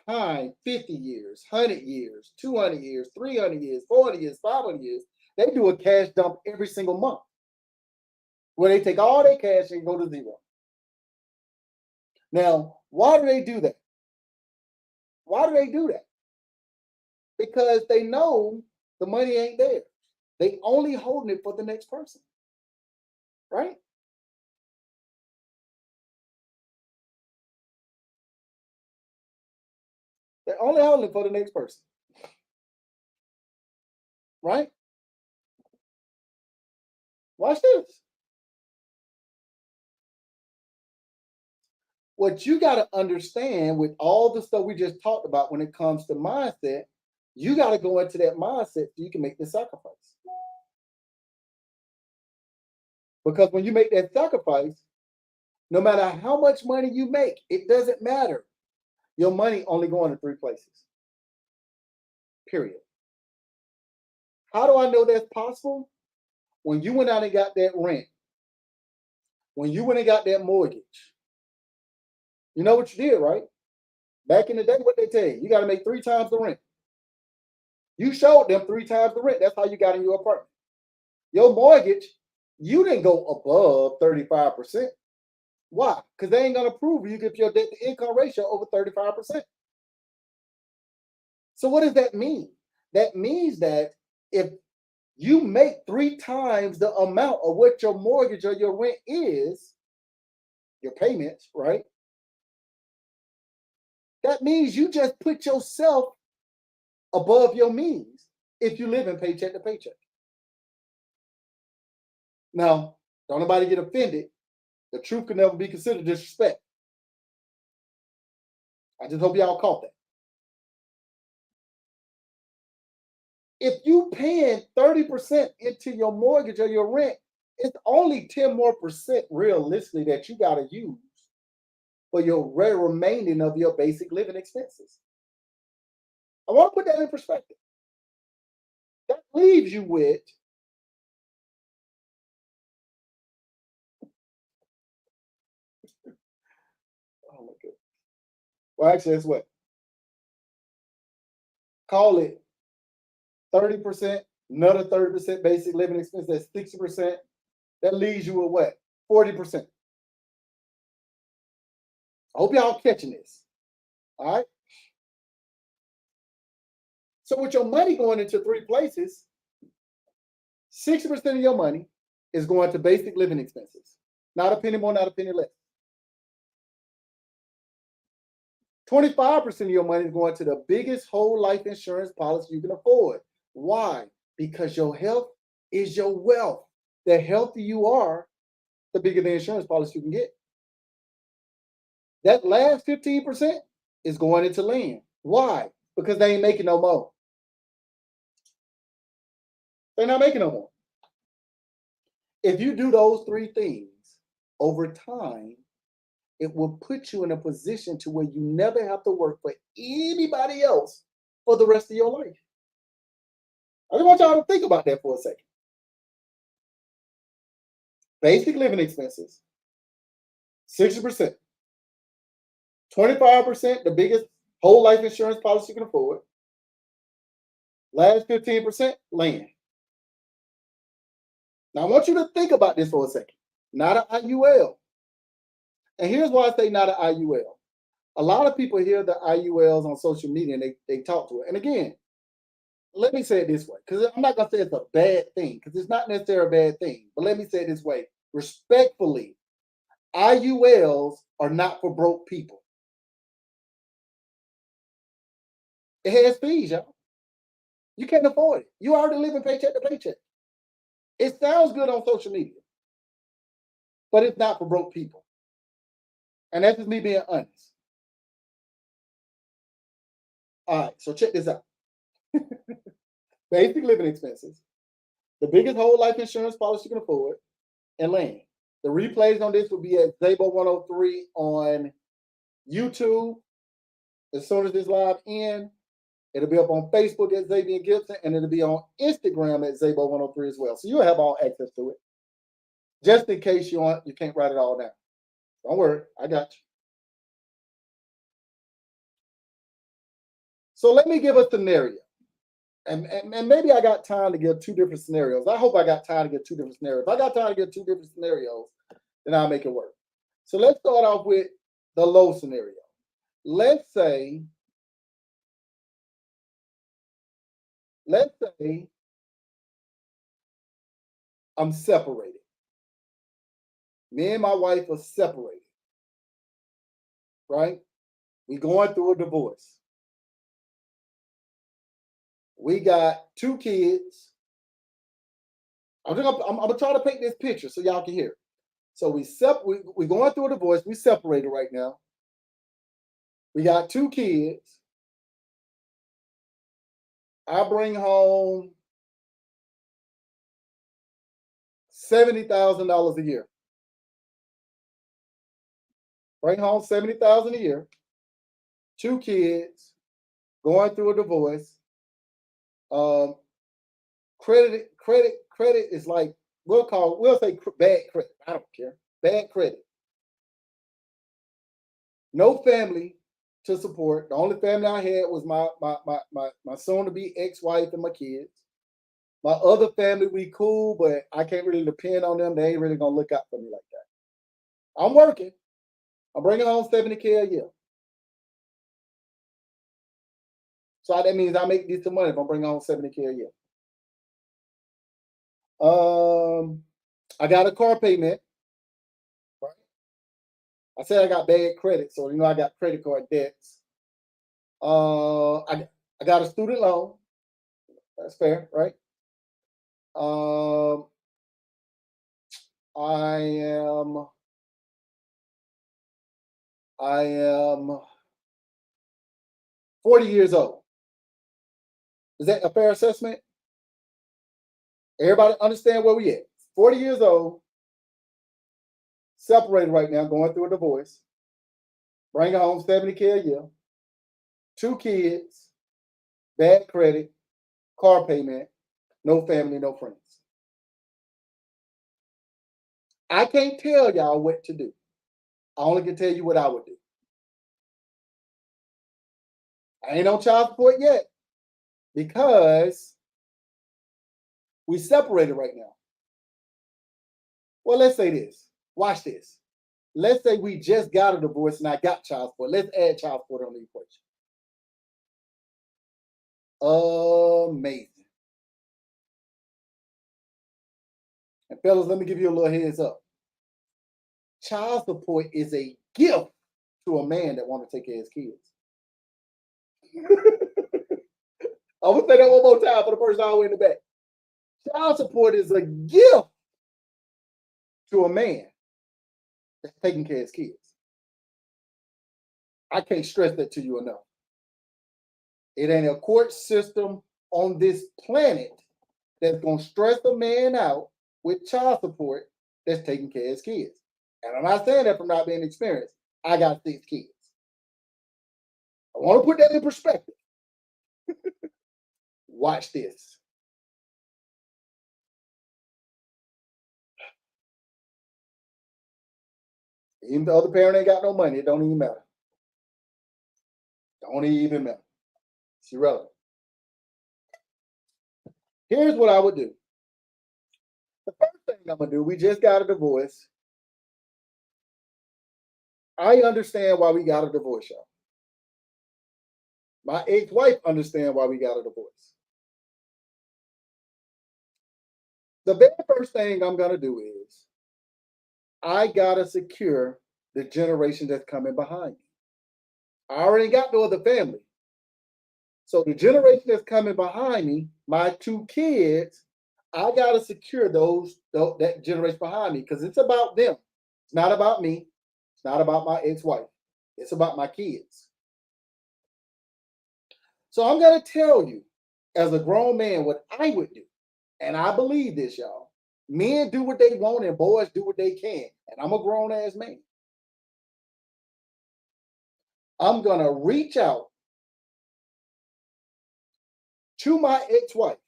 time, 50 years, 100 years, 200 years, 300 years, 400 years, 500 years. They do a cash dump every single month where they take all their cash and go to zero. Now, why do they do that? Why do they do that? Because they know the money ain't there. They only holding it for the next person. right? They're only holding for the next person, right? Watch this. What you got to understand with all the stuff we just talked about when it comes to mindset, you got to go into that mindset so you can make the sacrifice. Because when you make that sacrifice, no matter how much money you make, it doesn't matter. Your money only going to three places. Period. How do I know that's possible? When you went out and got that rent, when you went and got that mortgage, you know what you did, right? Back in the day, what they tell you, you got to make three times the rent. You showed them three times the rent. That's how you got in your apartment. Your mortgage, you didn't go above 35%. Why? Because they ain't going to prove you if your debt to income ratio over 35%. So what does that mean? That means that if you make three times the amount of what your mortgage or your rent is, your payments, right? That means you just put yourself above your means if you live in paycheck to paycheck. Now, don't nobody get offended. The truth can never be considered disrespect. I just hope y'all caught that. If you paying 30% into your mortgage or your rent, it's only 10 more percent realistically that you got to use for your remaining of your basic living expenses. I want to put that in perspective. That leaves you with oh my goodness. Well, actually, that's what call it 30%, another 30% basic living expense. That's 60%. That leaves you with what? 40%. I hope y'all catching this. All right. So with your money going into three places, 60% of your money is going to basic living expenses. Not a penny more, not a penny less. 25% of your money is going to the biggest whole life insurance policy you can afford. Why? Because your health is your wealth. The healthier you are, the bigger the insurance policy you can get. That last 15% is going into land. Why? Because they ain't making no more. They're not making no more. If you do those three things over time, it will put you in a position to where you never have to work for anybody else for the rest of your life. I just want y'all to think about that for a second. Basic living expenses, 60%. 25%, the biggest whole life insurance policy you can afford. Last 15%, land. Now, I want you to think about this for a second. Not an IUL. And here's why I say not an IUL. A lot of people hear the IULs on social media and they talk to it. And again, let me say it this way, because I'm not going to say it's a bad thing, because it's not necessarily a bad thing. But let me say it this way. Respectfully, IULs are not for broke people. It has fees, y'all. You can't afford it. You already living paycheck to paycheck. It sounds good on social media, but it's not for broke people. And that's just me being honest. All right, so check this out. Basic living expenses, the biggest whole life insurance policy you can afford, and land. The replays on this will be at Zabo 103 on YouTube. As soon as this live ends, it'll be up on Facebook at Xavier Gibson, and it'll be on Instagram at Zabo 103 as well. So you'll have all access to it. Just in case you can't write it all down. Don't worry, I got you. So let me give a scenario. And maybe I got time to give two different scenarios. I hope I got time to give two different scenarios. If I got time to give two different scenarios, then I'll make it work. So let's start off with the low scenario. Let's say I'm separated. Me and my wife are separated, right? We going through a divorce. We got 2 kids. I'm gonna try to paint this picture so y'all can hear. So we going through a divorce. We separated right now. We got 2 kids. I bring home $70,000 a year. Bring home 70,000 a year. 2 kids, going through a divorce. Um, credit is like we'll say bad credit. I don't care. Bad credit. No family to support. The only family I had was my soon to be ex-wife and my kids. My other family, we cool, but I can't really depend on them. They ain't really gonna look out for me like that. I'm working. I'm bringing home 70K a year. So that means I make decent money if I'm bringing home 70K a year. I got a car payment. Right? I said I got bad credit, so I got credit card debts. I got a student loan. That's fair, right? Um, I am I am 40 years old. Is that a fair assessment? Everybody understand where we at? 40 years old, separated right now, going through a divorce, bringing home 70K a year, 2 kids, bad credit, car payment, no family, no friends. I can't tell y'all what to do. I only can tell you what I would do. I ain't on child support yet because we separated right now. Well, let's say this. Watch this. Let's say we just got a divorce and I got child support. Let's add child support on the equation. Amazing. And fellas, let me give you a little heads up. Child support is a gift to a man that want to take care of his kids. I'm gonna say that one more time for the person all the way in the back. Child support is a gift to a man that's taking care of his kids. I can't stress that to you enough. It ain't a court system on this planet that's gonna stress a man out with child support that's taking care of his kids. And I'm not saying that from not being experienced. I got 6 kids. I want to put that in perspective. Watch this. Even the other parent ain't got no money, it don't even matter. Don't even matter. It's irrelevant. Here's what I would do. The first thing I'm gonna do, we just got a divorce. I understand why we got a divorce, y'all. My ex-wife understand why we got a divorce. The very first thing I'm gonna do is I gotta secure the generation that's coming behind me. I already got no other family. So the generation that's coming behind me, my 2 kids, I gotta secure that generation behind me because it's about them. It's not about me. It's not about my ex-wife. It's about my kids. So I'm gonna tell you, as a grown man, what I would do, and I believe this, y'all. Men do what they want and boys do what they can, and I'm a grown ass man. I'm gonna reach out to my ex-wife,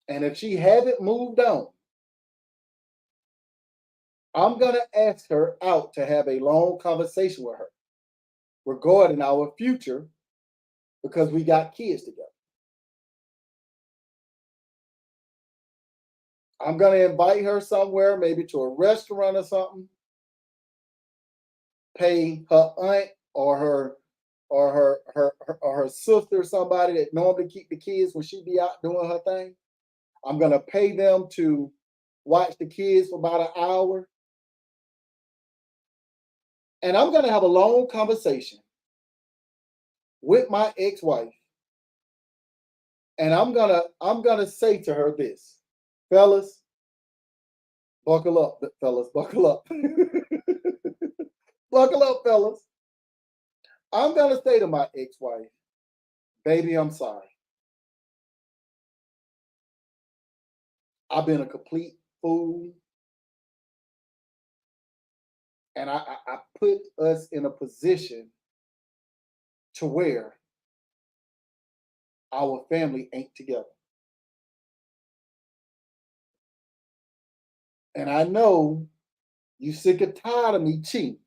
and if she hasn't moved on, I'm gonna ask her out to have a long conversation with her regarding our future because we got kids together. I'm gonna invite her somewhere, maybe to a restaurant or something. Pay her aunt or her sister, somebody that normally keep the kids when she be out doing her thing. I'm gonna pay them to watch the kids for about an hour, and I'm gonna have a long conversation with my ex-wife, and I'm gonna say to her this, fellas, buckle up, fellas, buckle up. Buckle up, fellas. I'm gonna say to my ex-wife, baby, I'm sorry. I've been a complete fool, and I put us in a position to where our family ain't together. And I know you sick and tired of me cheating.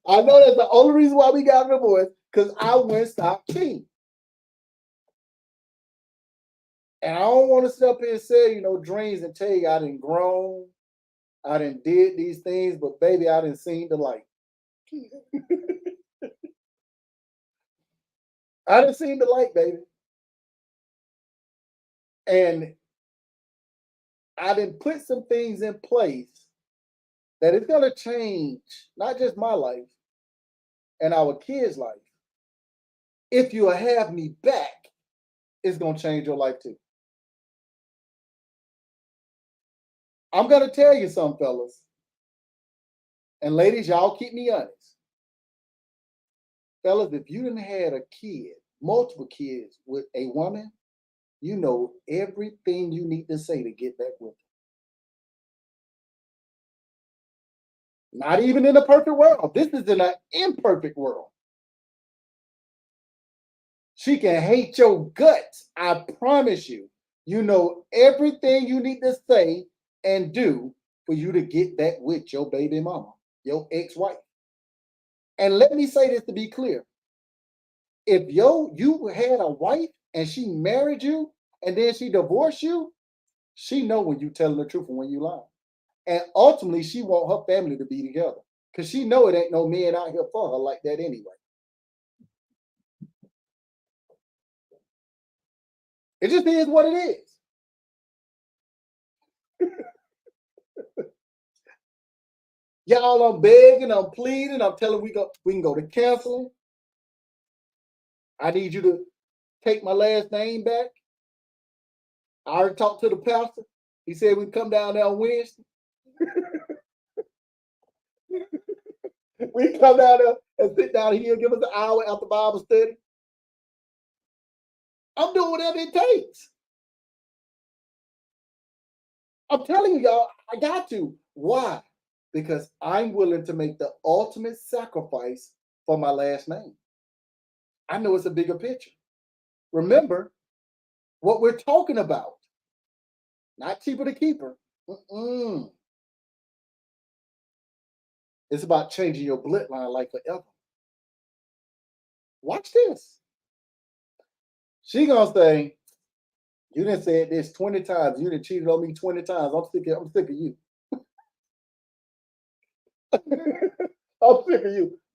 I know that's the only reason why we got a divorce, because I went stop cheating. And I don't want to sit up here and say, dreams and tell you I didn't grown, I didn't did these things, but baby, I didn't seen the light. I didn't seen the light, baby. And I didn't put some things in place that it's gonna change not just my life and our kids' life. If you have me back, it's gonna change your life too. I'm gonna tell you some fellas and ladies, y'all keep me honest. Fellas, if you didn't had a kid, multiple kids with a woman, you know everything you need to say to get back with her. Not even in a perfect world. This is in an imperfect world. She can hate your guts. I promise you. You know everything you need to say and do for you to get back with your baby mama, your ex-wife. And let me say this to be clear. If you had a wife and she married you and then she divorced you, she know when you telling the truth and when you lying. And ultimately, she want her family to be together. Because she know it ain't no men out here for her like that anyway. It just is what it is. Y'all, I'm begging, I'm pleading, I'm telling we can go to counseling. I need you to take my last name back. I already talked to the pastor. He said we'd come down there on Wednesday. We come down there and sit down here, give us an hour after Bible study. I'm doing whatever it takes. I'm telling you, y'all, I got to. Why? Because I'm willing to make the ultimate sacrifice for my last name. I know it's a bigger picture. Remember what we're talking about. Not cheaper to keeper. Mm-mm. It's about changing your bloodline like forever. Watch this. She gonna say, "You didn't say this 20 times. You didn't cheated on me 20 times. I'm sick of you. I'm sick of you."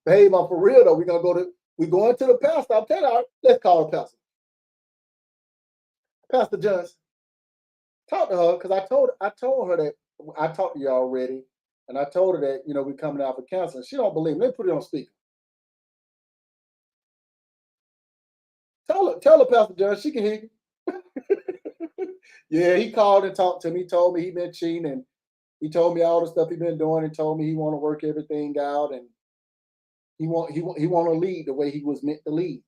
Hey, man, for real though, we going to the pastor. I'm telling her, let's call the pastor. Pastor Johnson. Talk to her because I told her that I talked to you already, and I told her that we coming out for counseling. She don't believe me. Let me put it on speaker. Tell her, Pastor John, she can hear you. Yeah, he called and talked to me. He told me he been cheating, and he told me all the stuff he been doing, and told me he want to work everything out, and he want to lead the way he was meant to lead.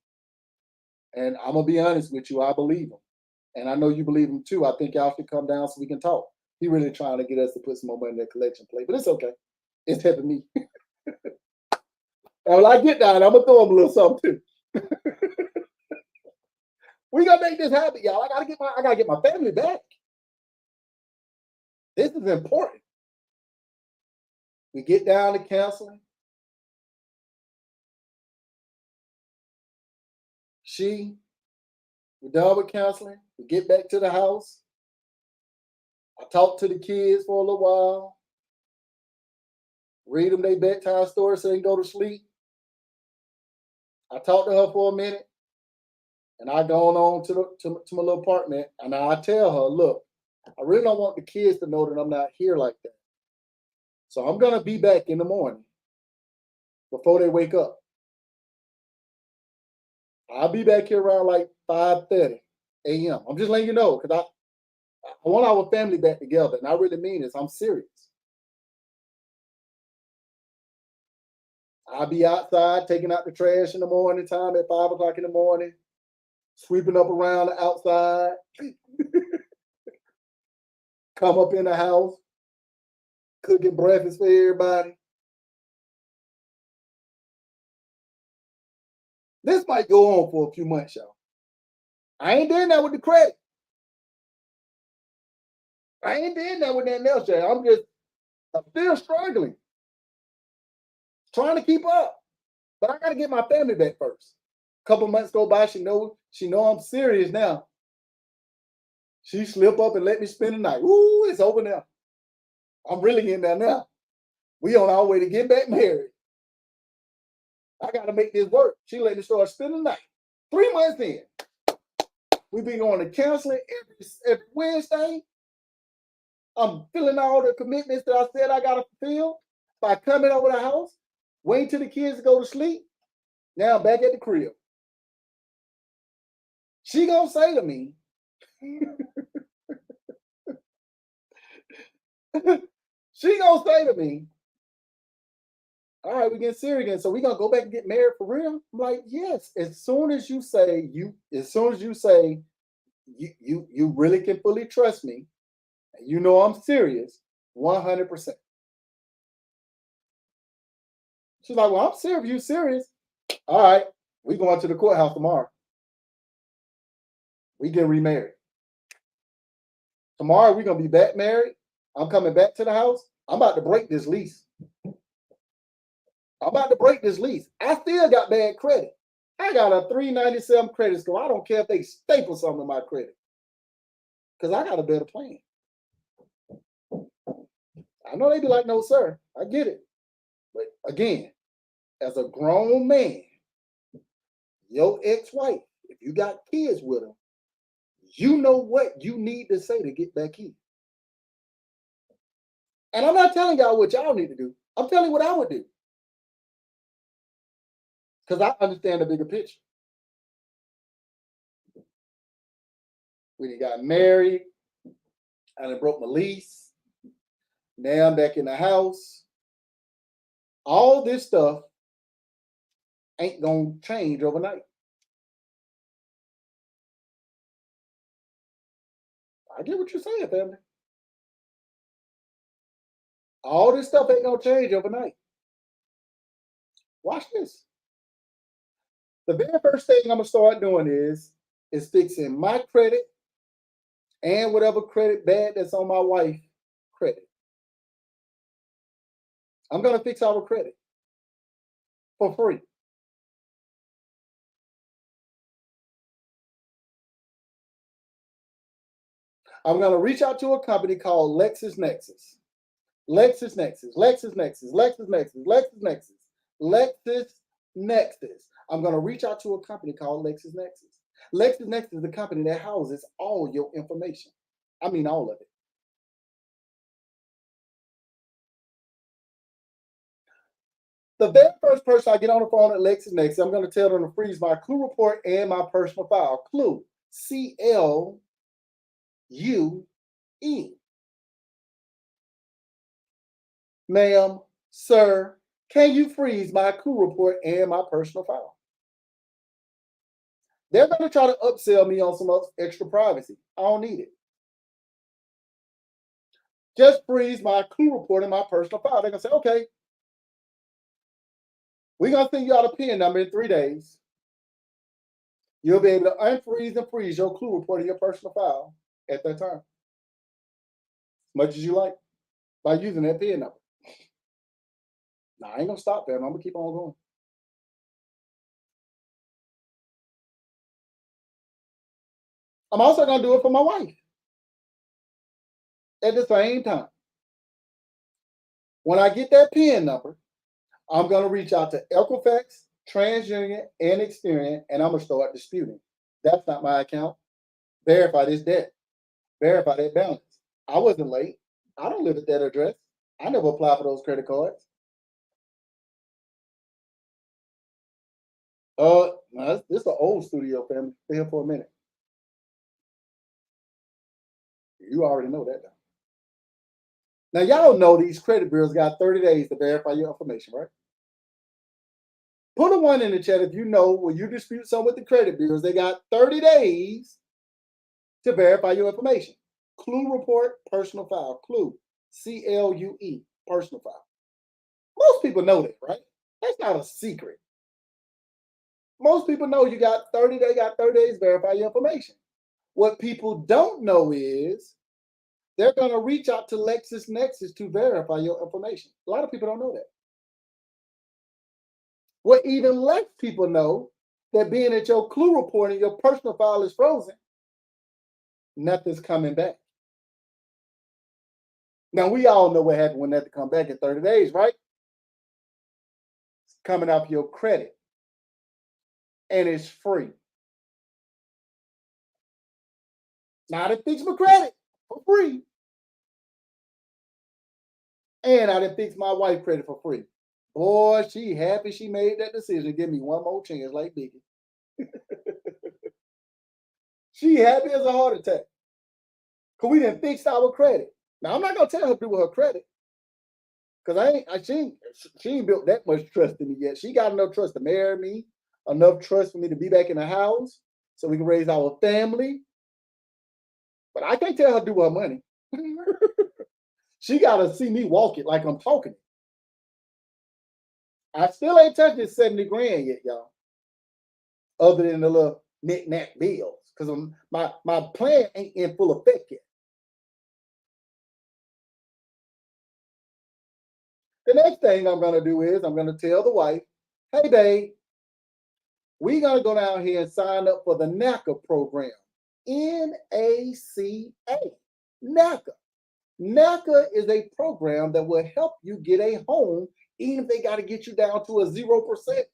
And I'm gonna be honest with you, I believe him, and I know you believe him too. I think y'all should come down so we can talk. He really trying to get us to put some more money in that collection plate, but it's okay. It's helping me. And when I get down, I'm gonna throw him a little something too. We gonna make this happen, y'all. I gotta get my family back. This is important. We get down to counseling. We're done with counseling. We get back to the house. I talk to the kids for a little while. Read them their bedtime story so they can go to sleep. I talk to her for a minute, and I go on to my little apartment, and I tell her, look, I really don't want the kids to know that I'm not here like that. So I'm gonna be back in the morning before they wake up. I'll be back here around like 5:30 a.m. I'm just letting you know because I want our family back together, and I really mean this. I'm serious. I'll be outside taking out the trash in the morning time at 5 o'clock in the morning, sweeping up around the outside, come up in the house, cooking breakfast for everybody. This might go on for a few months, y'all. I ain't doing that with the credit. I ain't doing that with that else, y'all. I'm still struggling, trying to keep up. But I gotta get my family back first. A couple months go by, she know I'm serious now. She slip up and let me spend the night. Ooh, it's over now. I'm really in there now. We on our way to get back married. I gotta make this work. She let me start spending the night. 3 months in. We've been going to counseling every Wednesday. I'm filling all the commitments that I said I gotta fulfill by coming over the house, waiting till the kids go to sleep. Now I'm back at the crib. She gonna say to me, she gonna say to me, all right, we're getting serious again. So we gonna go back and get married for real? I'm like, yes. As soon as you say you really can fully trust me, and you know I'm serious, 100%. She's like, well, I'm serious. You serious? All right, we going to the courthouse tomorrow. We get remarried. Tomorrow we're gonna be back married. I'm coming back to the house. I'm about to break this lease. I'm about to break this lease. I still got bad credit. I got a 397 credit score. I don't care if they staple some of my credit because I got a better plan. I know they be like, no, sir. I get it. But again, as a grown man, your ex-wife, if you got kids with them, you know what you need to say to get back in. And I'm not telling y'all what y'all need to do. I'm telling you what I would do. Because I understand the bigger picture. We got married, I done broke my lease. Now I'm back in the house. All this stuff ain't gonna change overnight. I get what you're saying, family. All this stuff ain't gonna change overnight. Watch this. The very first thing I'm gonna start doing is fixing my credit and whatever credit bad that's on my wife credit. I'm gonna fix our credit for free. I'm gonna reach out to a company called LexisNexis. LexisNexis, LexisNexis, LexisNexis, LexisNexis, LexisNexis. I'm gonna reach out to a company called LexisNexis. LexisNexis is the company that houses all your information. I mean, all of it. The very first person I get on the phone at LexisNexis, I'm going to tell them to freeze my Clue report and my personal file. Clue, CLUE. Ma'am, sir, can you freeze my Clue report and my personal file? They're going to try to upsell me on some extra privacy. I don't need it. Just freeze my Clue report and my personal file. They're going to say, okay, we're going to send you out a PIN number in 3 days. You'll be able to unfreeze and freeze your Clue report and your personal file at that time. As much as you like by using that PIN number. Now, I ain't gonna stop there. I'm gonna keep on going. I'm also gonna do it for my wife at the same time. When I get that PIN number, I'm gonna reach out to Equifax, TransUnion, and Experian, and I'm gonna start disputing. That's not my account. Verify this debt. Verify that balance. I wasn't late. I don't live at that address. I never applied for those credit cards. No, this is an old studio, family. Stay here for a minute. You already know that. Now, y'all know these credit bureaus got 30 days to verify your information, right? Put a one in the chat if you know when you dispute something with the credit bureaus, they got 30 days to verify your information. Clue report, personal file. Clue, CLUE, personal file. Most people know that, right? That's not a secret. Most people know you got 30 days, to verify your information. What people don't know is they're going to reach out to LexisNexis to verify your information. A lot of people don't know that. What even less people know that being at your clue report and your personal file is frozen, nothing's coming back. Now, we all know what happened when nothing come back in 30 days, right? It's coming off your credit. And it's free. Now, I didn't fix my credit for free. And I didn't fix my wife's credit for free. Boy, she happy she made that decision. Give me one more chance like Biggie. She happy as a heart attack. Because we didn't fix our credit. Now, I'm not going to tell her to do with her credit. Because she ain't built that much trust in me yet. She got enough trust to marry me, enough trust for me to be back in the house so we can raise our family. But I can't tell her to do with her money. She got to see me walk it like I'm talking it. I still ain't touched this 70 grand yet, y'all. Other than the little knick-knack bills. Because my plan ain't in full effect yet. The next thing I'm going to do is I'm going to tell the wife, hey, babe, we're going to go down here and sign up for the NACA program. NACA. NACA. NACA is a program that will help you get a home, even if they got to get you down to a 0%.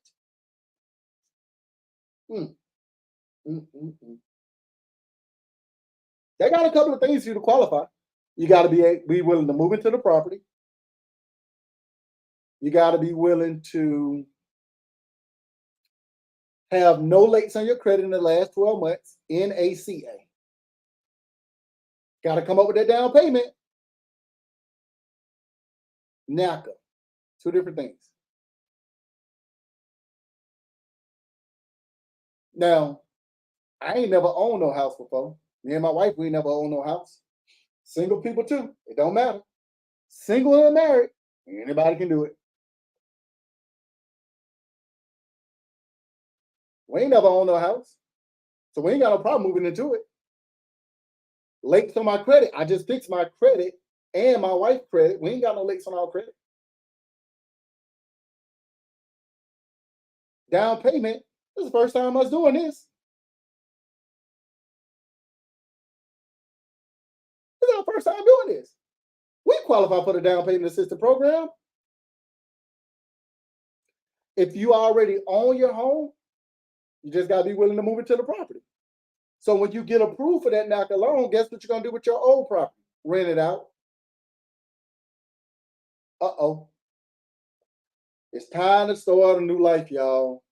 They got a couple of things for you to qualify. You got to be willing to move into the property. You got to be willing to have no lates on your credit in the last 12 months. NACA. Got to come up with that down payment. NACA. Two different things. Now, I ain't never owned no house before. Me and my wife, we never owned no house. Single people too. It don't matter. Single and married, anybody can do it. We ain't never owned no house. So we ain't got no problem moving into it. Lakes on my credit. I just fixed my credit and my wife's credit. We ain't got no lakes on our credit. Down payment. This is the first time us doing this. This is our first time doing this. We qualify for the down payment assistance program. If you already own your home, you just got to be willing to move into the property. So when you get approved for that NACA loan, guess what you're going to do with your old property? Rent it out. Uh-oh. It's time to start a new life, y'all.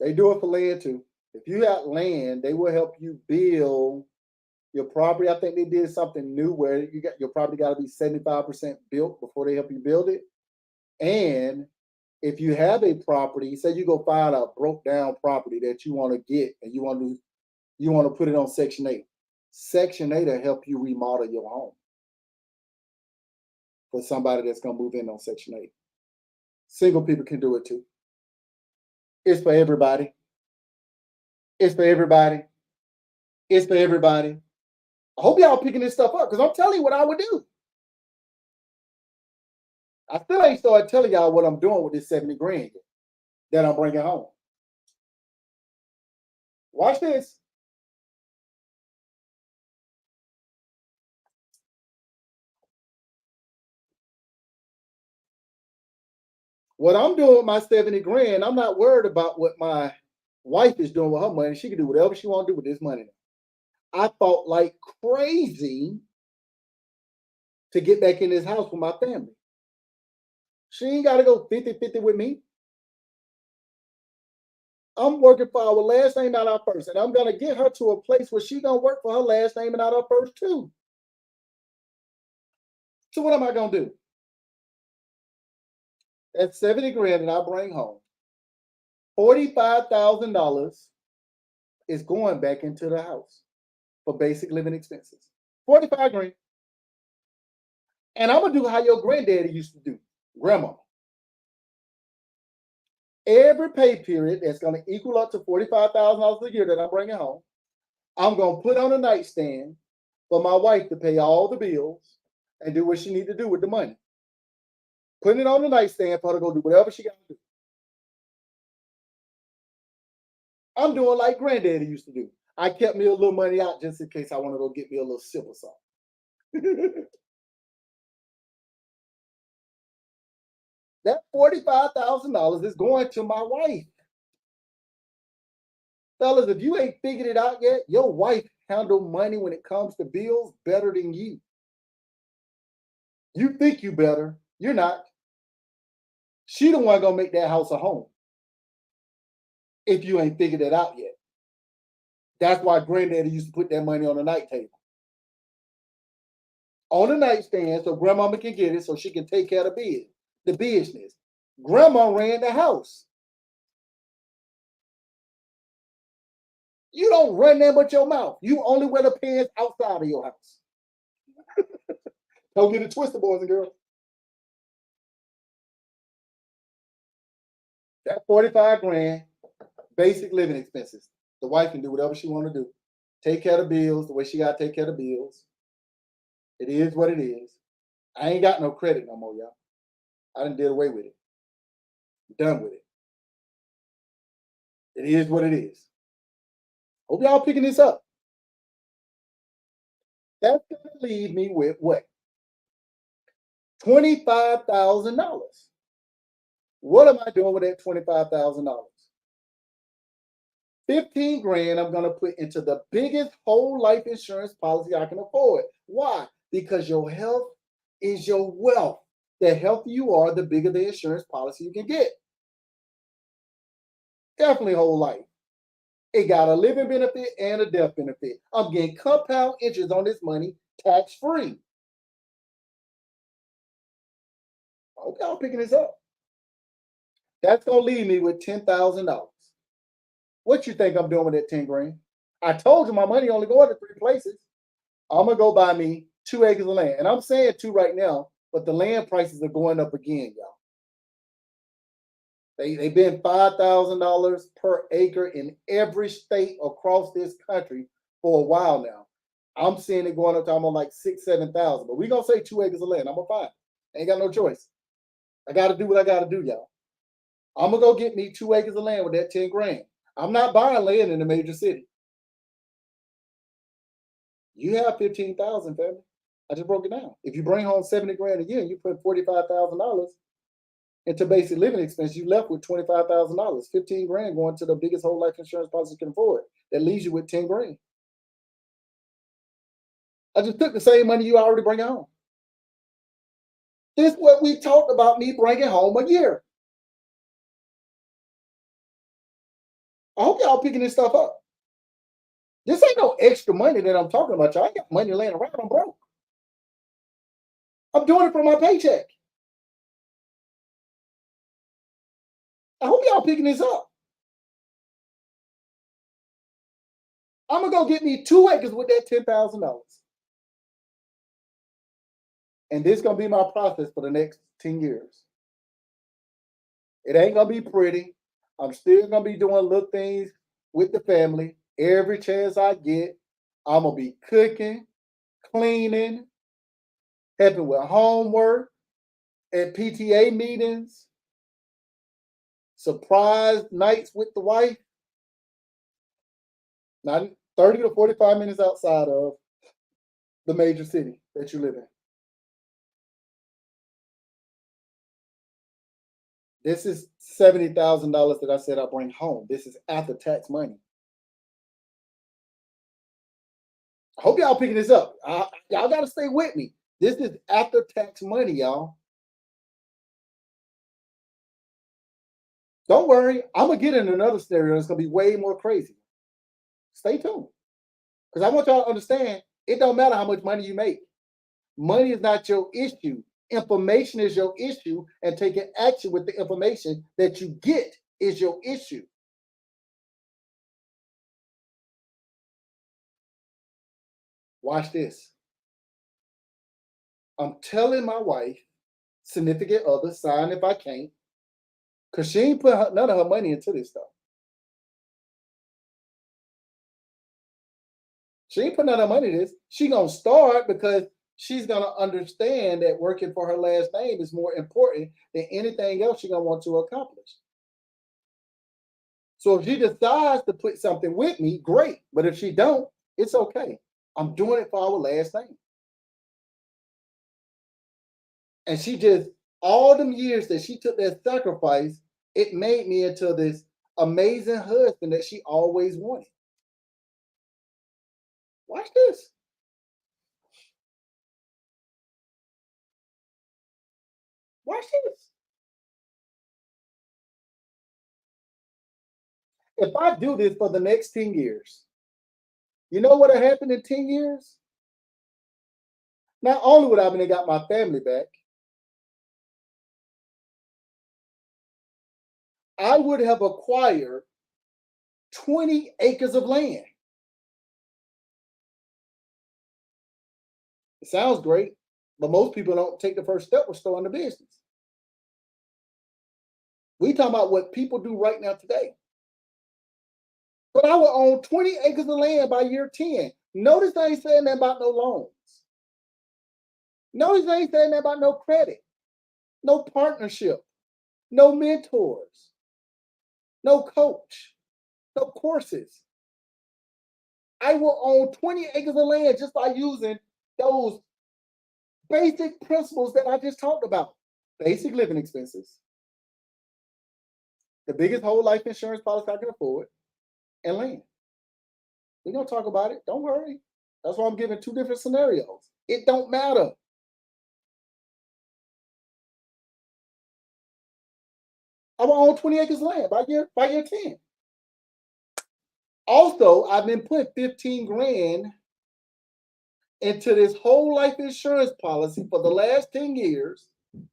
They do it for land too. If you have land, they will help you build your property. I think they did something new where your property got to be 75% built before they help you build it. And if you have a property, say you go find a broke down property that you want to get and you want to put it on Section 8. Section 8 will help you remodel your home for somebody that's going to move in on Section 8. Single people can do it too. It's for everybody. It's for everybody. It's for everybody. I hope y'all picking this stuff up because I'm telling you what I would do. I still ain't started telling y'all what I'm doing with this 70 grand that I'm bringing home. Watch this. What I'm doing with my 70 grand, I'm not worried about what my wife is doing with her money. She can do whatever she want to do with this money. I fought like crazy to get back in this house with my family. She ain't got to go 50-50 with me. I'm working for our last name, not our first. And I'm going to get her to a place where she's going to work for her last name and not her first, too. So what am I going to do? That's 70 grand that I bring home. $45,000 is going back into the house for basic living expenses. 45 grand. And I'm going to do how your granddaddy used to do, grandma. Every pay period that's going to equal up to $45,000 a year that I'm bringing home, I'm going to put on a nightstand for my wife to pay all the bills and do what she need to do with the money. Putting it on the nightstand for her to go do whatever she got to do. I'm doing like granddaddy used to do. I kept me a little money out just in case I want to go get me a little sip or something. That $45,000 is going to my wife. Fellas, if you ain't figured it out yet, your wife handle money when it comes to bills better than you. You think you better. You're not. She the one gonna make that house a home. If you ain't figured it out yet. That's why granddaddy used to put that money on the night table. On the nightstand so grandmama can get it so she can take care of the business. Grandma ran the house. You don't run that but your mouth. You only wear the pants outside of your house. Don't get it twisted, boys and girls. That 45 grand, basic living expenses. The wife can do whatever she want to do. Take care of the bills the way she got to take care of the bills. It is what it is. I ain't got no credit no more, y'all. I done did away with it. Done with it. It is what it is. Hope y'all picking this up. That's going to leave me with what? $25,000. What am I doing with that $25,000? 15 grand I'm going to put into the biggest whole life insurance policy I can afford. Why? Because your health is your wealth. The healthier you are, the bigger the insurance policy you can get. Definitely whole life. It got a living benefit and a death benefit. I'm getting compound interest on this money tax-free. I hope y'all picking this up. That's going to leave me with $10,000. What you think I'm doing with that 10 grand? I told you my money only going to 3 places. I'm going to go buy me 2 acres of land. And I'm saying 2 right now, but the land prices are going up again, y'all. They've been $5,000 per acre in every state across this country for a while now. I'm seeing it going up to almost like 6,000, 7,000. But we're going to say 2 acres of land. I'm going to find it. Ain't got no choice. I got to do what I got to do, y'all. I'm going to go get me 2 acres of land with that 10 grand. I'm not buying land in a major city. You have 15,000, family. I just broke it down. If you bring home 70 grand a year and you put $45,000 into basic living expense, you left with $25,000. 15 grand going to the biggest whole life insurance policy you can afford. That leaves you with 10 grand. I just took the same money you already bring home. This is what we talked about me bringing home a year. I hope y'all picking this stuff up. This ain't no extra money that I'm talking about, y'all. I ain't got money laying around. I'm broke. I'm doing it for my paycheck. I hope y'all picking this up. I'm gonna go get me 2 acres with that $10,000. And this is gonna be my process for the next 10 years. It ain't gonna be pretty. I'm still gonna be doing little things with the family every chance I get. I'm gonna be cooking, cleaning, helping with homework, at PTA meetings, surprise nights with the wife. Not 30 to 45 minutes outside of the major city that you live in. This is $70,000 that I said I bring home. This is after tax money. I hope y'all picking this up. Y'all got to stay with me. This is after tax money, y'all. Don't worry. I'm going to get in another scenario. It's going to be way more crazy. Stay tuned. Because I want y'all to understand it don't matter how much money you make. Money is not your issue. Information is your issue, and taking action with the information that you get is your issue. Watch this. I'm telling my wife, significant other, sign if I can't, because she ain't put none of her money into this stuff. She ain't put none of her money in this. She gonna start because she's gonna understand that working for her last name is more important than anything else she's gonna want to accomplish. So if she decides to put something with me, great. But if she don't, it's okay. I'm doing it for our last name. And she just, all them years that she took that sacrifice, it made me into this amazing husband that she always wanted. Watch this. Watch this. If I do this for the next 10 years, you know what happened in 10 years? Not only would I have got my family back, I would have acquired 20 acres of land. It sounds great, but most people don't take the first step of starting a business. We talking about what people do right now today. But I will own 20 acres of land by year 10. Notice I ain't saying that about no loans. Notice I ain't saying that about no credit, no partnership, no mentors, no coach, no courses. I will own 20 acres of land just by using those basic principles that I just talked about. Basic living expenses, the biggest whole life insurance policy I can afford, and land. We're gonna talk about it. Don't worry. That's why I'm giving two different scenarios. It don't matter. I will own 20 acres of land by year 10. Also, I've been putting 15 grand into this whole life insurance policy for the last 10 years.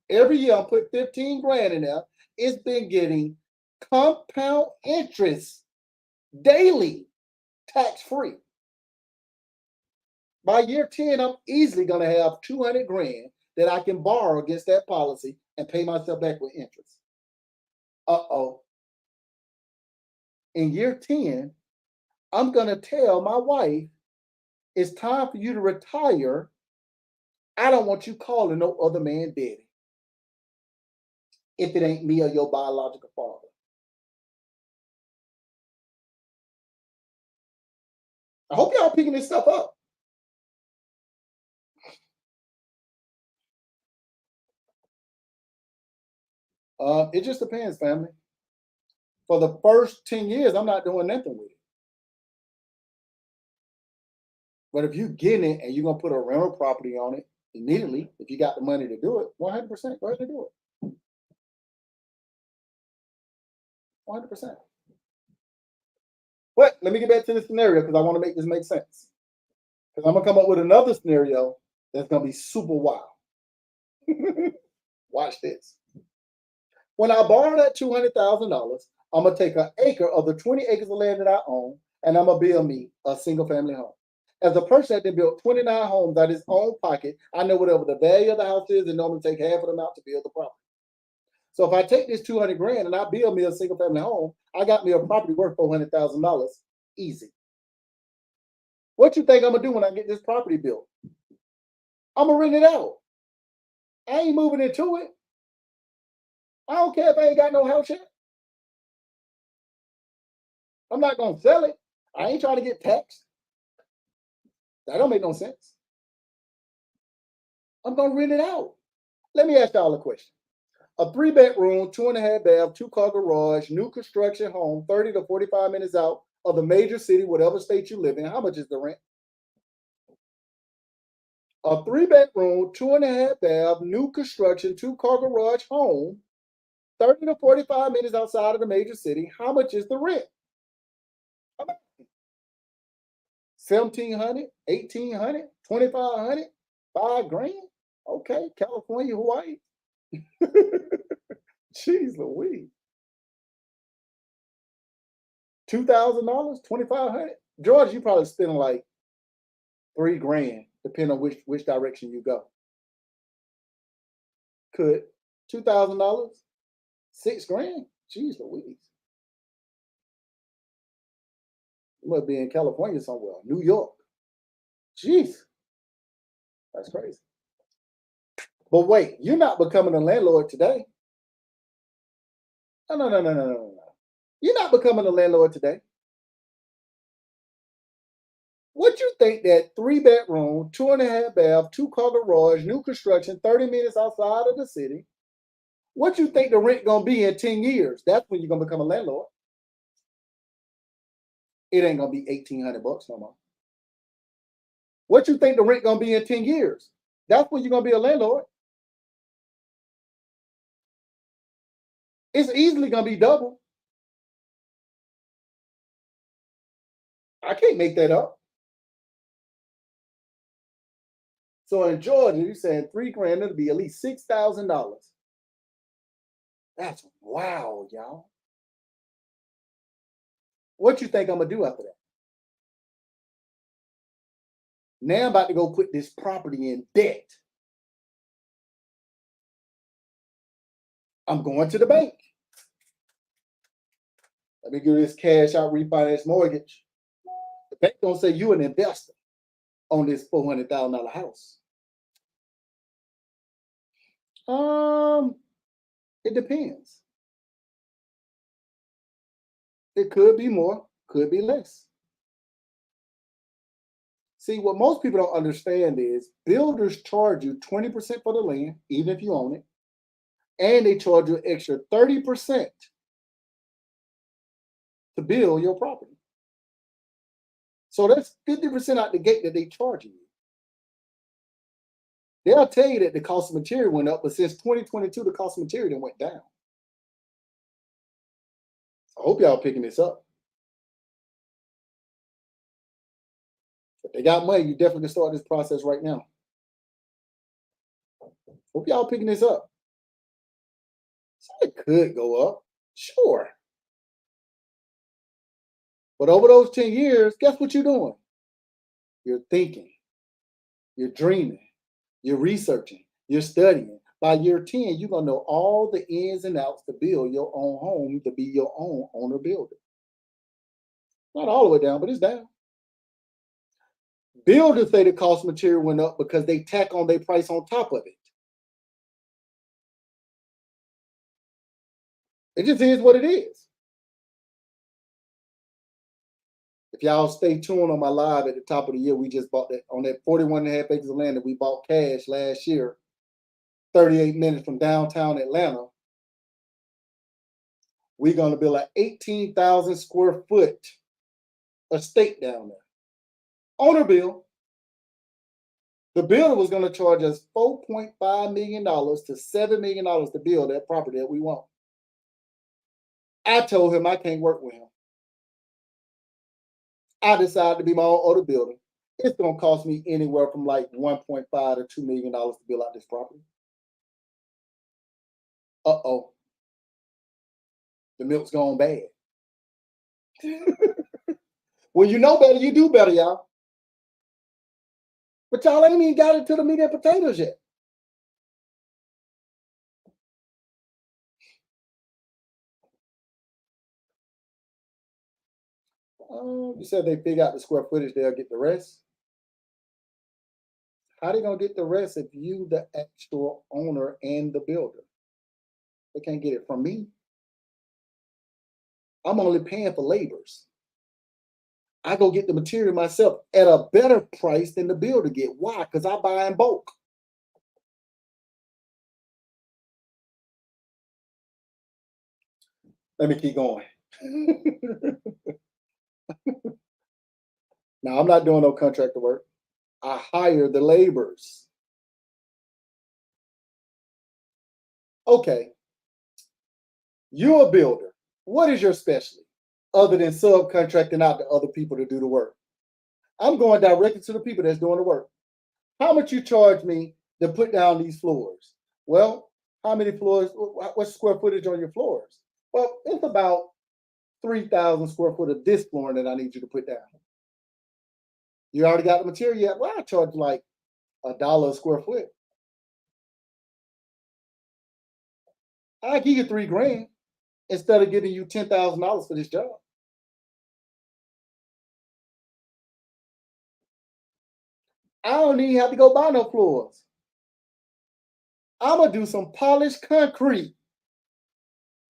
Every year I put 15 grand in there. It's been getting compound interest daily, tax free. By year 10, I'm easily going to have 200 grand that I can borrow against that policy and pay myself back with interest. Uh-oh. In year 10, I'm going to tell my wife, it's time for you to retire. I don't want you calling no other man daddy if it ain't me or your biological father. I hope y'all picking this stuff up. It just depends, family. For the first 10 years, I'm not doing nothing with it. But if you get it and you're going to put a rental property on it immediately, if you got the money to do it, 100%, go ahead and do it. 100%. But let me get back to the scenario because I want to make this make sense. Because I'm going to come up with another scenario that's going to be super wild. Watch this. When I borrow that $200,000, I'm going to take an acre of the 20 acres of land that I own, and I'm going to build me a single family home. As a person that built 29 homes out of his own pocket, I know whatever the value of the house is, and normally take half of the amount to build the property. So if I take this 200 grand and I build me a single family home, I got me a property worth $400,000 easy. What you think I'm gonna do when I get this property built? I'm gonna rent it out. I ain't moving into it. I don't care if I ain't got no house yet. I'm not gonna sell it. I ain't trying to get taxed. That don't make no sense. I'm gonna rent it out. Let me ask y'all a question. A 3-bedroom, 2.5 bath, 2-car garage, new construction home, 30 to 45 minutes out of the major city, whatever state you live in. How much is the rent? A 3-bedroom, 2.5 bath, new construction, 2-car garage home, 30 to 45 minutes outside of the major city. How much is the rent? 1,700, 1,800, 2,500, 5 grand. Okay, California, Hawaii. Jeez Louise. $2,000, 2,500. George, you probably spending like 3 grand, depending on which direction you go. Could $2,000, 6 grand. Jeez Louise. You must be in California somewhere, New York. Jeez, that's crazy. But wait, you're not becoming a landlord today. No, no, no, no, no, no, no. You're not becoming a landlord today. What you think that 3-bedroom, 2.5 bath, 2-car garage, new construction, 30 minutes outside of the city? What you think the rent gonna be in 10 years? That's when you're gonna become a landlord. It ain't gonna be $1,800 no more. What you think the rent gonna be in 10 years? That's when you're gonna be a landlord. It's easily gonna be double. I can't make that up. So in Georgia, you're saying 3 grand, it'll be at least $6,000. That's wow, y'all. What you think I'm gonna do after that? Now I'm about to go put this property in debt. I'm going to the bank. Let me give this cash out refinance mortgage. The bank gonna say you an investor on this $400,000 house. It depends. It could be more, could be less. See, what most people don't understand is builders charge you 20% for the land, even if you own it, and they charge you an extra 30% to build your property. So that's 50% out the gate that they charge you. They'll tell you that the cost of material went up, but since 2022, the cost of material went down. I hope y'all picking this up. If they got money, you definitely can start this process right now. Hope y'all picking this up. So it could go up, sure. But over those 10 years, guess what you're doing? You're thinking, you're dreaming, you're researching, you're studying. By year 10, you're gonna know all the ins and outs to build your own home, to be your own owner builder. Not all the way down, but it's down. Builders say the cost of material went up because they tack on their price on top of it. It just is what it is. If y'all stay tuned on my live at the top of the year, we just bought that on that 41.5 acres of land that we bought cash last year, 38 minutes from downtown Atlanta. We're going to build an 18,000 square foot estate down there. Owner bill. The builder was going to charge us $4.5 million to $7 million to build that property that we want. I told him I can't work with him. I decided to be my own owner builder. It's going to cost me anywhere from like $1.5 to $2 million to build out this property. Uh-oh. The milk's gone bad. When you know better, you do better, y'all. But y'all ain't even got into the meat and potatoes yet. You said they figure out the square footage, they'll get the rest. How they gonna get the rest if you the actual owner and the builder? They can't get it from me. I'm only paying for labors. I go get the material myself at a better price than the builder get. Why? Because I buy in bulk. Let me keep going. Now I'm not doing no contractor work. I hire the laborers. Okay, you're a builder. What is your specialty other than subcontracting out to other people to do the work? I'm going directly to the people that's doing the work. How much you charge me to put down these floors? Well, how many floors? What's square footage on your floors? Well, it's about 3,000 square foot of this flooring that I need you to put down. You already got the material yet? Well, I charge like $1 a square foot. I give you $3,000 instead of giving you $10,000 for this job. I don't even have to go buy no floors. I'm gonna do some polished concrete,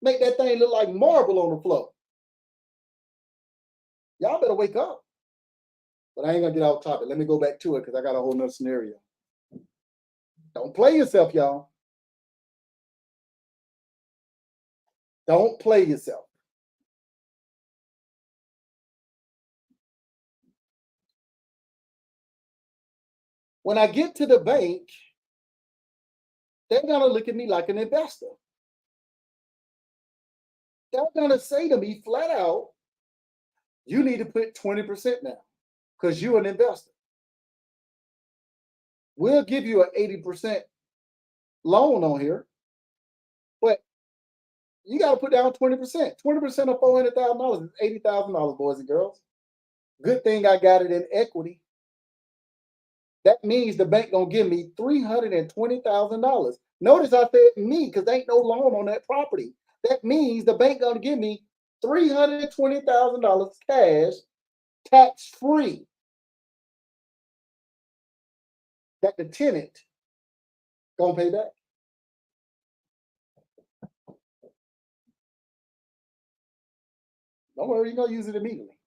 make that thing look like marble on the floor. Y'all better wake up. But I ain't gonna get off topic. Let me go back to it because I got a whole nother scenario. Don't play yourself, y'all. Don't play yourself. When I get to the bank, they're gonna look at me like an investor. They're gonna say to me flat out, you need to put 20% now because you're an investor. We'll give you an 80% loan on here, but you got to put down 20%. 20% of $400,000 is $80,000, boys and girls. Good thing I got it in equity. That means the bank gonna give me $320,000. Notice I said me because there ain't no loan on that property. That means the bank gonna give me $320,000 cash, tax free. That the tenant gonna pay back. Don't worry, you're gonna use it immediately.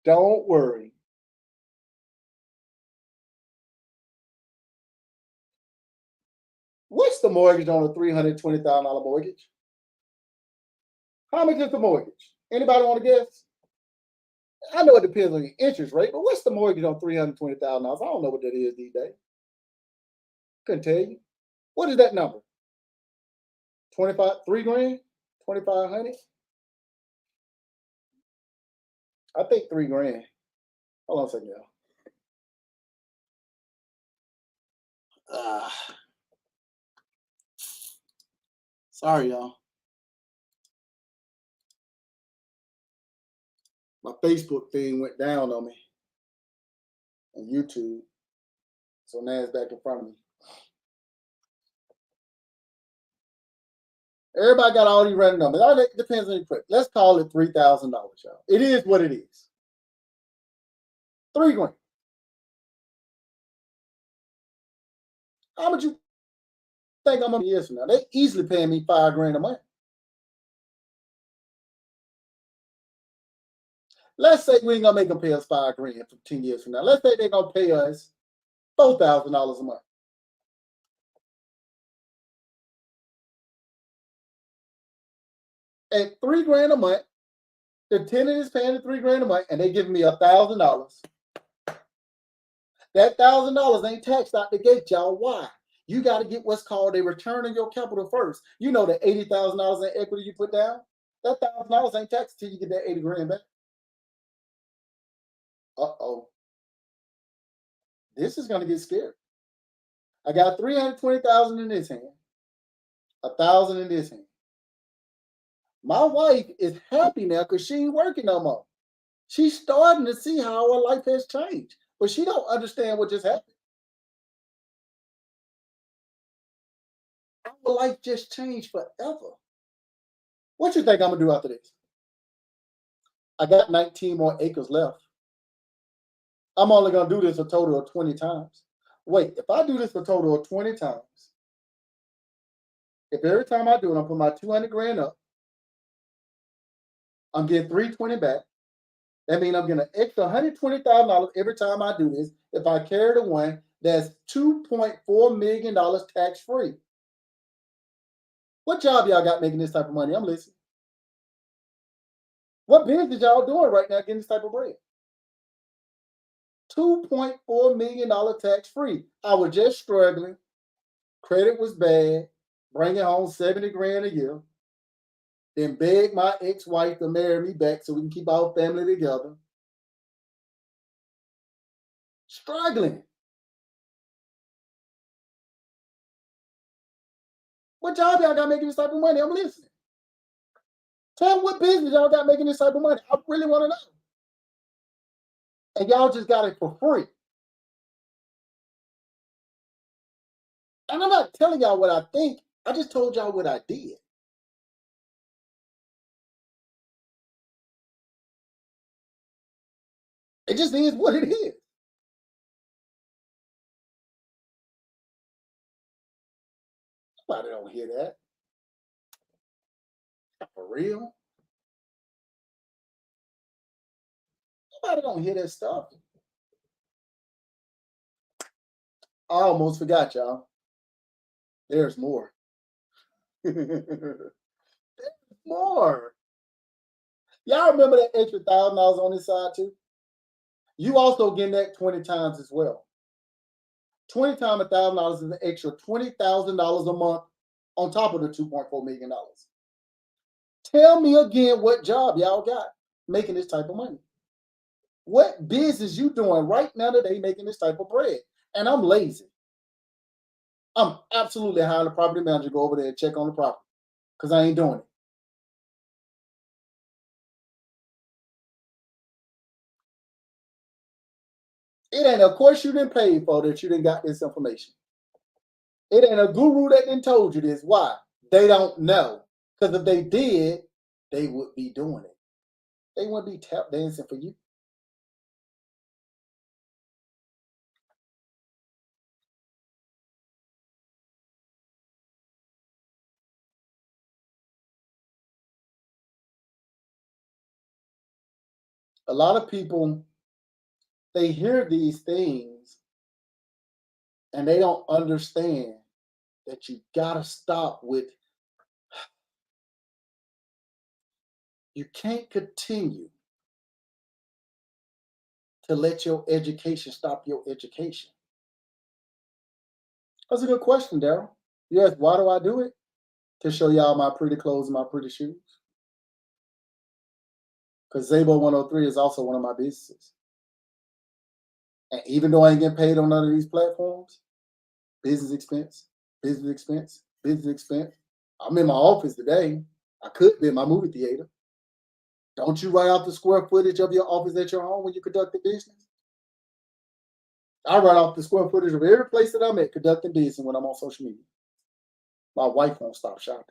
Don't worry. What's the mortgage on a $320,000 mortgage? How much is the mortgage? Anybody want to guess? I know it depends on your interest rate, but what's the mortgage on $320,000? I don't know what that is these days. Couldn't tell you. What is that number? 25, $3,000, 2,500. I think $3,000. Hold on a second, y'all. Sorry, y'all. My Facebook thing went down on me on YouTube. So now it's back in front of me. Everybody got all these random numbers. It depends on your put. Let's call it $3,000, y'all. It is what it is. $3,000. How much you think I'm gonna years from now? They easily paying me $5,000 a month. Let's say we ain't gonna make them pay us $5,000 for 10 years from now. Let's say they're gonna pay us $4,000 a month. At $3,000 a month, the tenant is paying the $3,000 a month, and they giving me $1,000. That $1,000 ain't taxed out the gate, y'all. Why? You got to get what's called a return on your capital first. You know the $80,000 in equity you put down. That $1,000 ain't taxed till you get that $80,000 back. Uh-oh. This is gonna get scary. I got 320,000 in this hand, 1,000 in this hand. My wife is happy now because she ain't working no more. She's starting to see how her life has changed, but she don't understand what just happened. Our life just changed forever. What you think I'm gonna do after this? I got 19 more acres left. I'm only gonna do this a total of 20 times. Wait, if I do this a total of 20 times, if every time I do it, I'm putting my 200,000 up, I'm getting 320 back. That means I'm getting an extra $120,000 every time I do this. If I carry the one, that's $2.4 million tax free. What job y'all got making this type of money? I'm listening. What business y'all doing right now getting this type of bread? $2.4 million tax free. I was just struggling. Credit was bad. Bringing home 70 grand a year. Then begged my ex-wife to marry me back so we can keep our family together. Struggling. What job y'all got making this type of money? I'm listening. Tell me what business y'all got making this type of money. I really want to know. And y'all just got it for free. And I'm not telling y'all what I think. I just told y'all what I did. It just is what it is. Nobody don't hear that. For real. Nobody don't hear that stuff. I almost forgot, y'all. There's more. There's more. Y'all remember that extra $1,000 on this side too? You also getting that 20 times as well. 20 times $1,000 is an extra $20,000 a month on top of the $2.4 million. Tell me again what job y'all got making this type of money. What business you doing right now today making this type of bread? And I'm lazy. I'm absolutely hiring a property manager to go over there and check on the property because I ain't doing it. It ain't a course you didn't pay for that you didn't got this information. It ain't a guru that didn't told you this. Why? They don't know. Because if they did, they would be doing it. They wouldn't be tap dancing for you. A lot of people, they hear these things and they don't understand that you gotta stop with, you can't continue to let your education stop your education. That's a good question, Daryl. You ask, why do I do it? To show y'all my pretty clothes and my pretty shoes. Because Zabo 103 is also one of my businesses. And even though I ain't getting paid on none of these platforms, business expense, business expense, business expense. I'm in my office today. I could be in my movie theater. Don't you write out the square footage of your office at your home when you conduct the business? I write off the square footage of every place that I'm at conducting business when I'm on social media. My wife won't stop shopping.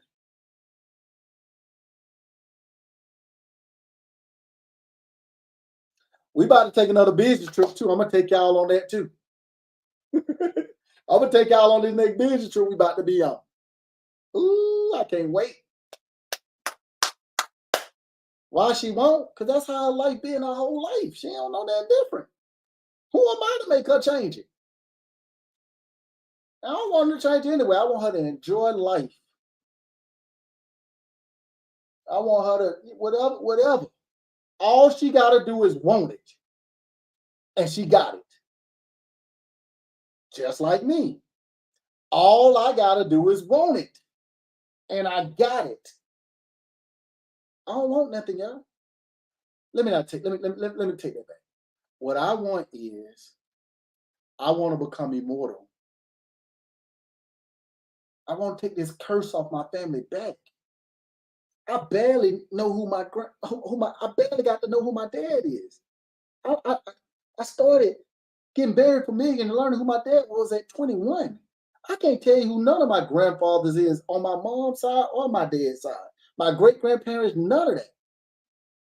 We about to take another business trip too. I'm gonna take y'all on that too. I'm gonna take y'all on this next business trip we about to be on. Ooh, I can't wait. Why she won't? Because that's how her life been her whole life. She don't know that different. Who am I to make her change it? I don't want her to change it anyway. I want her to enjoy life. I want her to whatever. All she gotta do is want it. And she got it. Just like me. All I gotta do is want it. And I got it. I don't want nothing else. Let me take that back. What I want is I want to become immortal. I want to take this curse off my family back. I barely know I barely got to know who my dad is. I started getting buried for million and learning who my dad was at 21. I can't tell you who none of my grandfathers is on my mom's side or my dad's side. My great grandparents, none of that.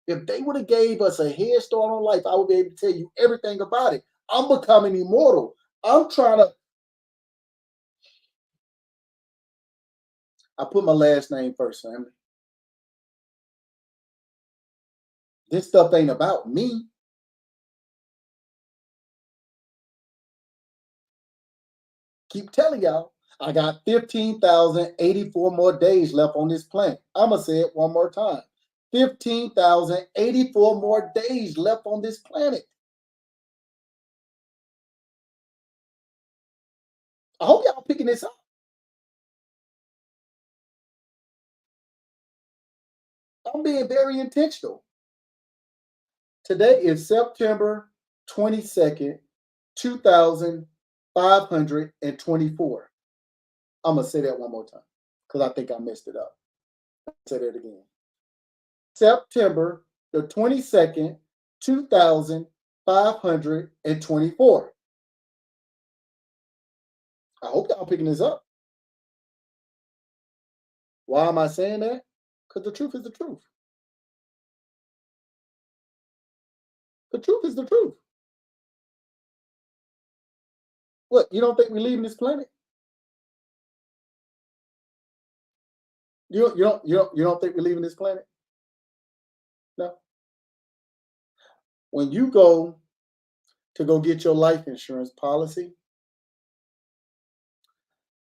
If they would have gave us a head start on life, I would be able to tell you everything about it. I'm becoming immortal. I'm trying to. I put my last name first, family. This stuff ain't about me. Keep telling y'all, I got 15,084 more days left on this planet. I'm going to say it one more time. 15,084 more days left on this planet. I hope y'all picking this up. I'm being very intentional. Today is September 22nd, 2524. I'm going to say that one more time because I think I messed it up. Say that again. September the 22nd, 2524. I hope y'all picking this up. Why am I saying that? Because the truth is the truth. The truth is the truth. What, you don't think we're leaving this planet? You don't think we're leaving this planet? No. When you go to get your life insurance policy,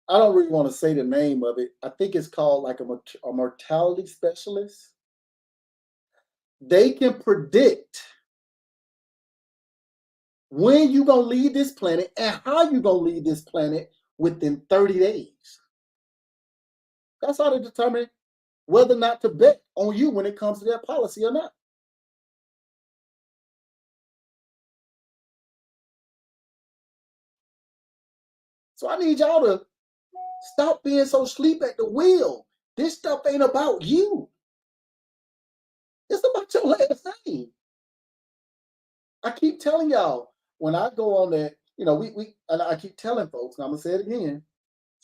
I don't really want to say the name of it. I think it's called like a mortality specialist. They can predict when you're going to leave this planet and how you're going to leave this planet within 30 days. That's how they determine whether or not to bet on you when it comes to that policy or not. So I need y'all to stop being so asleep at the wheel. This stuff ain't about you. It's about your last name. I keep telling y'all, when I go on that, we and I keep telling folks, and I'm gonna say it again,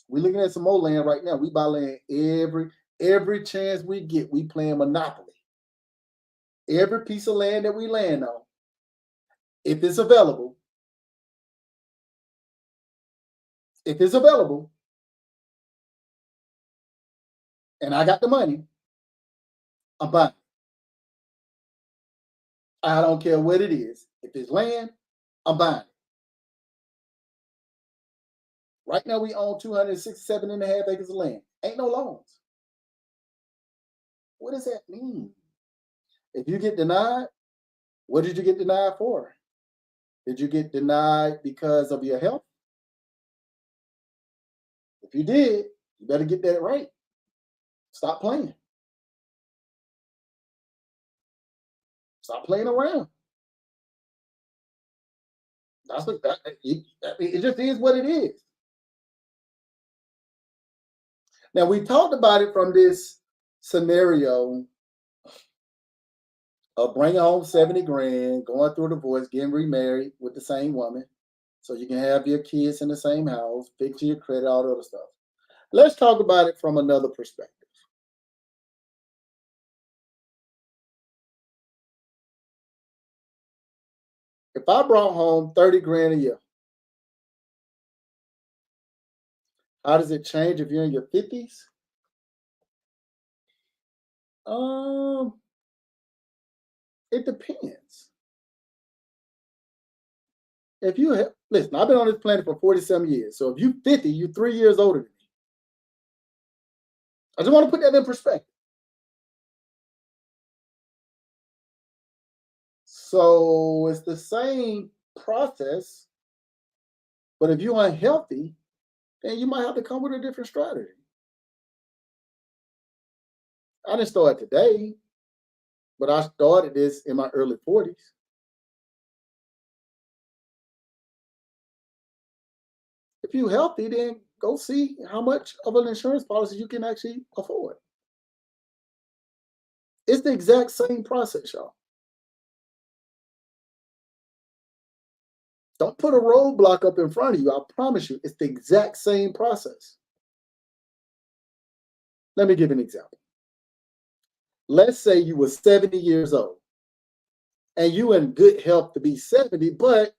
we're looking at some more land right now. We buy land every chance we get, we playing Monopoly. Every piece of land that we land on, if it's available, and I got the money, I'm buying. I don't care what it is. If it's land, I'm buying it. Right now, we own 267.5 acres of land. Ain't no loans. What does that mean? If you get denied, what did you get denied for? Did you get denied because of your health? If you did, you better get that right. Stop playing. Stop playing around. That's what it just is what it is. Now we talked about it from this scenario of bringing home 70 grand, going through a divorce, getting remarried with the same woman, so you can have your kids in the same house, fixing your credit, all the other stuff. Let's talk about it from another perspective. If I brought home 30 grand a year, how does it change if you're in your 50s? It depends. If you listen, I've been on this planet for 47 years. So if you're 50, you're 3 years older than me. I just want to put that in perspective. So it's the same process, but if you're unhealthy, then you might have to come with a different strategy. I didn't start today, but I started this in my early 40s. If you're healthy, then go see how much of an insurance policy you can actually afford. It's the exact same process, y'all. Don't put a roadblock up in front of you. I promise you, it's the exact same process. Let me give you an example. Let's say you were 70 years old and you in good health to be 70, but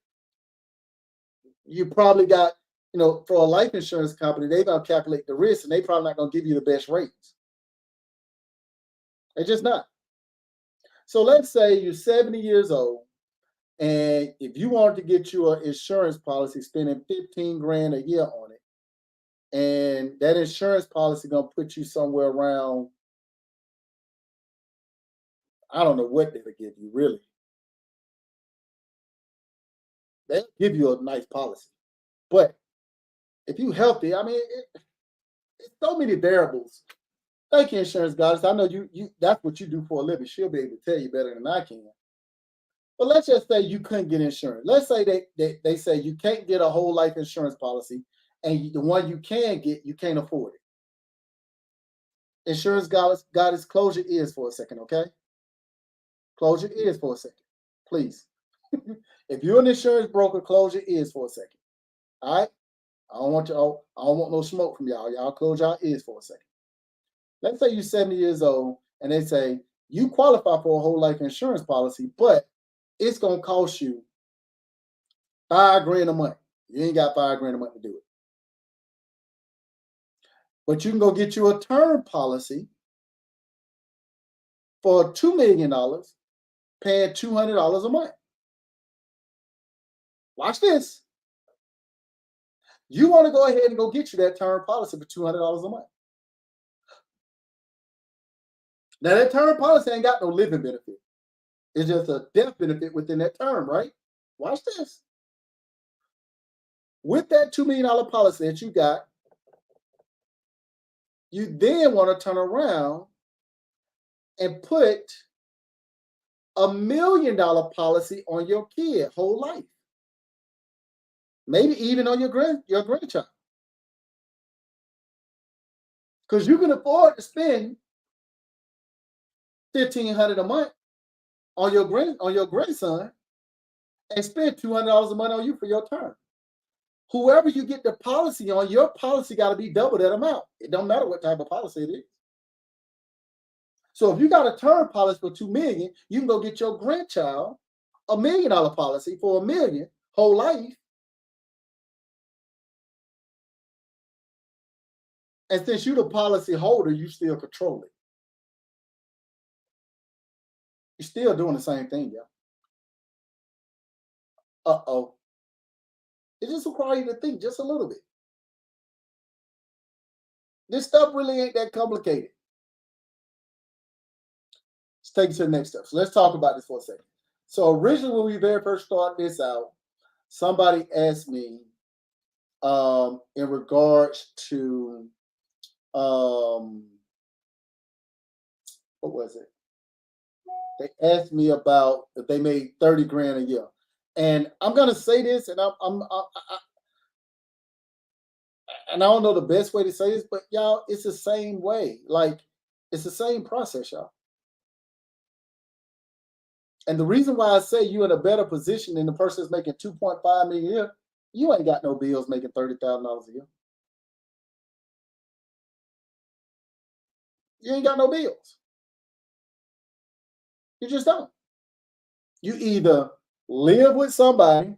you probably got, for a life insurance company, they're going to calculate the risk and they probably not going to give you the best rates. They're just not. So let's say you're 70 years old and if you wanted to get you an insurance policy, spending 15 grand a year on it, and that insurance policy going to put you somewhere around, I don't know what they'll give you, really. They'll give you a nice policy, but If you healthy, I mean, it's so many variables. Thank you, insurance goddess. I know you that's what you do for a living. She'll be able to tell you better than I can. But let's just say you couldn't get insurance. Let's say they say you can't get a whole life insurance policy, and the one you can get, you can't afford it. Insurance goddess, close your ears for a second, okay? Close your ears for a second, please. If you're an insurance broker, close your ears for a second. All right? I don't want no smoke from y'all. Y'all close your ears for a second. Let's say you're 70 years old and they say you qualify for a whole life insurance policy, but it's gonna cost you $5 grand a month. You ain't got $5 grand a month to do it. But you can go get you a term policy for $2 million, paying $200 a month. Watch this. You want to go ahead and go get you that term policy for $200 a month. Now that term policy ain't got no living benefit. It's just a death benefit within that term, right? Watch this. With that $2 million policy that you got, you then want to turn around and put $1 million policy on your kid whole life. Maybe even on your grandchild. Because you can afford to spend $1,500 a month on your grandson and spend $200 a month on you for your term. Whoever you get the policy on, your policy got to be double that amount. It don't matter what type of policy it is. So if you got a term policy for $2 million, you can go get your grandchild $1 million policy for $1 million whole life. And since you're the policy holder, you still control it. You're still doing the same thing, y'all. Uh-oh. It just requires you to think just a little bit. This stuff really ain't that complicated. Let's take it to the next step. So let's talk about this for a second. So originally, when we very first started this out, somebody asked me in regards to what was it? They asked me about if they made 30 grand a year. And I'm gonna say this, and I don't know the best way to say this, but y'all, it's the same way. Like, it's the same process, y'all. And the reason why I say you're in a better position than the person that's making 2.5 million a year, you ain't got no bills making $30,000 a year. You ain't got no bills. You just don't. You either live with somebody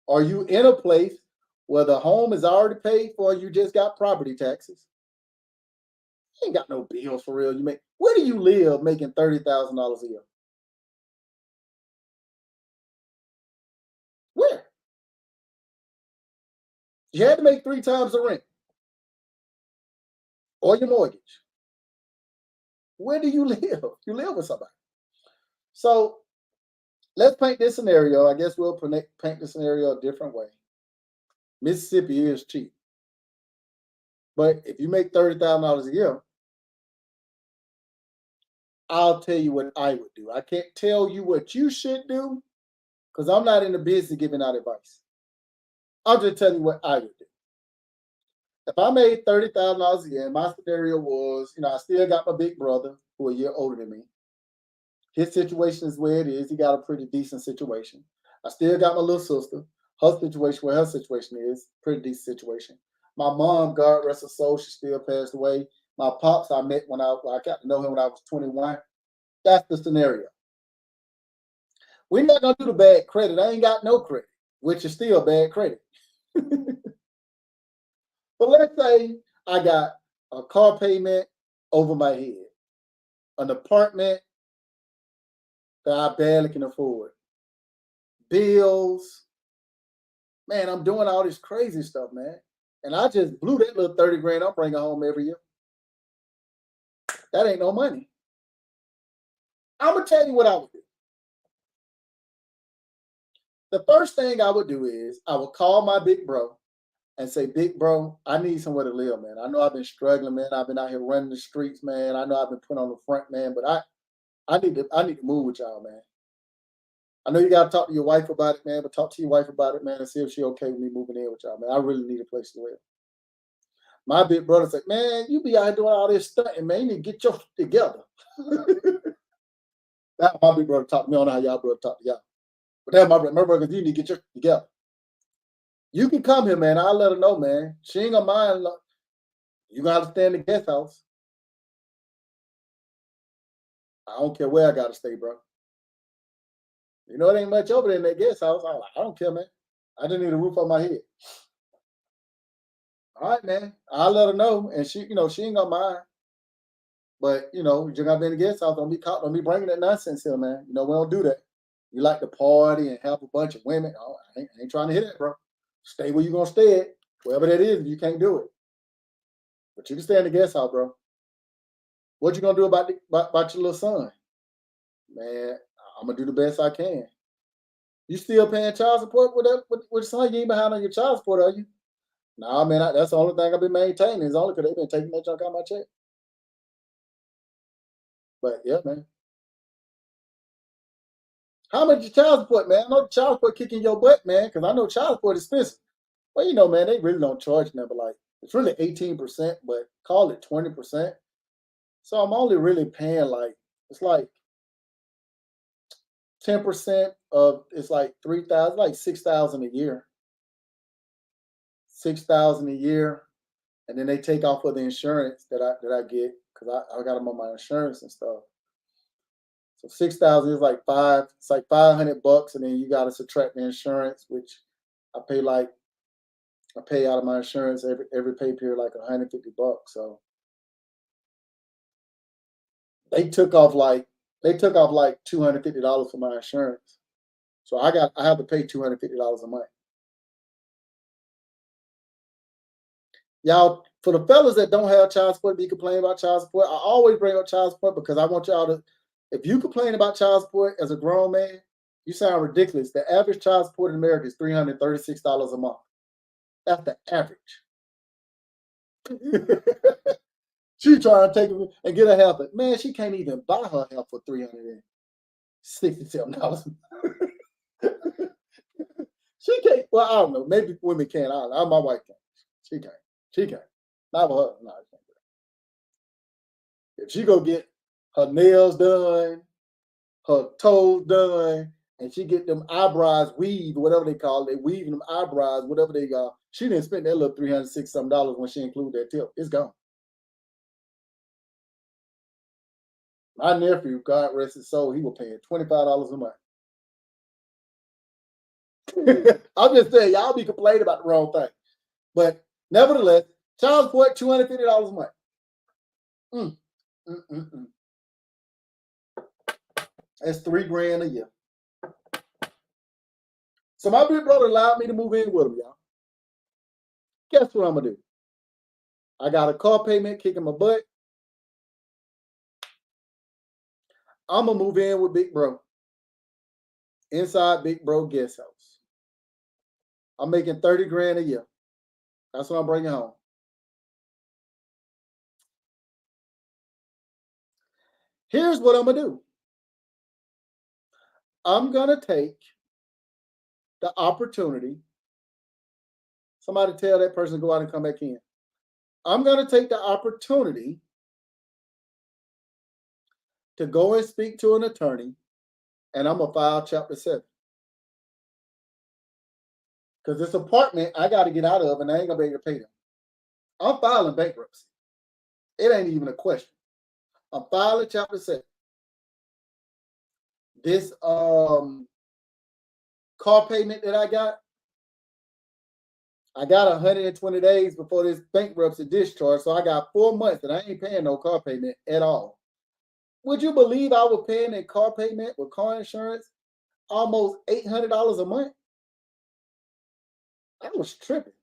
or you in a place where the home is already paid for and you just got property taxes. You ain't got no bills for real. Where do you live making $30,000 a year? Where? You had to make 3 times the rent or your mortgage. Where do you live? You live with somebody. So let's paint this scenario. I guess we'll paint the scenario a different way. Mississippi is cheap. But if you make $30,000 a year, I'll tell you what I would do. I can't tell you what you should do because I'm not in the business of giving out advice. I'll just tell you what I would do. If I made $30,000 a year, and my scenario was, I still got my big brother who a year older than me. His situation is where it is. He got a pretty decent situation. I still got my little sister. Her situation, where her situation is, pretty decent situation. My mom, God rest her soul, she still passed away. My pops, I met when I got to know him when I was 21. That's the scenario. We're not gonna do the bad credit. I ain't got no credit, which is still bad credit. But let's say I got a car payment over my head, an apartment that I barely can afford, bills. Man, I'm doing all this crazy stuff, man. And I just blew that little 30 grand I'm bringing home every year. That ain't no money. I'm going to tell you what I would do. The first thing I would do is I would call my big bro and say, big bro, I need somewhere to live, man. I know I've been struggling, man. I've been out here running the streets, man. I know I've been put on the front, man, but I need to move with y'all, man. I know you gotta talk to your wife about it, man, but talk to your wife about it, man, and see if she okay with me moving in with y'all, man. I really need a place to live. My big brother said, man, you be out here doing all this stunting, man. You need to get your shit together. That's my big brother talk to me. I don't know how y'all brother talk to y'all. But that's my brother, you need to get your shit together. You can come here, man. I'll let her know, man. She ain't gonna mind. You gonna have to stay in the guest house. I don't care where I gotta stay, bro. You know, it ain't much over there in that guest house. I'm like, I don't care, man. I just need a roof on my head. All right, man. I'll let her know. And she, she ain't gonna mind. But you're gonna be in the guest house. Don't be caught. Don't be bringing that nonsense here, man. We don't do that. You like to party and have a bunch of women. Oh, I ain't trying to hear that, bro. Stay where you gonna stay at, wherever that is. If you can't do it, but you can stay in the guest house, bro. What you gonna do about your little son? Man, I'm gonna do the best I can. You still paying child support with that with your son? You ain't behind on your child support, are you? Nah, man. That's the only thing I've been maintaining. Is only because they've been taking that junk out of my check. But yeah, man. How much is child support, man? I know child support kicking your butt, man, because I know child support is expensive. Well, man, they really don't charge nothing, but like it's really 18%, but call it 20%. So I'm only really paying like it's like 10% of it's like 3,000, like 6,000 a year. 6,000 a year. And then they take off of the insurance that I get because I got them on my insurance and stuff. So 6,000 is like it's like $500, and then you got to subtract the insurance, which I pay out of my insurance every pay period like $150. So they took off like $250 for my insurance. So I have to pay $250 a month. Y'all, for the fellas that don't have child support, be complaining about child support, I always bring up child support because I want y'all to, if you complain about child support as a grown man, you sound ridiculous. The average child support in America is $336 a month. That's the average. She trying to take it and get her help. Man, she can't even buy her help for $367. She can't. Well, I don't know. Maybe women can. I don't know. My wife can't. She can't. She can't. Not with her. No, she can't. If she go get her nails done, her toes done, and she get them eyebrows weaved, whatever they call it, they weaving them eyebrows, whatever they got. She didn't spend that little $306 when she included that tip. It's gone. My nephew, God rest his soul, he was paying $25 a month. I'm just saying, y'all be complaining about the wrong thing. But nevertheless, child support, $250 a month. That's $3,000 a year. So my big brother allowed me to move in with him, y'all. Guess what I'm gonna do? I got a car payment kicking my butt. I'm gonna move in with Big Bro. Inside Big Bro guest house. I'm making $30,000 a year. That's what I'm bringing home. Here's what I'm gonna do. I'm gonna take the opportunity. Somebody tell that person to go out and come back in. I'm gonna take the opportunity to go and speak to an attorney, and I'm gonna file Chapter 7. Because this apartment I got to get out of, and I ain't gonna be able to pay them. I'm filing bankruptcy. It ain't even a question. I'm filing Chapter 7. This car payment that I got 120 days before this bankruptcy discharge, so I got 4 months that I ain't paying no car payment at all. Would you believe I was paying a car payment with car insurance almost $800 a month? I was tripping.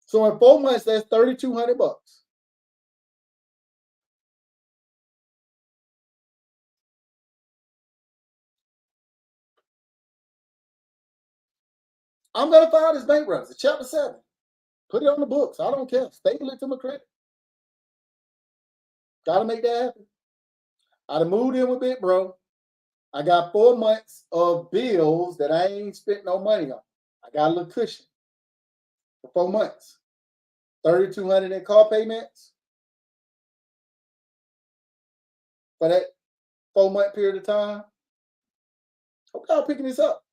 So in 4 months, that's $3,200. I'm going to file this bankruptcy, Chapter 7. Put it on the books. I don't care. Staple it to my credit. Got to make that happen. I done moved in with Big Bro. I got 4 months of bills that I ain't spent no money on. I got a little cushion for 4 months. $3,200 in car payments for that 4-month period of time. Hope y'all picking this up.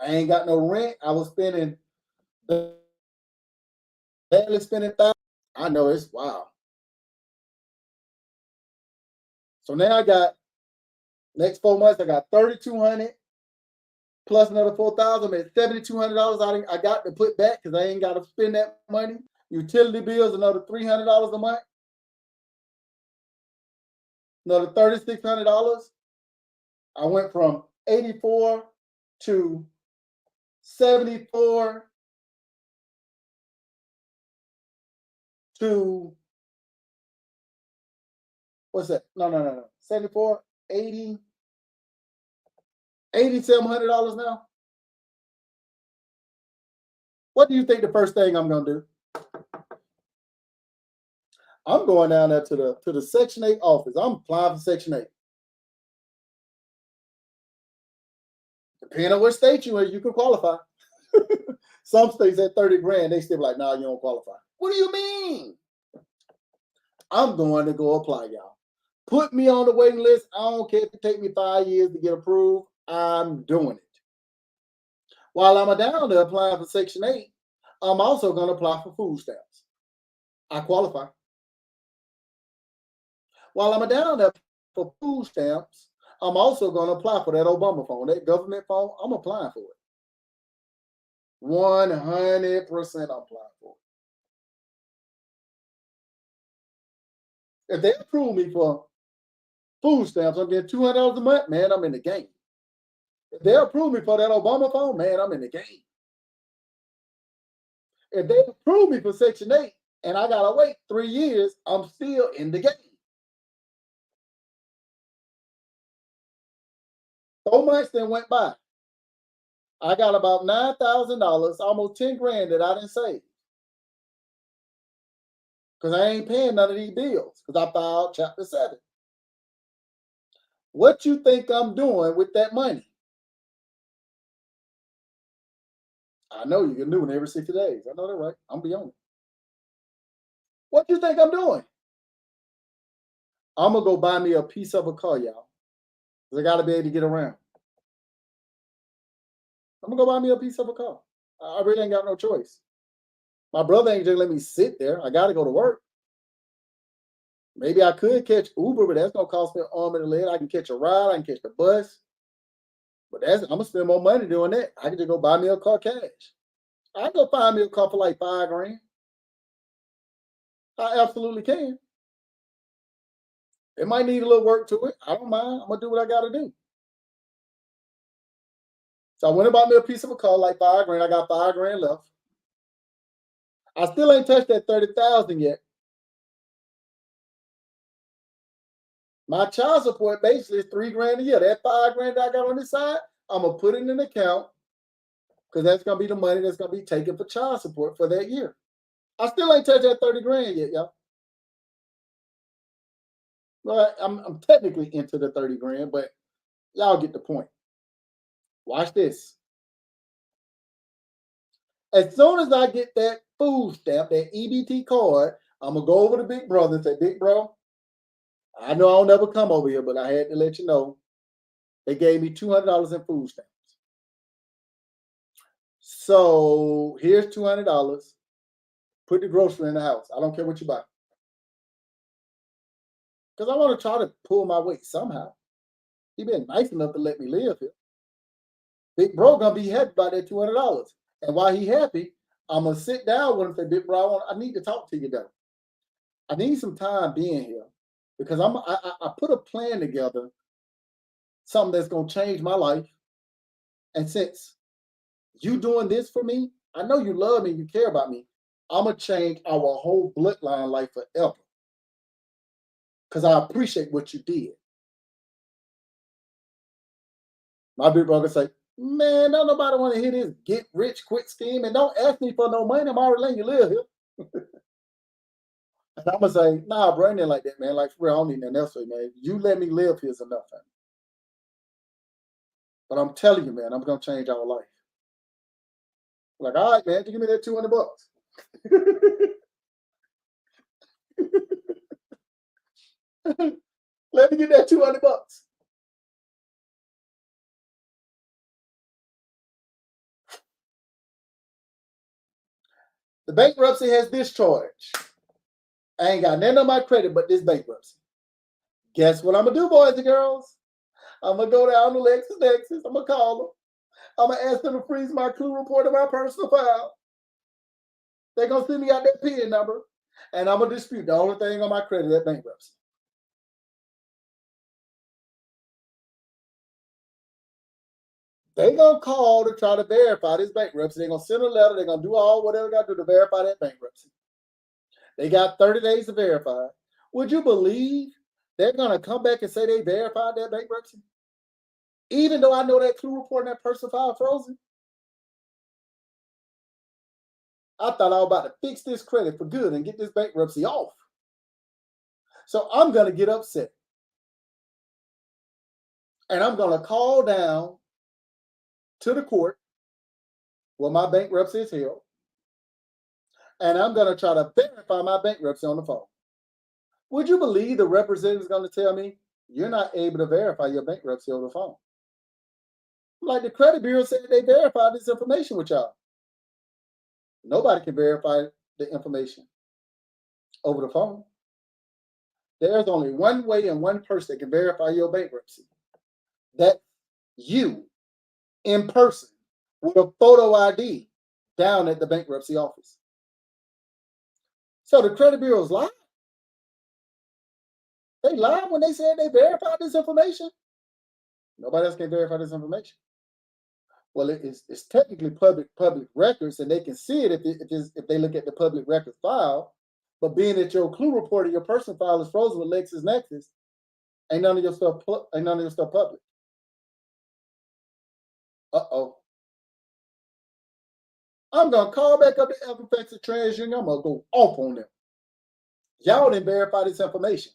I ain't got no rent. I was spending, barely spending $1,000. I know it's wild. So now I got, next 4 months, I got $3,200 plus another $4,000. At $7,200 I got to put back because I ain't got to spend that money. Utility bills, another $300 a month. Another $3,600. I went from 84 to 74 to, what's that? No. 74, 80, $8,700 now. What do you think the first thing I'm gonna do? I'm going down there to the Section 8 office. I'm applying for Section 8. Depending on what state you in, you can qualify. Some states at 30 grand, they still like, nah, you don't qualify. What do you mean? I'm going to go apply, y'all. Put me on the waiting list. I don't care if it take me 5 years to get approved. I'm doing it. While I'm down there applying for Section 8, I'm also going to apply for food stamps. I qualify. While I'm down there for food stamps, I'm also going to apply for that Obama phone, that government phone. I'm applying for it. 100% I'm applying for it. If they approve me for food stamps, I'm getting $200 a month, man, I'm in the game. If they approve me for that Obama phone, man, I'm in the game. If they approve me for Section 8 and I gotta wait 3 years, I'm still in the game. 4 months then went by. I got about $9,000, almost 10 grand that I didn't save. Because I ain't paying none of these bills because I filed Chapter 7. What you think I'm doing with that money? I know you can do it every 60 days. I know that, right? I'm be on it. What you think I'm doing? I'm gonna go buy me a piece of a car, y'all. Cause I gotta be able to get around. I'm gonna go buy me a piece of a car. I really ain't got no choice. My brother ain't just let me sit there. I gotta go to work. Maybe I could catch Uber, but that's gonna cost me an arm and a leg. I can catch a ride, I can catch the bus. But I'm gonna spend more money doing that. I can just go buy me a car cash. I can go find me a car for like 5 grand. I absolutely can. It might need a little work to it. I don't mind. I'm gonna do what I gotta do. So I went and bought me a piece of a car, like 5 grand. I got 5 grand left. I still ain't touched that 30,000 yet. My child support basically is 3 grand a year. That 5 grand that I got on this side, I'm gonna put it in an account because that's gonna be the money that's gonna be taken for child support for that year. I still ain't touched that 30 grand yet, y'all. Well, I'm technically into the 30 grand, but y'all get the point. Watch this. As soon as I get that food stamp, that EBT card, I'm gonna go over to Big Brother and say, Big Bro, I know I'll never come over here, but I had to let you know they gave me $200 in food stamps. So here's $200. Put the grocery in the house. I don't care what you buy. Because I want to try to pull my weight somehow. He been nice enough to let me live here. Big Bro gonna be happy about that $200. And while he happy, I'm gonna sit down with him and say, Big Bro, I need to talk to you though. I need some time being here because I put a plan together, something that's gonna change my life. And since you doing this for me, I know you love me, you care about me. I'm gonna change our whole bloodline life forever. Because I appreciate what you did. My big brother say, Man, don't nobody want to hear this get rich quick scheme. And don't ask me for no money. I'm already letting you live here. And I'm gonna say, nah, bro, ain't it like that, man. Like for real, I don't need nothing else, man. You let me live here's enough, man. But I'm telling you, man, I'm gonna change our life. Like, all right, man, give me that $200. Let me get that $200. The bankruptcy has discharged. I ain't got nothing on my credit but this bankruptcy. Guess what I'm gonna do, boys and girls? I'm gonna go down to LexisNexis. I'm gonna call them. I'm gonna ask them to freeze my clue report of my personal file. They're gonna send me out that PIN number, and I'm gonna dispute the only thing on my credit that bankruptcy. They're gonna call to try to verify this bankruptcy. They're gonna send a letter. They're gonna do all whatever they gotta do to verify that bankruptcy. They got 30 days to verify. Would you believe they're gonna come back and say they verified that bankruptcy? Even though I know that clue report and that personal file frozen, I thought I was about to fix this credit for good and get this bankruptcy off. So I'm gonna get upset. And I'm gonna call down to the court where my bankruptcy is held. And I'm gonna try to verify my bankruptcy on the phone. Would you believe the representative is gonna tell me you're not able to verify your bankruptcy over the phone? Like the credit bureau said they verified this information with y'all. Nobody can verify the information over the phone. There's only one way and one person that can verify your bankruptcy. That's you in person with a photo ID down at the bankruptcy office. So the credit bureaus lied. They lied when they said they verified this information. Nobody else can verify this information. Well, it's technically public records, and they can see it if they look at the public record file. But being that your clue report of your personal file is frozen with LexisNexis, ain't none of your stuff public. Uh-oh. I'm gonna call back up to Equifax and TransUnion. I'm gonna go off on them. Y'all didn't verify this information.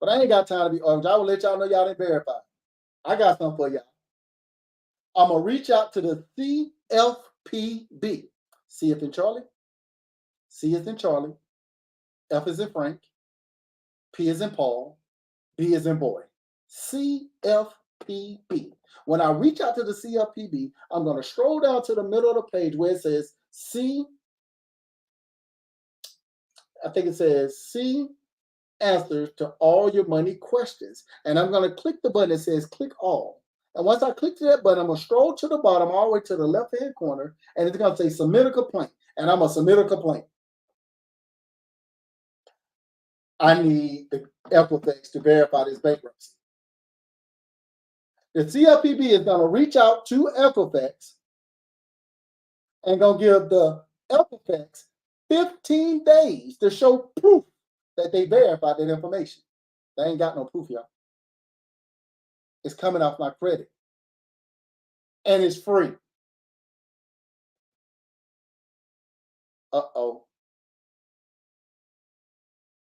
But I ain't got time to be arguing. I will let y'all know y'all didn't verify. I got something for y'all. I'm gonna reach out to the CFPB. C is in Charlie. C is in Charlie. F is in Frank. P is in Paul. B is in boy. CFPB. When I reach out to the CFPB, I'm going to scroll down to the middle of the page where it says C. I think it says C answers to all your money questions. And I'm going to click the button that says click all. And once I click to that button, I'm going to scroll to the bottom all the way to the left-hand corner, and it's going to say submit a complaint. And I'm going to submit a complaint. I need the Equifax to verify this bankruptcy. The CFPB is going to reach out to Equifax and going to give the Equifax 15 days to show proof that they verified that information. They ain't got no proof, y'all. It's coming off my credit. And it's free. Uh-oh.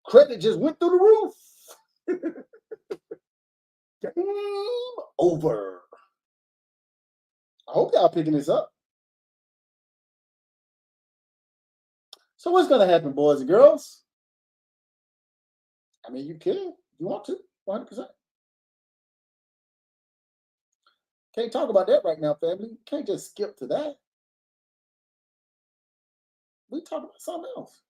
Credit just went through the roof. Game over. I hope y'all picking this up. So what's going to happen, boys and girls? I mean, you can. You want to. 100%. Can't talk about that right now, family. You can't just skip to that. We talk about something else.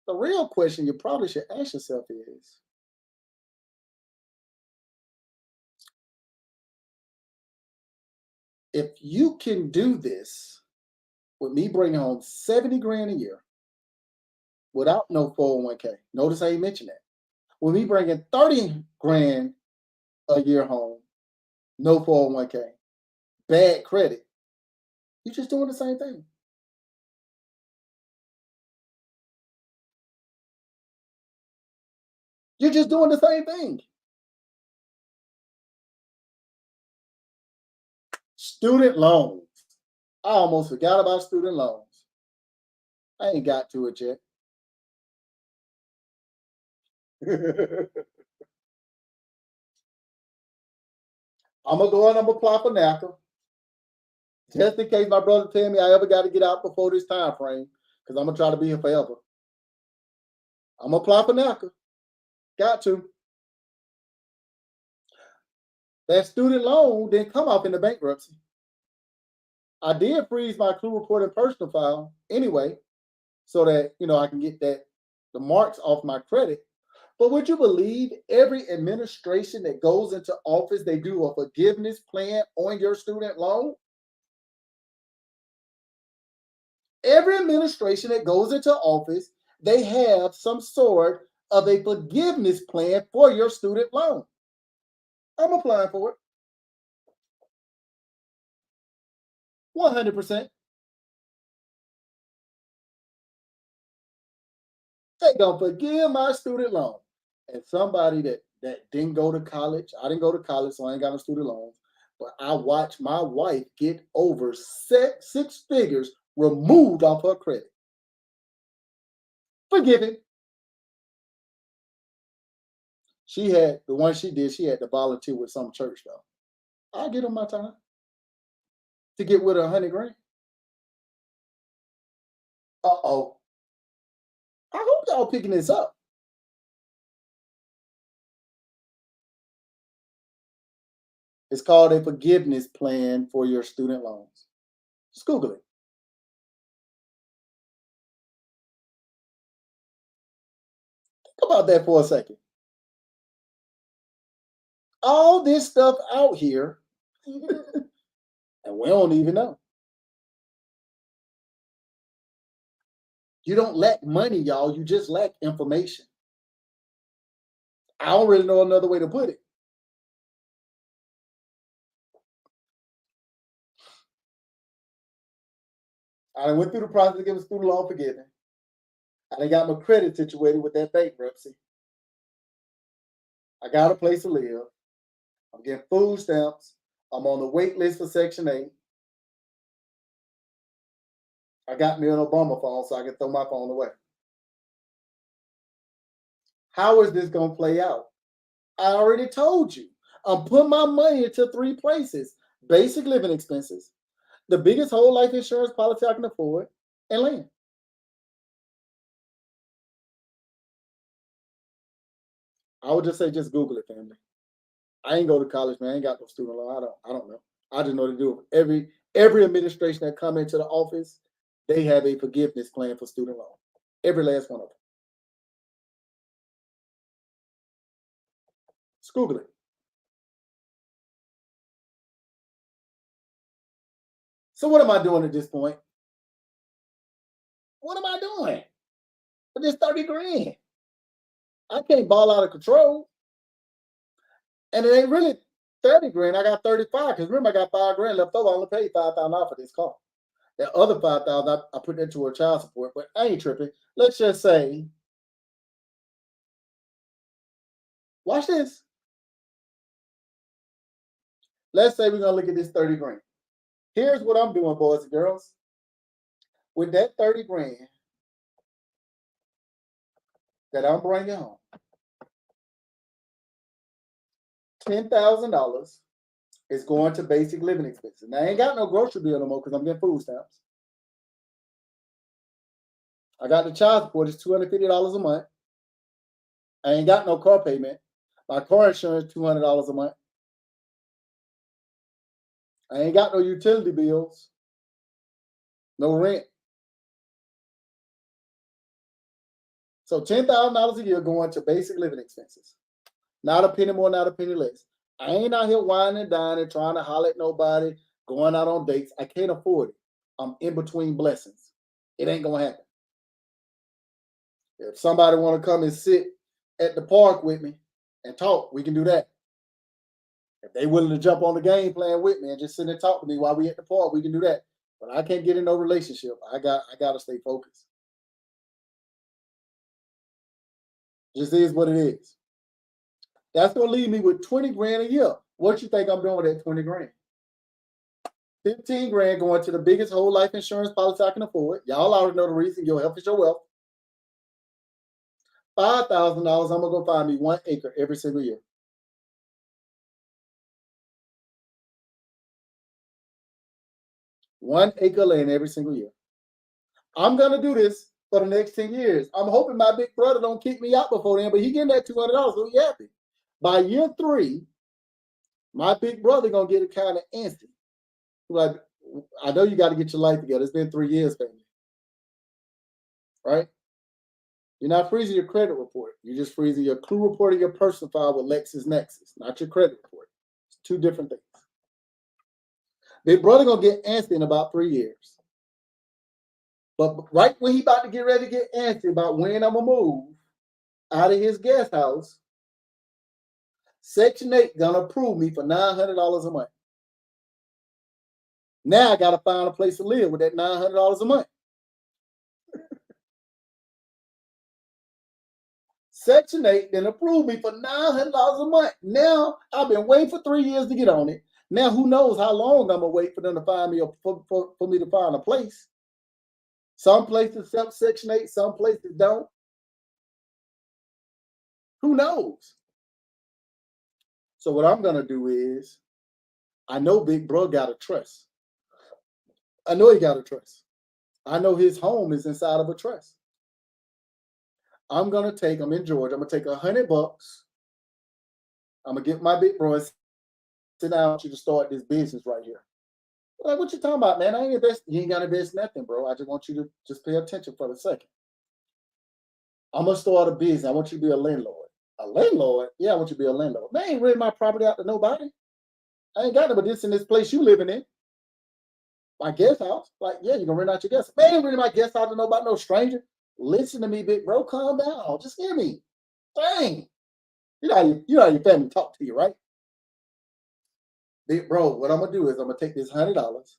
The real question you probably should ask yourself is, if you can do this with me bringing home 70 grand a year without no 401k, notice I ain't mentioned that. With me bringing 30 grand a year home, no 401k, bad credit, you're just doing the same thing. You're just doing the same thing. Student loans. I almost forgot about student loans. I ain't got to it yet. I'm gonna go and I'm gonna apply for NACA. Just in case my brother tell me I ever got to get out before this time frame, because I'm gonna try to be here forever. I'm gonna apply for NACA. Got to. That student loan didn't come off in the bankruptcy. I did freeze my Clue Report and personal file anyway, so that I can get the marks off my credit. But would you believe every administration that goes into office, they do a forgiveness plan on your student loan? Every administration that goes into office, they have some sort of a forgiveness plan for your student loan. I'm applying for it. 100%. They gonna forgive my student loan. And somebody that didn't go to college, I didn't go to college, so I ain't got no student loans. But I watched my wife get over six figures removed off her credit. Forgiven. She had the one she did. She had to volunteer with some church though. I'll give them my time to get with 100 grand. Uh-oh. I hope y'all picking this up. It's called a forgiveness plan for your student loans. Just Google it. Think about that for a second. All this stuff out here, and we don't even know. You don't lack money, y'all. You just lack information. I don't really know another way to put it. I went through the process of getting student loan forgiven. I got my credit situated with that bankruptcy. I got a place to live. I'm getting food stamps. I'm on the wait list for Section 8. I got me an Obama phone so I can throw my phone away. How is this going to play out? I already told you. I'm putting my money into 3 places: basic living expenses, the biggest whole life insurance policy I can afford, and land. I would just say just Google it, family. I ain't go to college, man. I ain't got no student loan. I don't know. I just know to do it. Every administration that come into the office, they have a forgiveness plan for student loan. Every last one of them. Just Google it. So what am I doing at this point? What am I doing with this 30 grand? I can't ball out of control. And it ain't really 30 grand. I got 35. Because remember, I got 5 grand left over. I only paid $5,000 for this car. That other 5,000, I put into a child support, but I ain't tripping. Let's just say, watch this. Let's say we're gonna look at this 30 grand. Here's what I'm doing, boys and girls. With that 30 grand that I'm bringing home, $10,000 is going to basic living expenses. Now I ain't got no grocery bill no more because I'm getting food stamps. I got the child support, it's $250 a month. I ain't got no car payment. My car insurance, $200 a month. I ain't got no utility bills, no rent. So $10,000 a year going to basic living expenses. Not a penny more, not a penny less. I ain't out here whining and dining, trying to holler at nobody, going out on dates. I can't afford it. I'm in between blessings. It ain't gonna happen. If somebody want to come and sit at the park with me and talk, we can do that. If they willing to jump on the game plan with me and just sit and talk to me while we at the park, we can do that. But I can't get in no relationship. I gotta stay focused. Just is what it is. That's gonna leave me with 20 grand a year. What you think I'm doing with that 20 grand? 15 grand going to the biggest whole life insurance policy I can afford. Y'all already know the reason. Your health is your wealth. $5,000, I'm gonna go find me 1 acre every single year. One acre land every single year. I'm gonna do this for the next 10 years. I'm hoping my big brother don't kick me out before then, but he getting that $200, so he happy. By year 3, my big brother gonna get it kind of antsy. Like, I know you got to get your life together. It's been 3 years, family. Right? You're not freezing your credit report. You're just freezing your clue report of your personal file with LexisNexis, not your credit report. It's 2 different things. Big brother gonna get antsy in about 3 years. But right when he about to get ready to get antsy about when I'm gonna move out of his guest house, Section 8 gonna approve me for $900 a month. Now I gotta find a place to live with that $900 a month. Section 8 then approved me for $900 a month. Now I've been waiting for 3 years to get on it. Now who knows how long I'm gonna wait for them to find me for me to find a place. Some places accept Section 8, some places don't. Who knows? So what I'm gonna do is, I know Big Bro got a trust. I know he got a trust. I know his home is inside of a trust. I'm in Georgia. I'm gonna take $100. I'm gonna get my big bro and sit down. I want you to start this business right here. Like, what you talking about, man? I ain't invest. You ain't gotta invest nothing, bro. I just want you to just pay attention for a second. I'm gonna start a business. I want you to be a landlord. A landlord? Yeah, I want you to be a landlord. They ain't renting my property out to nobody. I ain't got no, but this in this place you living in. My guest house. Like, yeah, you gonna rent out your guest. Man, I ain't renting my guest house to nobody, no stranger. Listen to me, big bro. Calm down. Just hear me. Dang. You know how your family talk to you, right? Big bro, what I'm gonna do is I'm gonna take this $100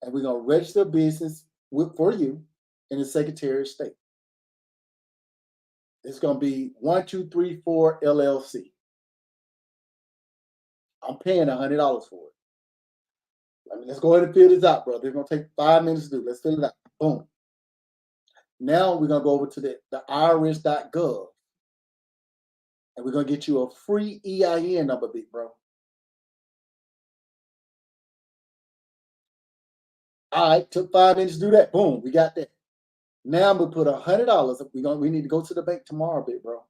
and we're gonna register a business for you in the Secretary of State. It's gonna be 1234 LLC. I'm paying $100 for it. I mean, let's go ahead and fill this out, brother. It's gonna take 5 minutes to do. Let's fill it out. Boom. Now we're gonna go over to the irs.gov and we're gonna get you a free EIN number, big bro. All right, took 5 minutes to do that. Boom, we got that. Now I'm gonna put $100. We need to go to the bank tomorrow, big bro.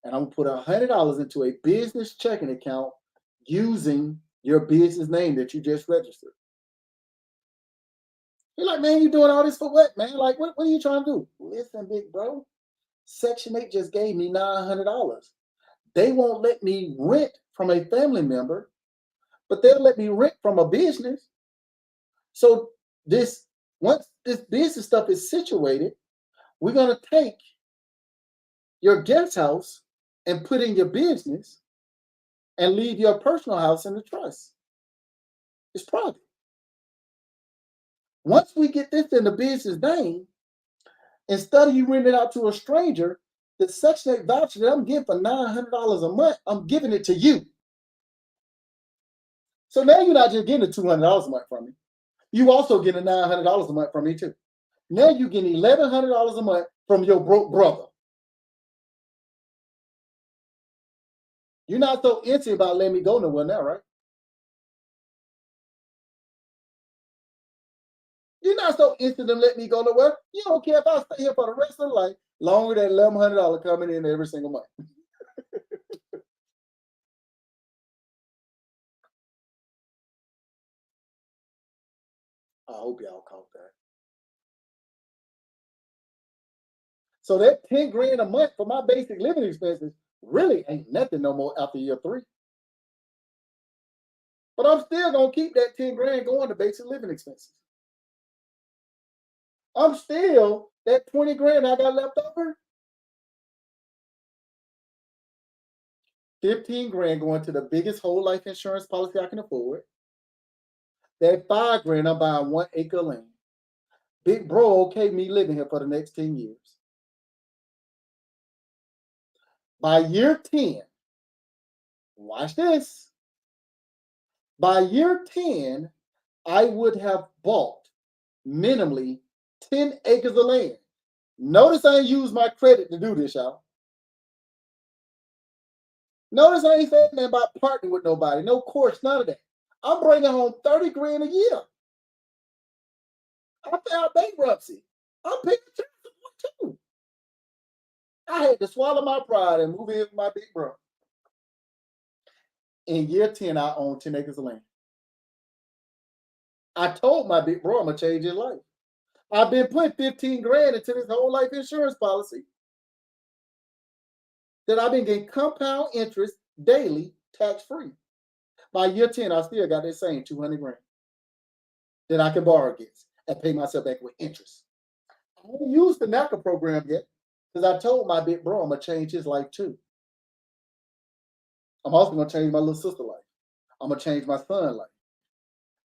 And I'm gonna put $100 into a business checking account using your business name that you just registered. You're like, man, you doing all this for what, man? Like, what are you trying to do? Listen, big bro. Section 8 just gave me $900. They won't let me rent from a family member, but they'll let me rent from a business. So once this business stuff is situated, we're gonna take your guest house and put in your business and leave your personal house in the trust. It's private. Once we get this in the business name, instead of you renting it out to a stranger, the Section 8 voucher that I'm getting for $900 a month, I'm giving it to you. So now you're not just getting the $200 a month from me. You also getting $900 a month from me too. Now you're getting $1,100 a month from your broke brother. You're not so antsy about letting me go nowhere now, right? You're not so instant to let me go nowhere. You don't care if I stay here for the rest of the life, longer than $1,100 coming in every single month. I hope y'all caught that. So that 10 grand a month for my basic living expenses really ain't nothing no more after year 3. But I'm still gonna keep that 10 grand going to basic living expenses. I'm still that 20 grand I got left over. 15 grand going to the biggest whole life insurance policy I can afford. That 5 grand I'm buying 1 acre land. Big bro, okay, me living here for the next 10 years. By year 10, watch this. By year 10, I would have bought minimally 10 acres of land. Notice I ain't used my credit to do this, y'all. Notice I ain't saying nothing about partnering with nobody. No course, none of that. I'm bringing home 30 grand a year. I filed bankruptcy. I'm paying child support too. I had to swallow my pride and move in with my big bro. In year 10, I own 10 acres of land. I told my big bro I'm gonna change his life. I've been putting 15 grand into this whole life insurance policy that I've been getting compound interest daily, tax free. By year 10, I still got that same 200 grand that I can borrow against and pay myself back with interest. I haven't used the NACA program yet because I told my big bro I'm gonna change his life too. I'm also gonna change my little sister life. I'm gonna change my son's life.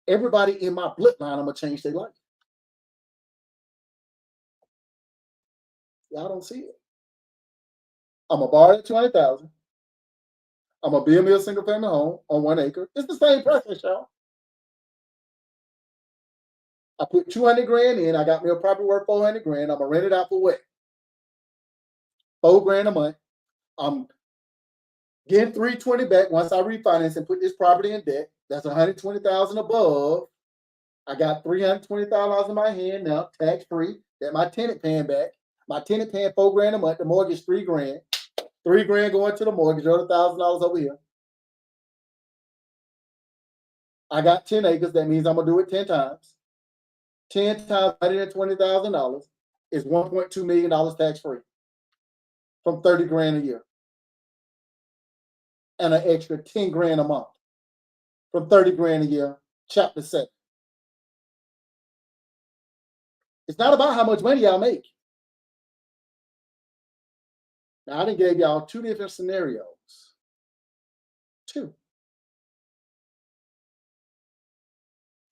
Everybody in my bloodline, I'm gonna change their life. Y'all don't see it. I'm gonna borrow that 200,000. I'm gonna build me a single family home on 1 acre. It's the same process, y'all. I put 200 grand in. I got me a property worth 400 grand. I'm gonna rent it out for what? 4 grand a month. I'm getting 320 back once I refinance and put this property in debt. That's 120,000 above. I got $320,000 in my hand now, tax free. That my tenant paying back. My tenant paying 4 grand a month. The mortgage 3 grand. 3 grand going to the mortgage. Another $1,000 over here. I got 10 acres. That means I'm gonna do it 10 times. 10 times $120,000 is $1.2 million tax free from 30 grand a year. And an extra 10 grand a month from 30 grand a year, chapter 7. It's not about how much money y'all make. Now, I done gave y'all 2 different scenarios. 2.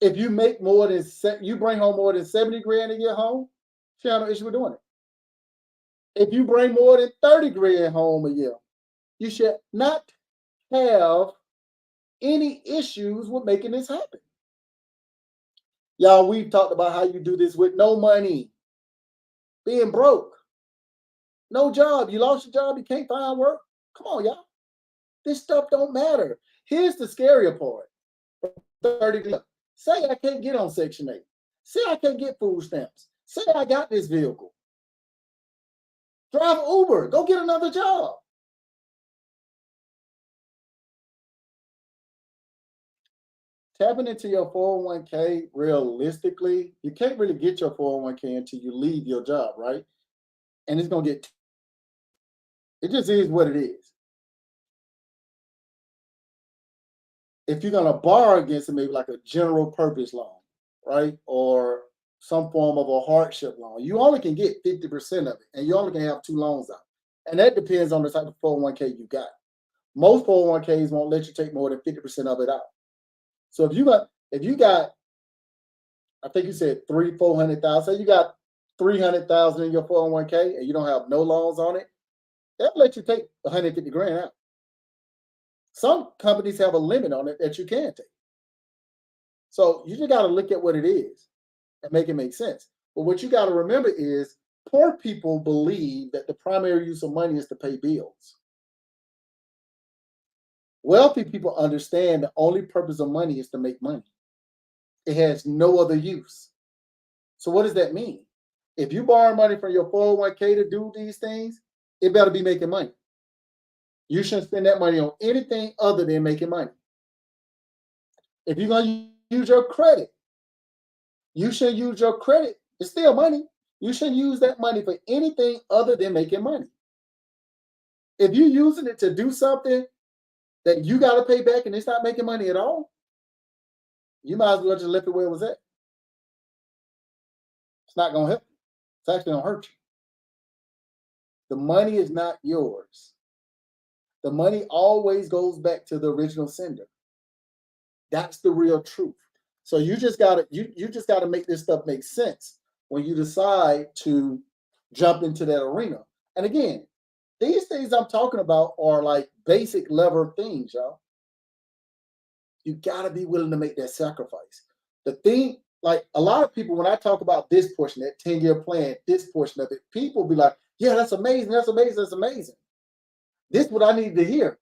If you make more than, you bring home more than 70 grand a year home, she have no issue with doing it. If you bring more than 30 grand home a year, you should not have any issues with making this happen. Y'all, we've talked about how you do this with no money, being broke, no job. You lost your job, you can't find work. Come on, y'all. This stuff don't matter. Here's the scarier part. 30. Say I can't get on Section 8. Say I can't get food stamps. Say I got this vehicle. Drive Uber. Go get another job. Tapping into your 401k realistically, you can't really get your 401k until you leave your job, right? And it's going to get, it just is what it is. If you're going to borrow against it, maybe like a general purpose loan, right? Or some form of a hardship loan, you only can get 50% of it, and you only can have 2 loans out. And that depends on the type of 401k you got. Most 401ks won't let you take more than 50% of it out. So if you got, I think you said 400,000, say you got 300,000 in your 401k and you don't have no loans on it, they'll let you take 150 grand out. Some companies have a limit on it that you can take. So you just got to look at what it is and make it make sense. But what you got to remember is poor people believe that the primary use of money is to pay bills. Wealthy people understand the only purpose of money is to make money. It has no other use. So what does that mean? If you borrow money from your 401k to do these things, it better be making money. You shouldn't spend that money on anything other than making money. If you're going to use your credit, you should use your credit. It's still money. You shouldn't use that money for anything other than making money. If you're using it to do something that you got to pay back and it's not making money at all, you might as well just left it where it was at. It's not going to help you. It's actually going to hurt you. The money is not yours. The money always goes back to the original sender. That's the real truth. So you just gotta make this stuff make sense when you decide to jump into that arena. And again, these things I'm talking about are like basic level things, y'all. You gotta be willing to make that sacrifice. The thing, like a lot of people, when I talk about this portion, that 10-year plan, this portion of it, people be like, yeah, that's amazing, that's amazing, that's amazing. This is what I needed to hear.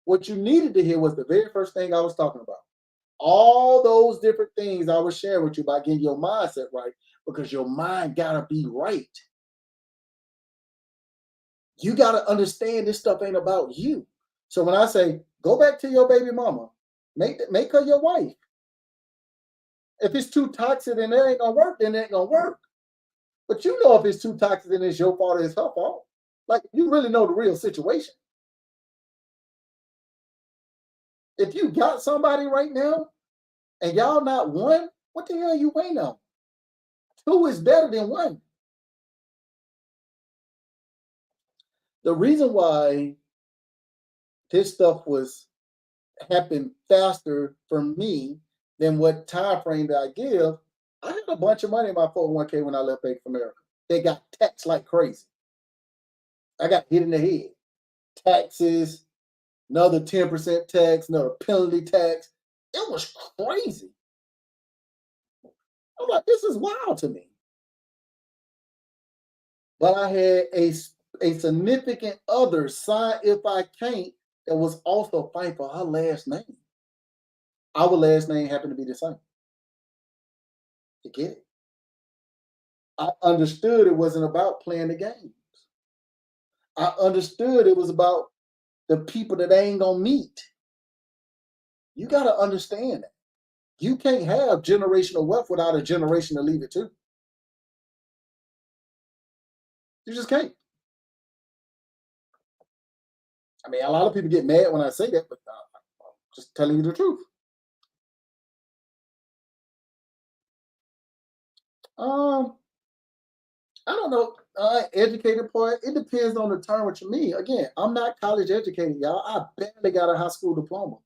What you needed to hear was the very first thing I was talking about. All those different things I was sharing with you about getting your mindset right, because your mind gotta be right. You gotta understand this stuff ain't about you. So when I say go back to your baby mama, make her your wife. If it's too toxic and it ain't gonna work, then it ain't gonna work. But you know if it's too toxic, then it's your fault or it's her fault. Like you really know the real situation. If you got somebody right now and y'all not one, what the hell are you waiting on? Two is better than one. The reason why this stuff was happened faster for me than what time frame that I give, I had a bunch of money in my 401k when I left Bank of America. They got taxed like crazy. I got hit in the head. Taxes, another 10% tax, another penalty tax. It was crazy. I'm like, this is wild to me. But I had a significant other sign if I can't that was also fighting for her last name. Our last name happened to be the same. You get it? I understood it wasn't about playing the games. I understood it was about the people that I ain't gonna meet. You gotta understand that. You can't have generational wealth without a generation to leave it to. You just can't. I mean, a lot of people get mad when I say that, but I'm just telling you the truth. Um, I don't know. Educated part. It depends on the term what you mean. Again, I'm not college educated, y'all. I barely got a high school diploma.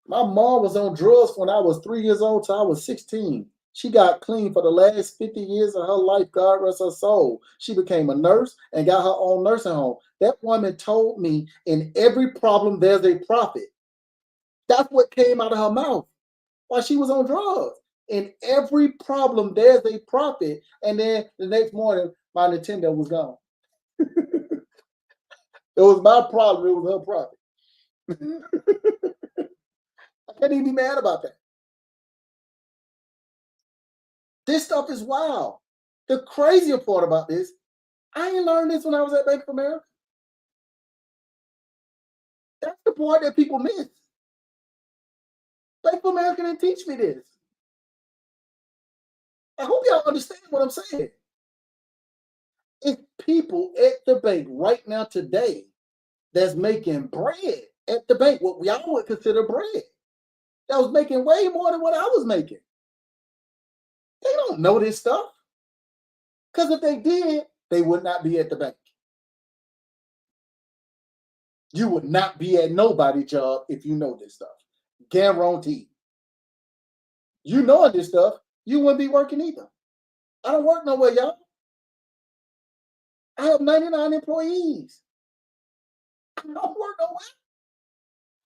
My mom was on drugs when I was 3 years old till I was 16. She got clean for the last 50 years of her life. God rest her soul. She became a nurse and got her own nursing home. That woman told me in every problem there's a profit. That's what came out of her mouth while she was on drugs. In every problem there's a profit. And then the next morning, my Nintendo was gone. It was my problem. It was her profit. I can't even be mad about that. This stuff is wild. The crazier part about this, I ain't learned this when I was at Bank of America. That's the part that people miss. Bank of America didn't teach me this. I hope y'all understand what I'm saying. It's people at the bank right now today that's making bread at the bank, what we all would consider bread. That was making way more than what I was making. They don't know this stuff. Because if they did, they would not be at the bank. You would not be at nobody's job if you know this stuff. Guaranteed. You knowing this stuff, you wouldn't be working either. I don't work nowhere, y'all. I have 99 employees. I don't work nowhere.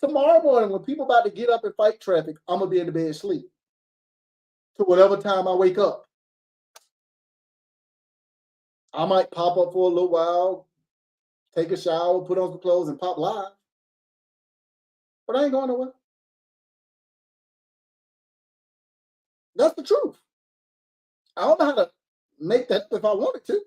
Tomorrow morning, when people about to get up and fight traffic, I'm gonna be in the bed sleep to whatever time I wake up. I might pop up for a little while, take a shower, put on some clothes, and pop live. But I ain't going nowhere. That's the truth. I don't know how to make that if I wanted to.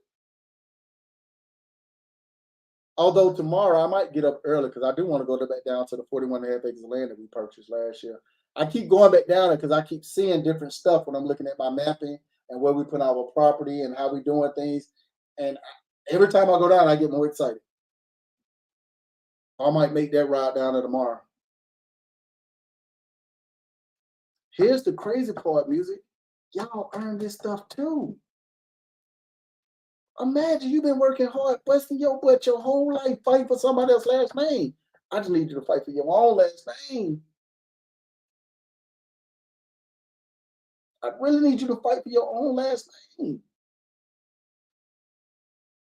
Although tomorrow I might get up early because I do want to go back down to the 41 and a half acres of land that we purchased last year. I keep going back down there because I keep seeing different stuff when I'm looking at my mapping and where we put our property and how we doing things. And every time I go down, I get more excited. I might make that ride down there tomorrow. Here's the crazy part, music. Y'all earn this stuff too. Imagine you've been working hard, busting your butt your whole life, fighting for somebody else's last name. I just need you to fight for your own last name. I really need you to fight for your own last name.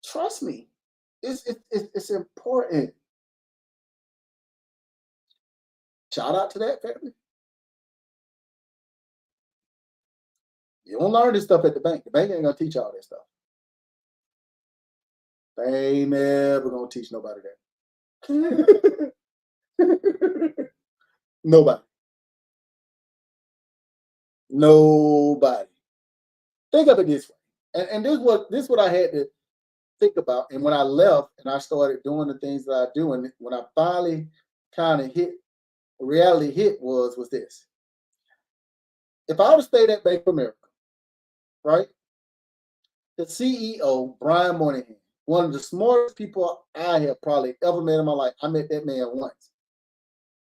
Trust me, it's important. Shout out to that family. You don't learn this stuff at the bank. The bank ain't gonna teach you all that stuff. They ain't never gonna teach nobody that. Nobody. Nobody. Think of it this way. And this what I had to think about. And when I left and I started doing the things that I do, and when I finally kind of reality hit was this. If I would have stayed at Bank of America, right? The CEO, Brian Moynihan, one of the smartest people I have probably ever met in my life. I met that man once.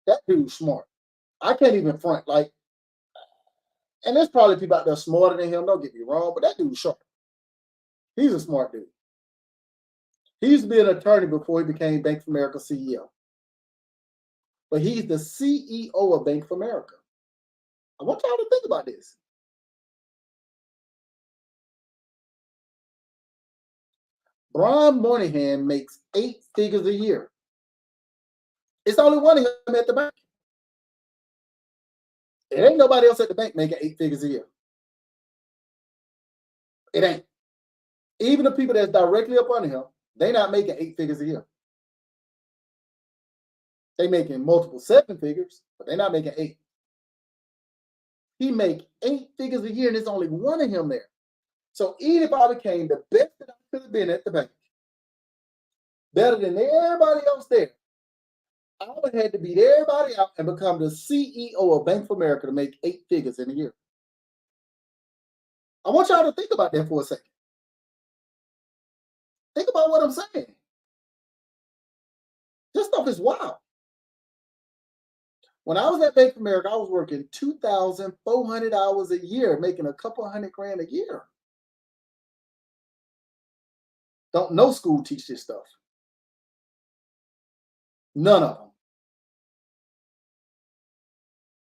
That dude's smart. I can't even front. Like, and there's probably people out there smarter than him. Don't get me wrong, but that dude's sharp. He's a smart dude. He used to be an attorney before he became Bank of America CEO. But he's the CEO of Bank of America. I want y'all to think about this. Brian Moynihan makes 8 figures a year. It's only one of him at the bank. It ain't nobody else at the bank making 8 figures a year. It ain't. Even the people that's directly up under him, they not making 8 figures a year. They making multiple 7 figures, but they're not making 8. He make 8 figures a year, and there's only one of him there. So even if I became the best that I could have been at the bank, better than everybody else there, I would have had to beat everybody out and become the CEO of Bank of America to make 8 figures in a year. I want y'all to think about that for a second. Think about what I'm saying. This stuff is wild. When I was at Bank of America, I was working 2,400 hours a year, making a couple $100,000 a year. Don't no school teach this stuff. None of them.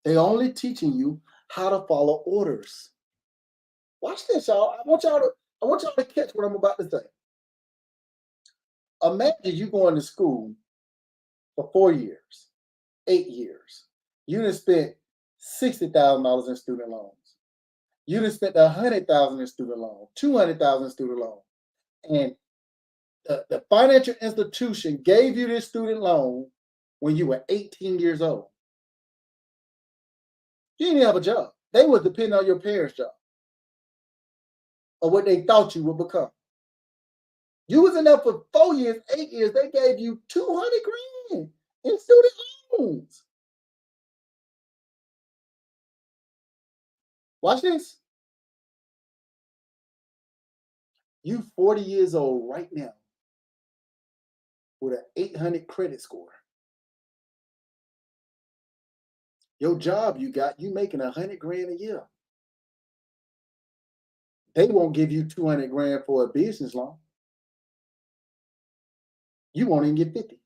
They're only teaching you how to follow orders. Watch this, y'all. I want y'all to catch what I'm about to say. Imagine you going to school for 4 years, 8 years. You done spent $60,000 in student loans. You done spent $100,000 in student loans, $200,000 in student loans. And the financial institution gave you this student loan when you were 18 years old. You didn't have a job. They would depend on your parents' job or what they thought you would become. You was in there for 4 years, 8 years. They gave you $200,000 in student loans. Watch this. You 40 years old right now with an 800 credit score. Your job you got, you making $100,000 a year. They won't give you $200,000 for a business loan. You won't even get 50.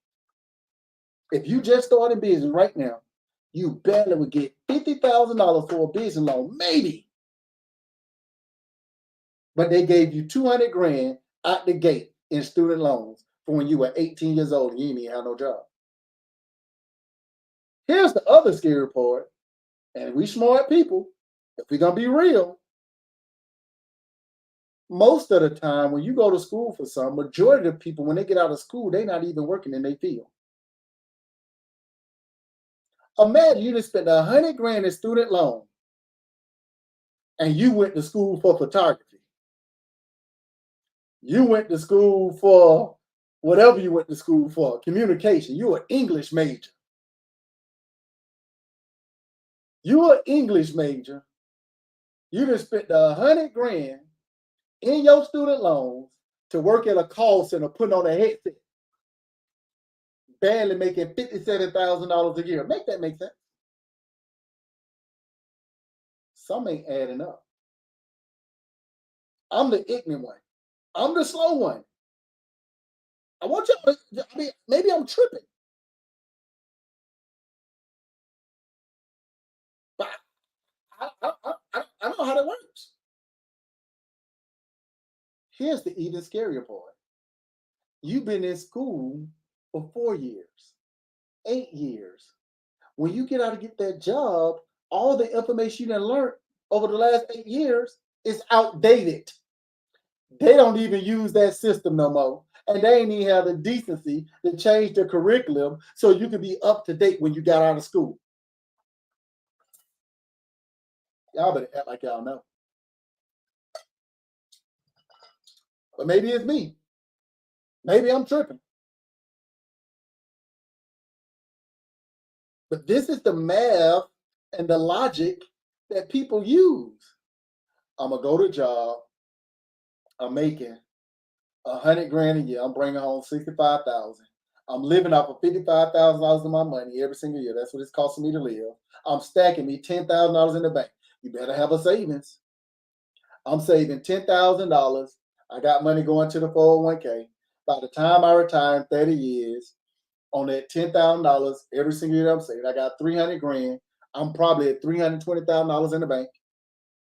If you just started business right now, you barely would get $50,000 for a business loan, maybe. But they gave you $200,000 out the gate in student loans for when you were 18 years old and you didn't even have no job. Here's the other scary part, and we smart people, if we're gonna be real, most of the time when you go to school for some, majority of people, when they get out of school, they're not even working in their field. Imagine you just spent $100,000 in student loan and you went to school for photography. You went to school for whatever you went to school for, communication. You were an English major. You were an English major. You just spent $100,000 in your student loans to work at a call center, putting on a headset, barely making $57,000 a year. Make that make sense? Some ain't adding up. I'm the ignorant one. I'm the slow one. I want y'all to, I mean, maybe I'm tripping. But I know how that works. Here's the even scarier part. You've been in school for 4 years, 8 years. When you get out to get that job, all the information you done learned over the last 8 years, It's outdated. They don't even use that system no more. And they ain't even have the decency to change the curriculum so you could be up to date when you got out of school. Y'all better act like y'all know. But maybe it's me. Maybe I'm tripping. But this is the math and the logic that people use. I'm gonna go to a job. I'm making 100 grand a year. I'm bringing home 65,000. I'm living off of $55,000 of my money every single year. That's what it's costing me to live. I'm stacking me $10,000 in the bank. You better have a savings. I'm saving $10,000. I got money going to the 401k. By the time I retire in 30 years, on that $10,000 every single year I'm saving, I got 300 grand. I'm probably at $320,000 in the bank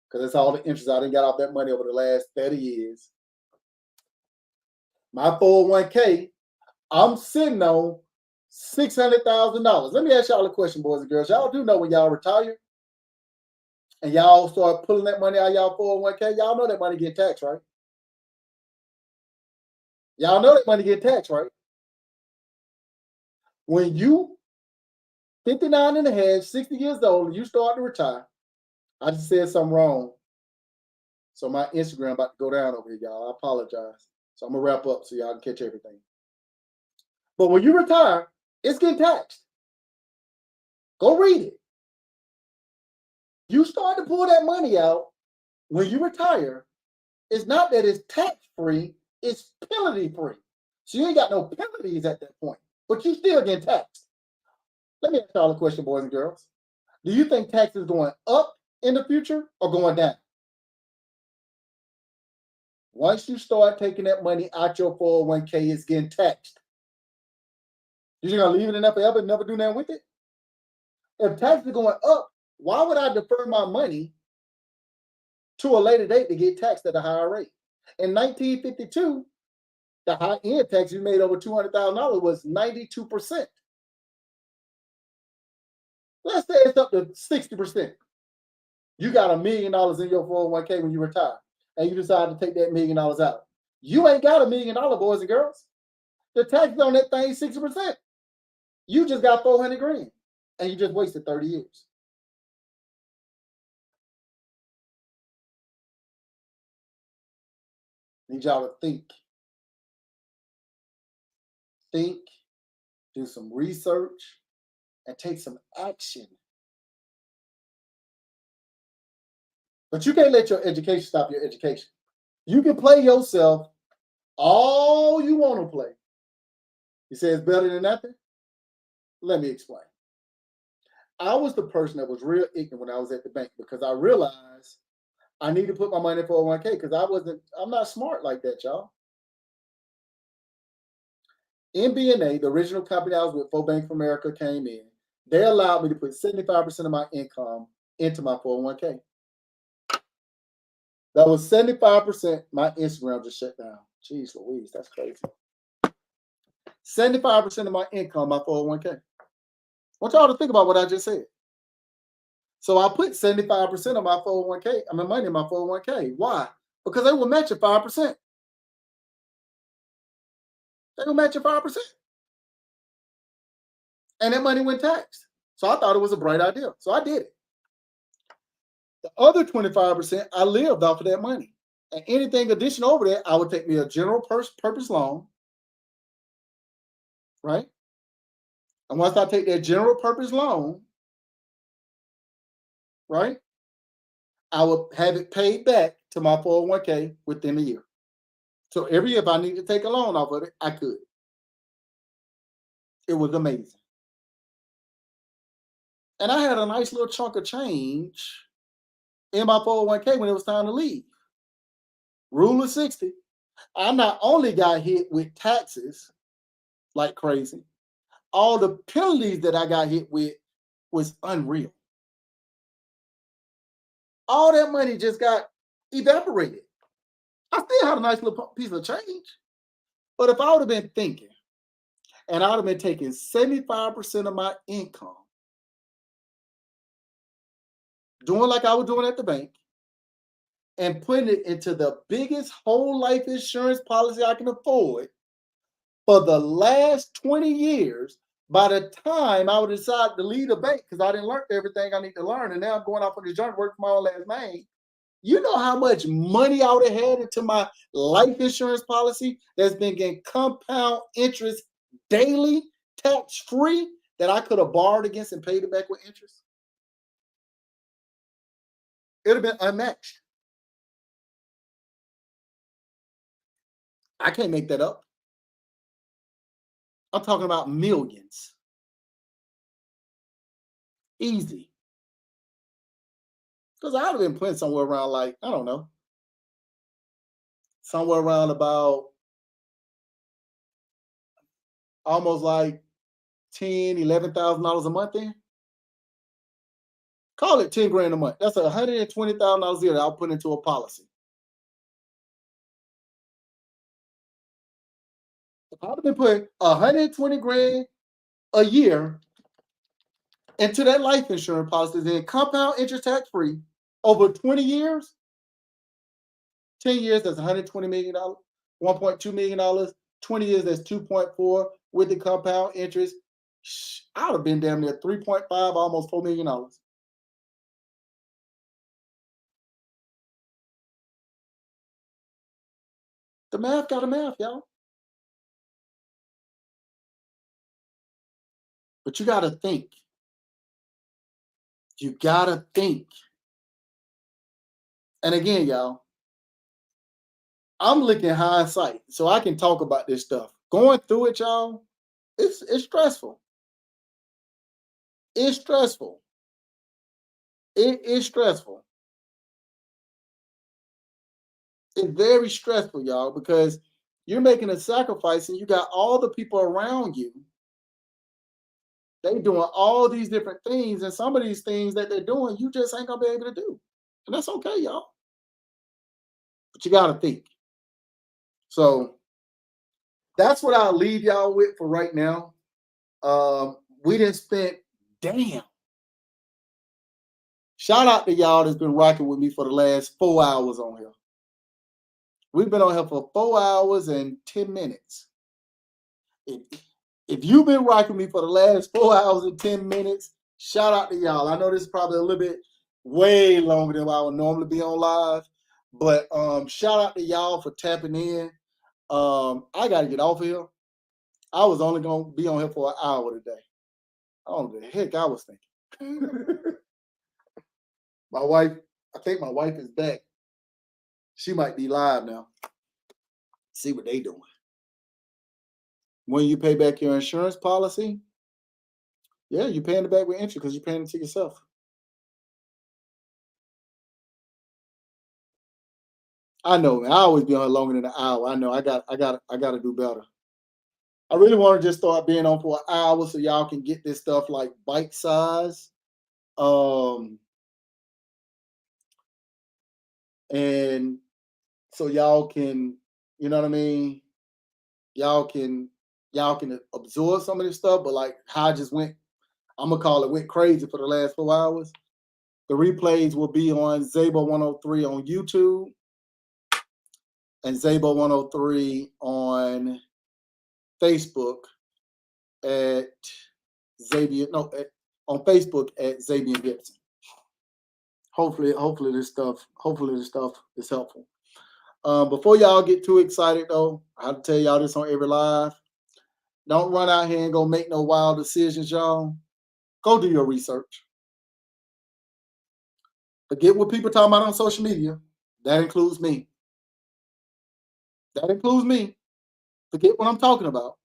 because that's all the interest I done got off that money over the last 30 years. My 401k, I'm sitting on $600,000. Let me ask y'all a question, boys and girls. Y'all do know when y'all retire and y'all start pulling that money out of y'all 401k, y'all know that money get taxed, right? Y'all know that money get taxed, right? When you 59 and a half, 60 years old, and you start to retire, I just said something wrong. So my Instagram about to go down over here, y'all. I apologize. So I'm gonna wrap up so y'all can catch everything. But when you retire, it's getting taxed. Go read it. You start to pull that money out when you retire. It's not that it's tax-free, it's penalty-free. So you ain't got no penalties at that point, but you still get taxed. Let me ask y'all a question, boys and girls. Do you think taxes going up in the future or going down? Once you start taking that money out your 401k, it's getting taxed. You're just gonna leave it in there forever and never do nothing with it? If taxes are going up, why would I defer my money to a later date to get taxed at a higher rate? In 1952, the high end tax you made over $200,000 was 92%. Let's say it's up to 60%. You got $1 million in your 401k when you retire, and you decide to take that $1 million out. You ain't got $1 million, boys and girls. The taxes on that thing is 60%. You just got 400 grand, and you just wasted 30 years. Need y'all to think. Think, do some research, and take some action. But you can't let your education stop your education. You can play yourself all you want to play. You say it's better than nothing? Let me explain. I was the person that was real ignorant when I was at the bank because I realized I need to put my money in 401k because I'm not smart like that, y'all. MBNA, the original company I was with, for Bank of America, came in. They allowed me to put 75% of my income into my 401k. That was 75%. My Instagram just shut down. Jeez Louise, that's crazy. 75% of my income, my 401k. I want y'all to think about what I just said. So I put 75% of my 401k, money in my 401k. Why? Because they will match you 5%. They will match you 5%. And that money went taxed. So I thought it was a bright idea. So I did it. The other 25%, I lived off of that money. And anything additional over that, I would take me a general purpose loan, right? And once I take that general purpose loan, right, I would have it paid back to my 401k within a year. So every year, if I need to take a loan off of it, I could. It was amazing. And I had a nice little chunk of change in my 401k when it was time to leave. Rule of 60. I not only got hit with taxes like crazy, all the penalties that I got hit with was unreal. All that money just got evaporated. I still had a nice little piece of change. But if I would have been thinking, and I would have been taking 75% of my income, doing like I was doing at the bank, and putting it into the biggest whole life insurance policy I can afford for the last 20 years. By the time I would decide to leave the bank, because I didn't learn everything I need to learn, and now I'm going off on this journey working for my own last name. You know how much money I would have had into my life insurance policy that's been getting compound interest daily, tax free, that I could have borrowed against and paid it back with interest? It would have been unmatched. I can't make that up. I'm talking about millions. Easy. Because I would have been putting somewhere around, like, I don't know, somewhere around about almost like $10,000, $11,000 a month in. Call it 10 grand a month. That's $120,000 a year that I'll put into a policy. If I'd have been putting 120 grand a year into that life insurance policy, then compound interest tax free over 20 years, 10 years, that's $120 million, $1.2 million, 20 years, that's 2.4 with the compound interest. I would have been damn near 3.5, almost $4 million. The math got a math, y'all. But you got to think. You got to think. And again, y'all, I'm looking hindsight, so I can talk about this stuff. Going through it, y'all, it's stressful. It's stressful. It is stressful. It's very stressful, y'all, because you're making a sacrifice and you got all the people around you. They doing all these different things, and some of these things that they're doing, you just ain't gonna be able to do. And that's okay, y'all. But you gotta think. So that's what I'll leave y'all with for right now. We didn't spend, damn. Shout out to y'all that's been rocking with me for the last 4 hours on here. We've been on here for 4 hours and 10 minutes. If you've been rocking me for the last 4 hours and 10 minutes, shout out to y'all. I know this is probably a little bit way longer than I would normally be on live, but shout out to y'all for tapping in. I got to get off here. I was only going to be on here for an hour today. I don't know what the heck I was thinking. My wife, I think my wife is back. She might be live now. See what they doing. When you pay back your insurance policy, yeah, you're paying it back with interest because you're paying it to yourself. I know, man. I always be on longer than an hour. I know. I got to do better. I really want to just start being on for an hour so y'all can get this stuff like bite size. And so y'all can, you know what I mean? Y'all can absorb some of this stuff, but like how I just went, I'm gonna call it went crazy for the last 4 hours. The replays will be on Zabo 103 on YouTube and Zabo 103 on Facebook at Xavier, no, on Facebook at Xavier Gibson. Hopefully this stuff is helpful. Before y'all get too excited though, I'll tell y'all this on every live. Don't run out here and go make no wild decisions, y'all. Go do your research. Forget what people talking about on social media. That includes me. That includes me. Forget what I'm talking about.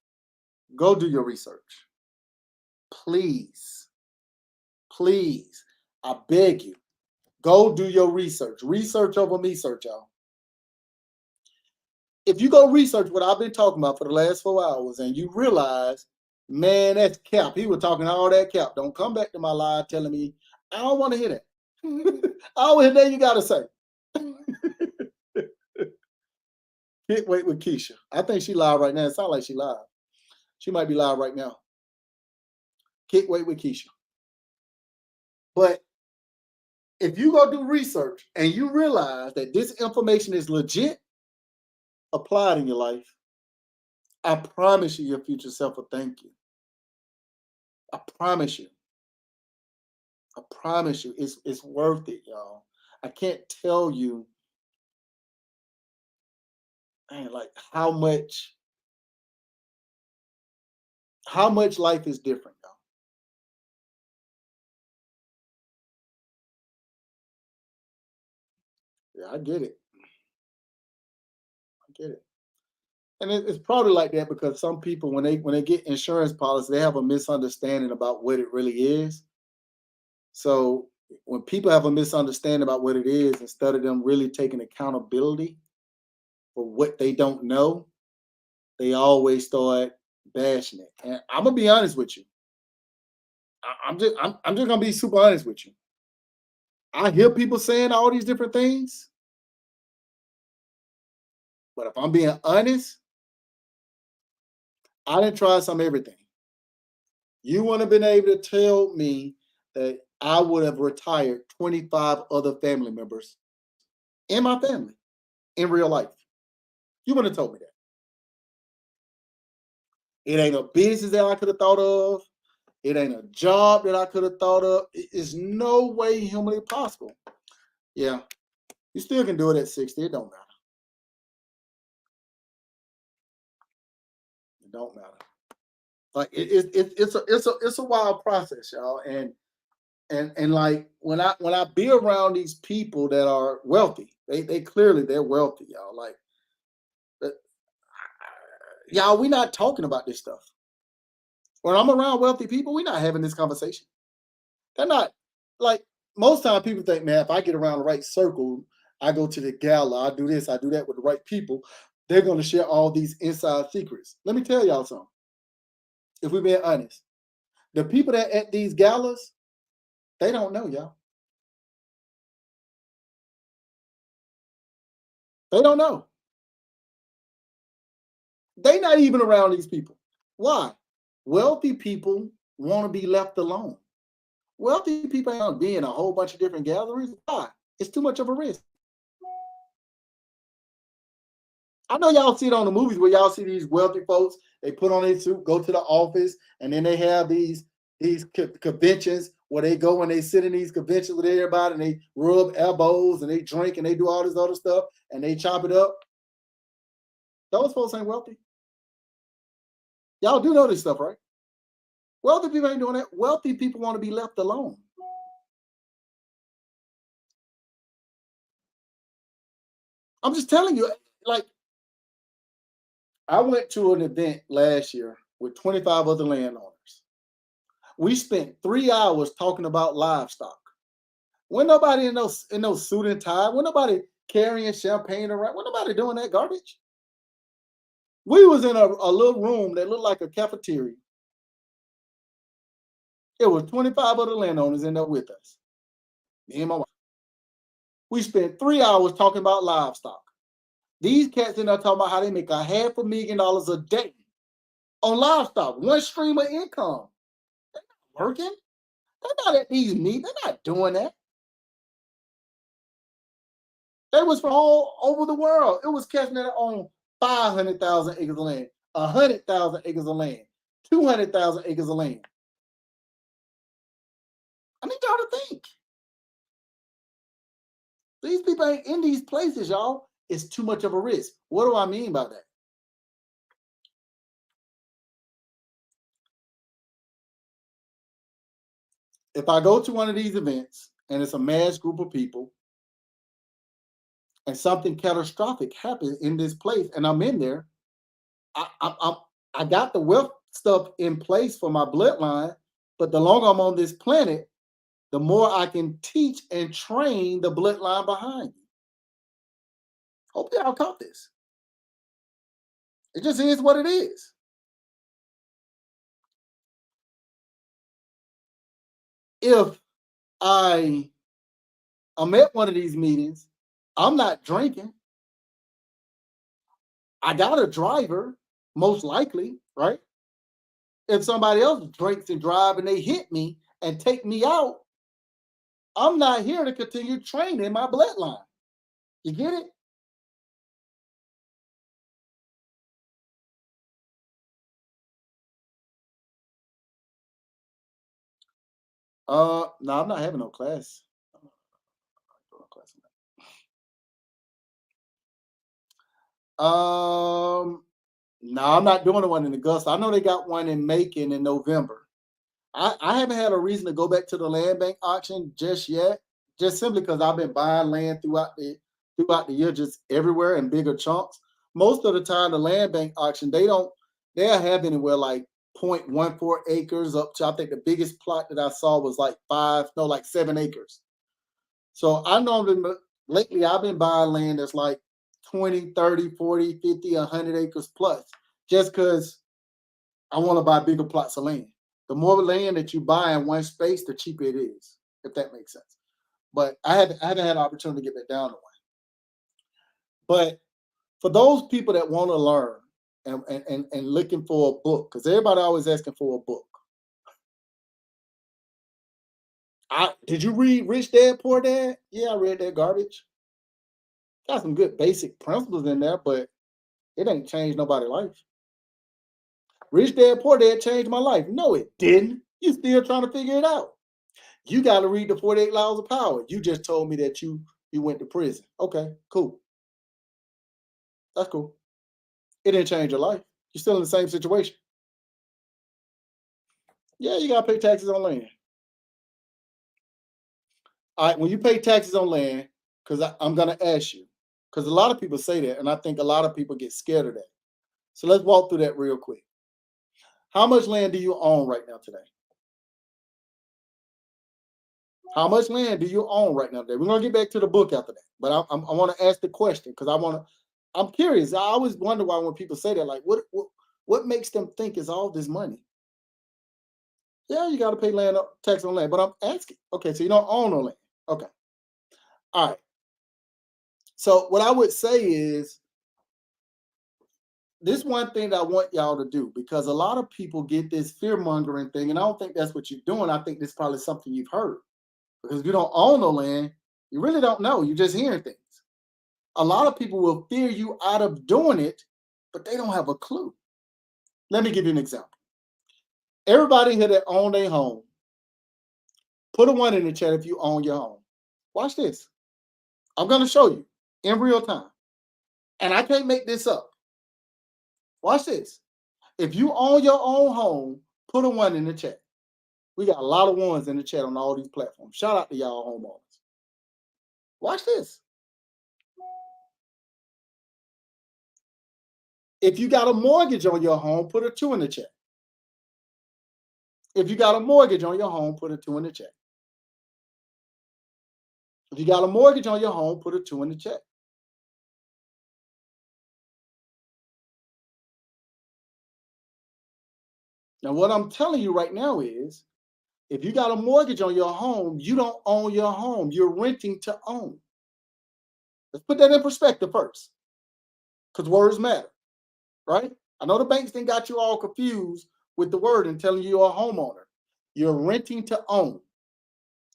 Go do your research. Please. Please. I beg you. Go do your research. Research over me, search, y'all. If you go research what I've been talking about for the last 4 hours and you realize, man, that's cap. He was talking all that cap. Don't come back to my live telling me, I don't want to hear that. I want to hear that you got to say. Can't wait with Keisha. I think she live right now. It sounds like she live. She might be live right now. Can't wait with Keisha. But If you go do research and you realize that this information is legit, apply it in your life. I promise you, your future self will thank you. I promise you. I promise you, it's worth it, y'all. I can't tell you, man, like how much life is different, y'all. Yeah, I get it. I get it. And it's probably like that because some people, when they get insurance policy, they have a misunderstanding about what it really is. So when people have a misunderstanding about what it is, instead of them really taking accountability for what they don't know, they always start bashing it. And I'm gonna be honest with you. I'm just gonna be super honest with you. I hear people saying all these different things, but if I'm being honest, I didn't try some everything. You wouldn't have been able to tell me that I would have retired 25 other family members in my family in real life. You wouldn't have told me that. It ain't a business that I could have thought of. It ain't a job that I could have thought of. It's no way humanly possible. Yeah, you still can do it at 60. It don't matter. It don't matter. Like it's a wild process, y'all. And like when I be around these people that are wealthy, they clearly they're wealthy, y'all. Like uh, y'all, we not talking about this stuff. When I'm around wealthy people, we're not having this conversation. They're not like most time people think, man, if I get around the right circle, I go to the gala, I do this, I do that with the right people, they're gonna share all these inside secrets. Let me tell y'all something. If we're being honest, the people that at these galas, they don't know y'all. They don't know. They not even around these people. Why? Wealthy people want to be left alone. Wealthy people ain't be in a whole bunch of different gatherings. Why? It's too much of a risk. I know y'all see it on the movies where y'all see these wealthy folks. They put on their suit, go to the office, and then they have these conventions where they go and they sit in these conventions with everybody and they rub elbows and they drink and they do all this other stuff and they chop it up. Those folks ain't wealthy. Y'all do know this stuff, right? Wealthy people ain't doing that. Wealthy people want to be left alone. I'm just telling you, like, I went to an event last year with 25 other landowners. We spent 3 hours talking about livestock. When nobody in no suit and tie, when nobody carrying champagne around, when nobody doing that garbage. We was in a little room that looked like a cafeteria. It was 25 other landowners in there with us. Me and my wife. We spent 3 hours talking about livestock. These cats in there talking about how they make $500,000 a day on livestock, one stream of income. Working? They're not at these meetings. They're not doing that. They was from all over the world. It was cats that own 500,000 acres of land, 100,000 acres of land, 200,000 acres of land. I need y'all to think. These people ain't in these places, y'all. It's too much of a risk. What do I mean by that? If I go to one of these events and it's a mass group of people and something catastrophic happens in this place and I'm in there, I got the wealth stuff in place for my bloodline, but the longer I'm on this planet, the more I can teach and train the bloodline behind me. Hope y'all caught this. It just is what it is. If I I'm at one of these meetings, I'm not drinking. I got a driver, most likely, right? If somebody else drinks and drive and they hit me and take me out, I'm not here to continue training my bloodline. You get it? No, I'm not having no class. No class. No, I'm not doing the one in Augusta. I know they got one in Macon in November. I haven't had a reason to go back to the land bank auction just yet, just simply because I've been buying land throughout the year, just everywhere in bigger chunks. Most of the time, the land bank auction they'll have anywhere like 0.14 acres up to, I think the biggest plot that I saw was like 7 acres. So I normally lately I've been buying land that's like 20, 30, 40, 50, 100 acres plus, just because I want to buy bigger plots of land. The more land that you buy in one space, the cheaper it is, if that makes sense. But I haven't had an opportunity to get that down to one. But for those people that want to learn and looking for a book, because everybody always asking for a book. Did you read Rich Dad Poor Dad? Yeah, I read that garbage. Got some good basic principles in there, but it ain't changed nobody's life. Rich Dad Poor Dad changed my life. No, it didn't. You still trying to figure it out. You got to read the 48 Laws of Power. You just told me that you went to prison. Okay, cool. That's cool. It didn't change your life. You're still in the same situation. Yeah, you got to pay taxes on land. All right, when you pay taxes on land, because I'm going to ask you, because a lot of people say that, and I think a lot of people get scared of that. So let's walk through that real quick. How much land do you own right now today? How much land do you own right now today? We're going to get back to the book after that, but I want to ask the question because I'm curious. I always wonder why when people say that, like, what makes them think it's all this money? Yeah, you got to pay land tax on land, but I'm asking. Okay, so you don't own no land. Okay, all right. So what I would say is this one thing that I want y'all to do, because a lot of people get this fear mongering thing, and I don't think that's what you're doing. I think this is probably something you've heard, because if you don't own no land, you really don't know. You're just hearing things. A lot of people will fear you out of doing it, but they don't have a clue. Let me give you an example. Everybody here that own a home, put a 1 in the chat if you own your home. Watch this. I'm going to show you in real time. And I can't make this up. Watch this. If you own your own home, put a 1 in the chat. We got a lot of ones in the chat on all these platforms. Shout out to y'all homeowners. Watch this. If you got a mortgage on your home, put a 2 in the chat. If you got a mortgage on your home, put a 2 in the chat. If you got a mortgage on your home, put a 2 in the chat. Now, what I'm telling you right now is, if you got a mortgage on your home, you don't own your home. You're renting to own. Let's put that in perspective first, because words matter, right? I know the banks then got you all confused with the word and telling you you're a homeowner. You're renting to own.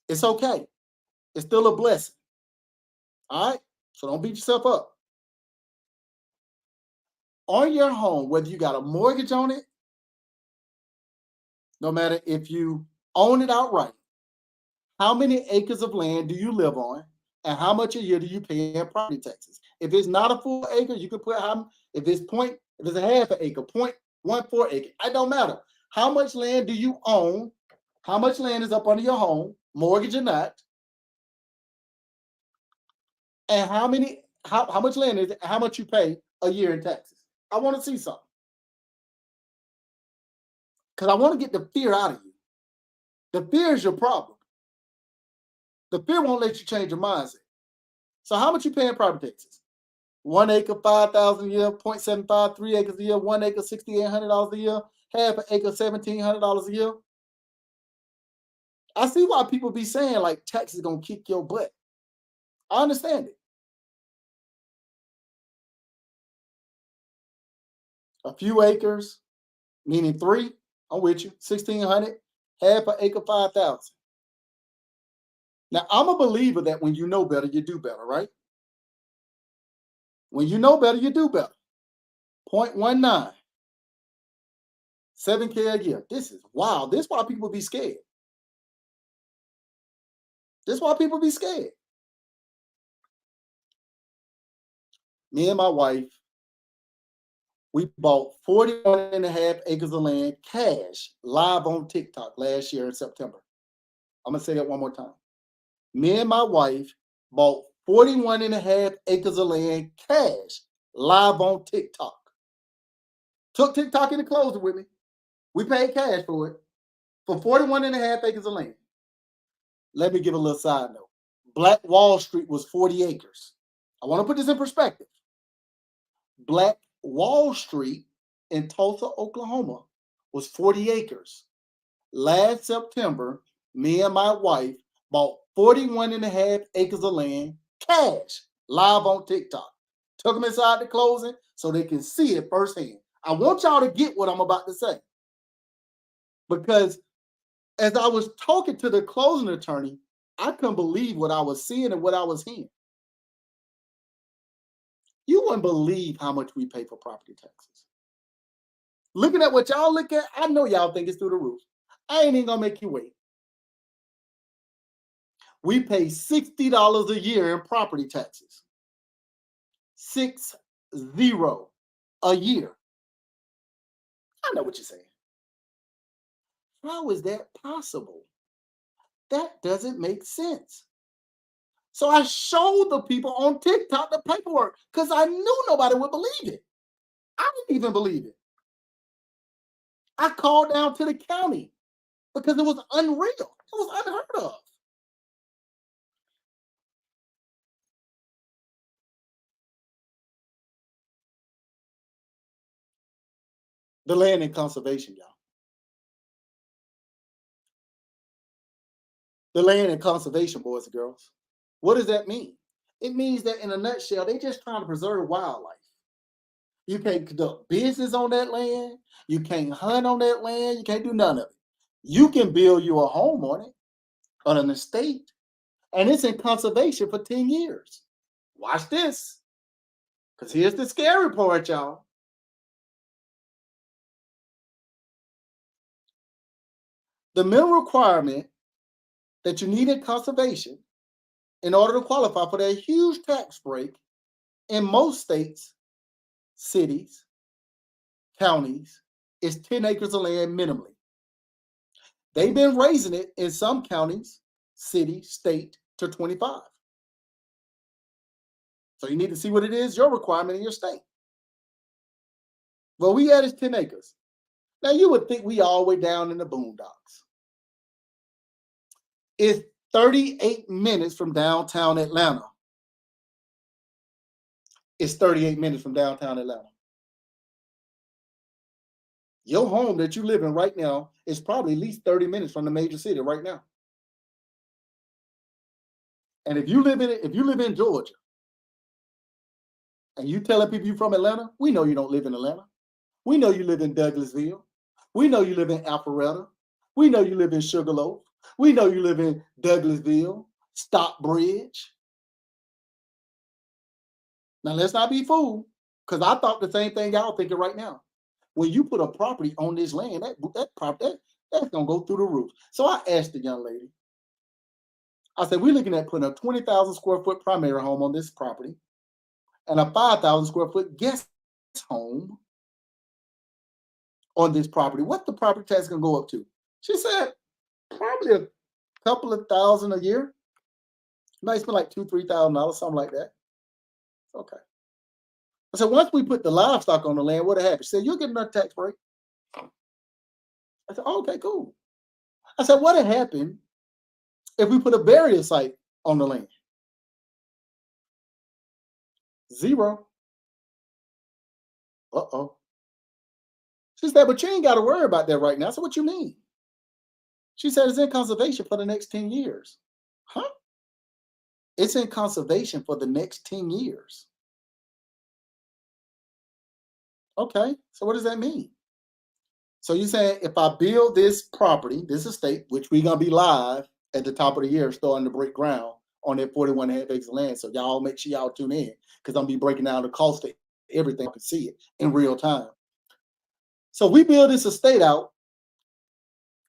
It's okay. It's still a blessing. All right? So don't beat yourself up. On your home, whether you got a mortgage on it, no matter if you own it outright, how many acres of land do you live on, and how much a year do you pay in property taxes? If it's not a full acre, you can put if it's a half an acre, 0.14 acre, it don't matter. How much land do you own? How much land is up under your home, mortgage or not? And how much land is it? How much you pay a year in taxes? I want to see something. Because I want to get the fear out of you. The fear is your problem. The fear won't let you change your mindset. So how much you pay in property taxes? 1 acre, 5,000 a year, 0.75, 3 acres a year, 1 acre, $6,800 a year, half an acre, $1,700 a year. I see why people be saying like taxes gonna kick your butt. I understand it. A few acres, meaning 3, I'm with you, 1,600, half an acre, 5,000. Now, I'm a believer that when you know better, you do better, right? When you know better, you do better. 0.19, 7K a year. This is wild. This is why people be scared. This is why people be scared. Me and my wife, we bought 41 and a half acres of land cash live on TikTok last year in September. I'm going to say that one more time. Me and my wife bought 41 and a half acres of land cash live on TikTok. Took TikTok into closing with me. We paid cash for it for 41 and a half acres of land. Let me give a little side note. Black Wall Street was 40 acres. I want to put this in perspective. Black Wall Street in Tulsa, Oklahoma was 40 acres. Last September, me and my wife bought 41 and a half acres of land cash live on TikTok. Took them inside the closing so they can see it firsthand. I want y'all to get what I'm about to say. Because as I was talking to the closing attorney, I couldn't believe what I was seeing and what I was hearing. You wouldn't believe how much we pay for property taxes. Looking at what y'all look at, I know y'all think it's through the roof. I ain't even gonna make you wait. We pay $60 a year in property taxes. 60 a year. I know what you're saying. How is that possible? That doesn't make sense. So I showed the people on TikTok the paperwork because I knew nobody would believe it. I didn't even believe it. I called down to the county because it was unreal. It was unheard of. The land and conservation, y'all. The land and conservation, boys and girls. What does that mean? It means that in a nutshell, they're just trying to preserve wildlife. You can't conduct business on that land. You can't hunt on that land. You can't do none of it. You can build you a home on it, on an estate, and it's in conservation for 10 years. Watch this, because here's the scary part, y'all. The minimum requirement that you need in conservation in order to qualify for that huge tax break in most states, cities, counties, is 10 acres of land minimally. They've been raising it in some counties, city, state to 25. So you need to see what it is, your requirement in your state. Well, we added 10 acres. Now you would think we all the way down in the boondocks. It's 38 minutes from downtown Atlanta. It's 38 minutes from downtown Atlanta. Your home that you live in right now is probably at least 30 minutes from the major city right now. And if you live in Georgia, and you telling people you're from Atlanta, we know you don't live in Atlanta. We know you live in Douglasville. We know you live in Alpharetta. We know you live in Sugarloaf. We know you live in Douglasville, Stockbridge. Now let's not be fooled, because I thought the same thing y'all thinking right now. When you put a property on this land, that's gonna go through the roof. So I asked the young lady. I said, we're looking at putting a 20,000 square foot primary home on this property and a 5,000 square foot guest home on this property. What the property tax gonna go up to? She said, probably a couple of thousand a year. Might spend like $2,000-3,000, something like that. Okay. I said, once we put the livestock on the land, what'll happen? She said, you'll get another tax break. I said, oh, okay, cool. I said, what'll happen if we put a burial site on the land? Zero. Uh-oh. She said, but you ain't got to worry about that right now. I said, what you mean? She said, it's in conservation for the next 10 years. Huh? It's in conservation for the next 10 years. Okay, so what does that mean? So you're saying if I build this property, this estate, which we're going to be live at the top of the year starting to break ground on that 41 and a half acres of land. So y'all make sure y'all tune in because I'm gonna be breaking down the cost of everything. You can see it in real time. So we build this estate out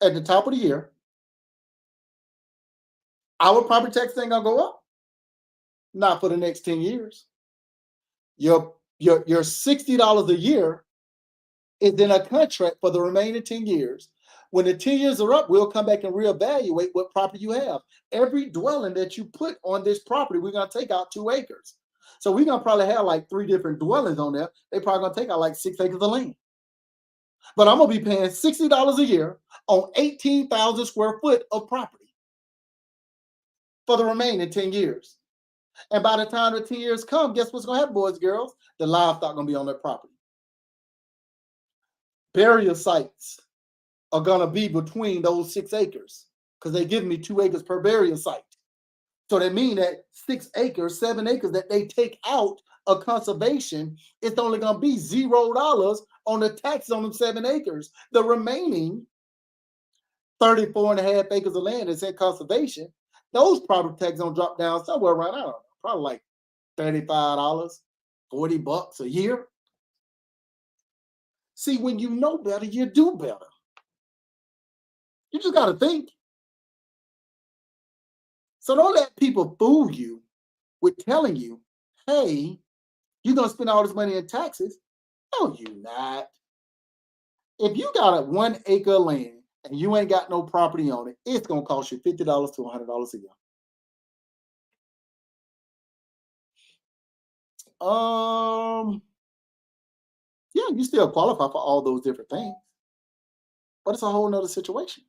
at the top of the year. Our property tax ain't gonna go up. Not for the next 10 years. Your $60 a year is in a contract for the remaining 10 years. When the 10 years are up, we'll come back and reevaluate what property you have. Every dwelling that you put on this property, we're gonna take out 2 acres. So we're gonna probably have like 3 different dwellings on there. They probably gonna take out like 6 acres of land. But I'm gonna be paying $60 a year on 18,000 square foot of property for the remaining 10 years. And by the time the 10 years come, guess what's gonna happen, boys and girls? The livestock gonna be on that property. Burial sites are gonna be between those 6 acres because they give me 2 acres per burial site. So that means that 6 acres, 7 acres that they take out of conservation, it's only gonna be $0 on the taxes on them 7 acres. The remaining 34 and a half acres of land that's in conservation, those property taxes gonna drop down somewhere around, I don't know, probably like $35, $40 a year. See, when you know better, you do better. You just got to think. So don't let people fool you with telling you, hey, you're going to spend all this money in taxes. No, you're not. If you got a 1 acre of land and you ain't got no property on it, it's going to cost you $50 to $100 a year. Yeah, you still qualify for all those different things, but it's a whole nother situation.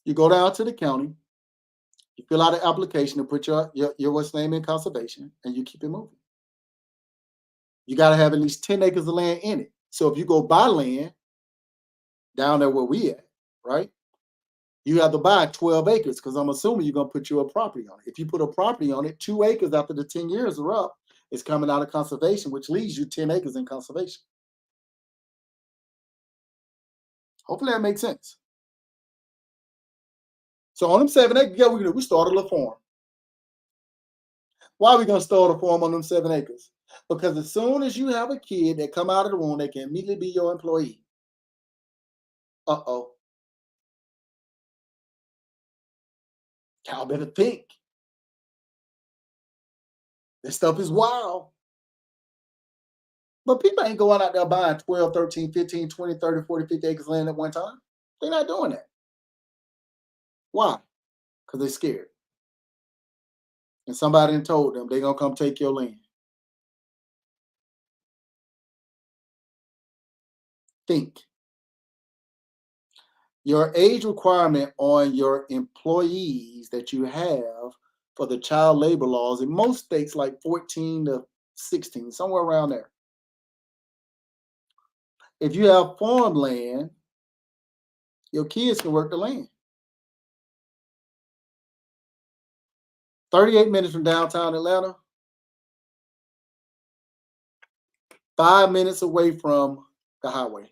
You go down to the county, you fill out an application to put your what's name in conservation, and you keep it moving. You got to have at least 10 acres of land in it. So if you go buy land down there where we at, right? You have to buy 12 acres because I'm assuming you're going to put your property on it. If you put a property on it, 2 acres after the 10 years are up, it's coming out of conservation, which leaves you 10 acres in conservation. Hopefully that makes sense. So on them 7 acres, yeah, we started a farm. Why are we going to start a farm on them 7 acres? Because as soon as you have a kid that come out of the womb, they can immediately be your employee. Uh-oh. Y'all better think. This stuff is wild. But people ain't going out there buying 12, 13, 15, 20, 30, 40, 50 acres of land at one time. They're not doing that. Why? Because they're scared. And somebody told them they're going to come take your land. Think. Your age requirement on your employees that you have for the child labor laws in most states like 14 to 16, somewhere around there. If you have farmland, your kids can work the land. 38 minutes from downtown Atlanta, 5 minutes away from the highway.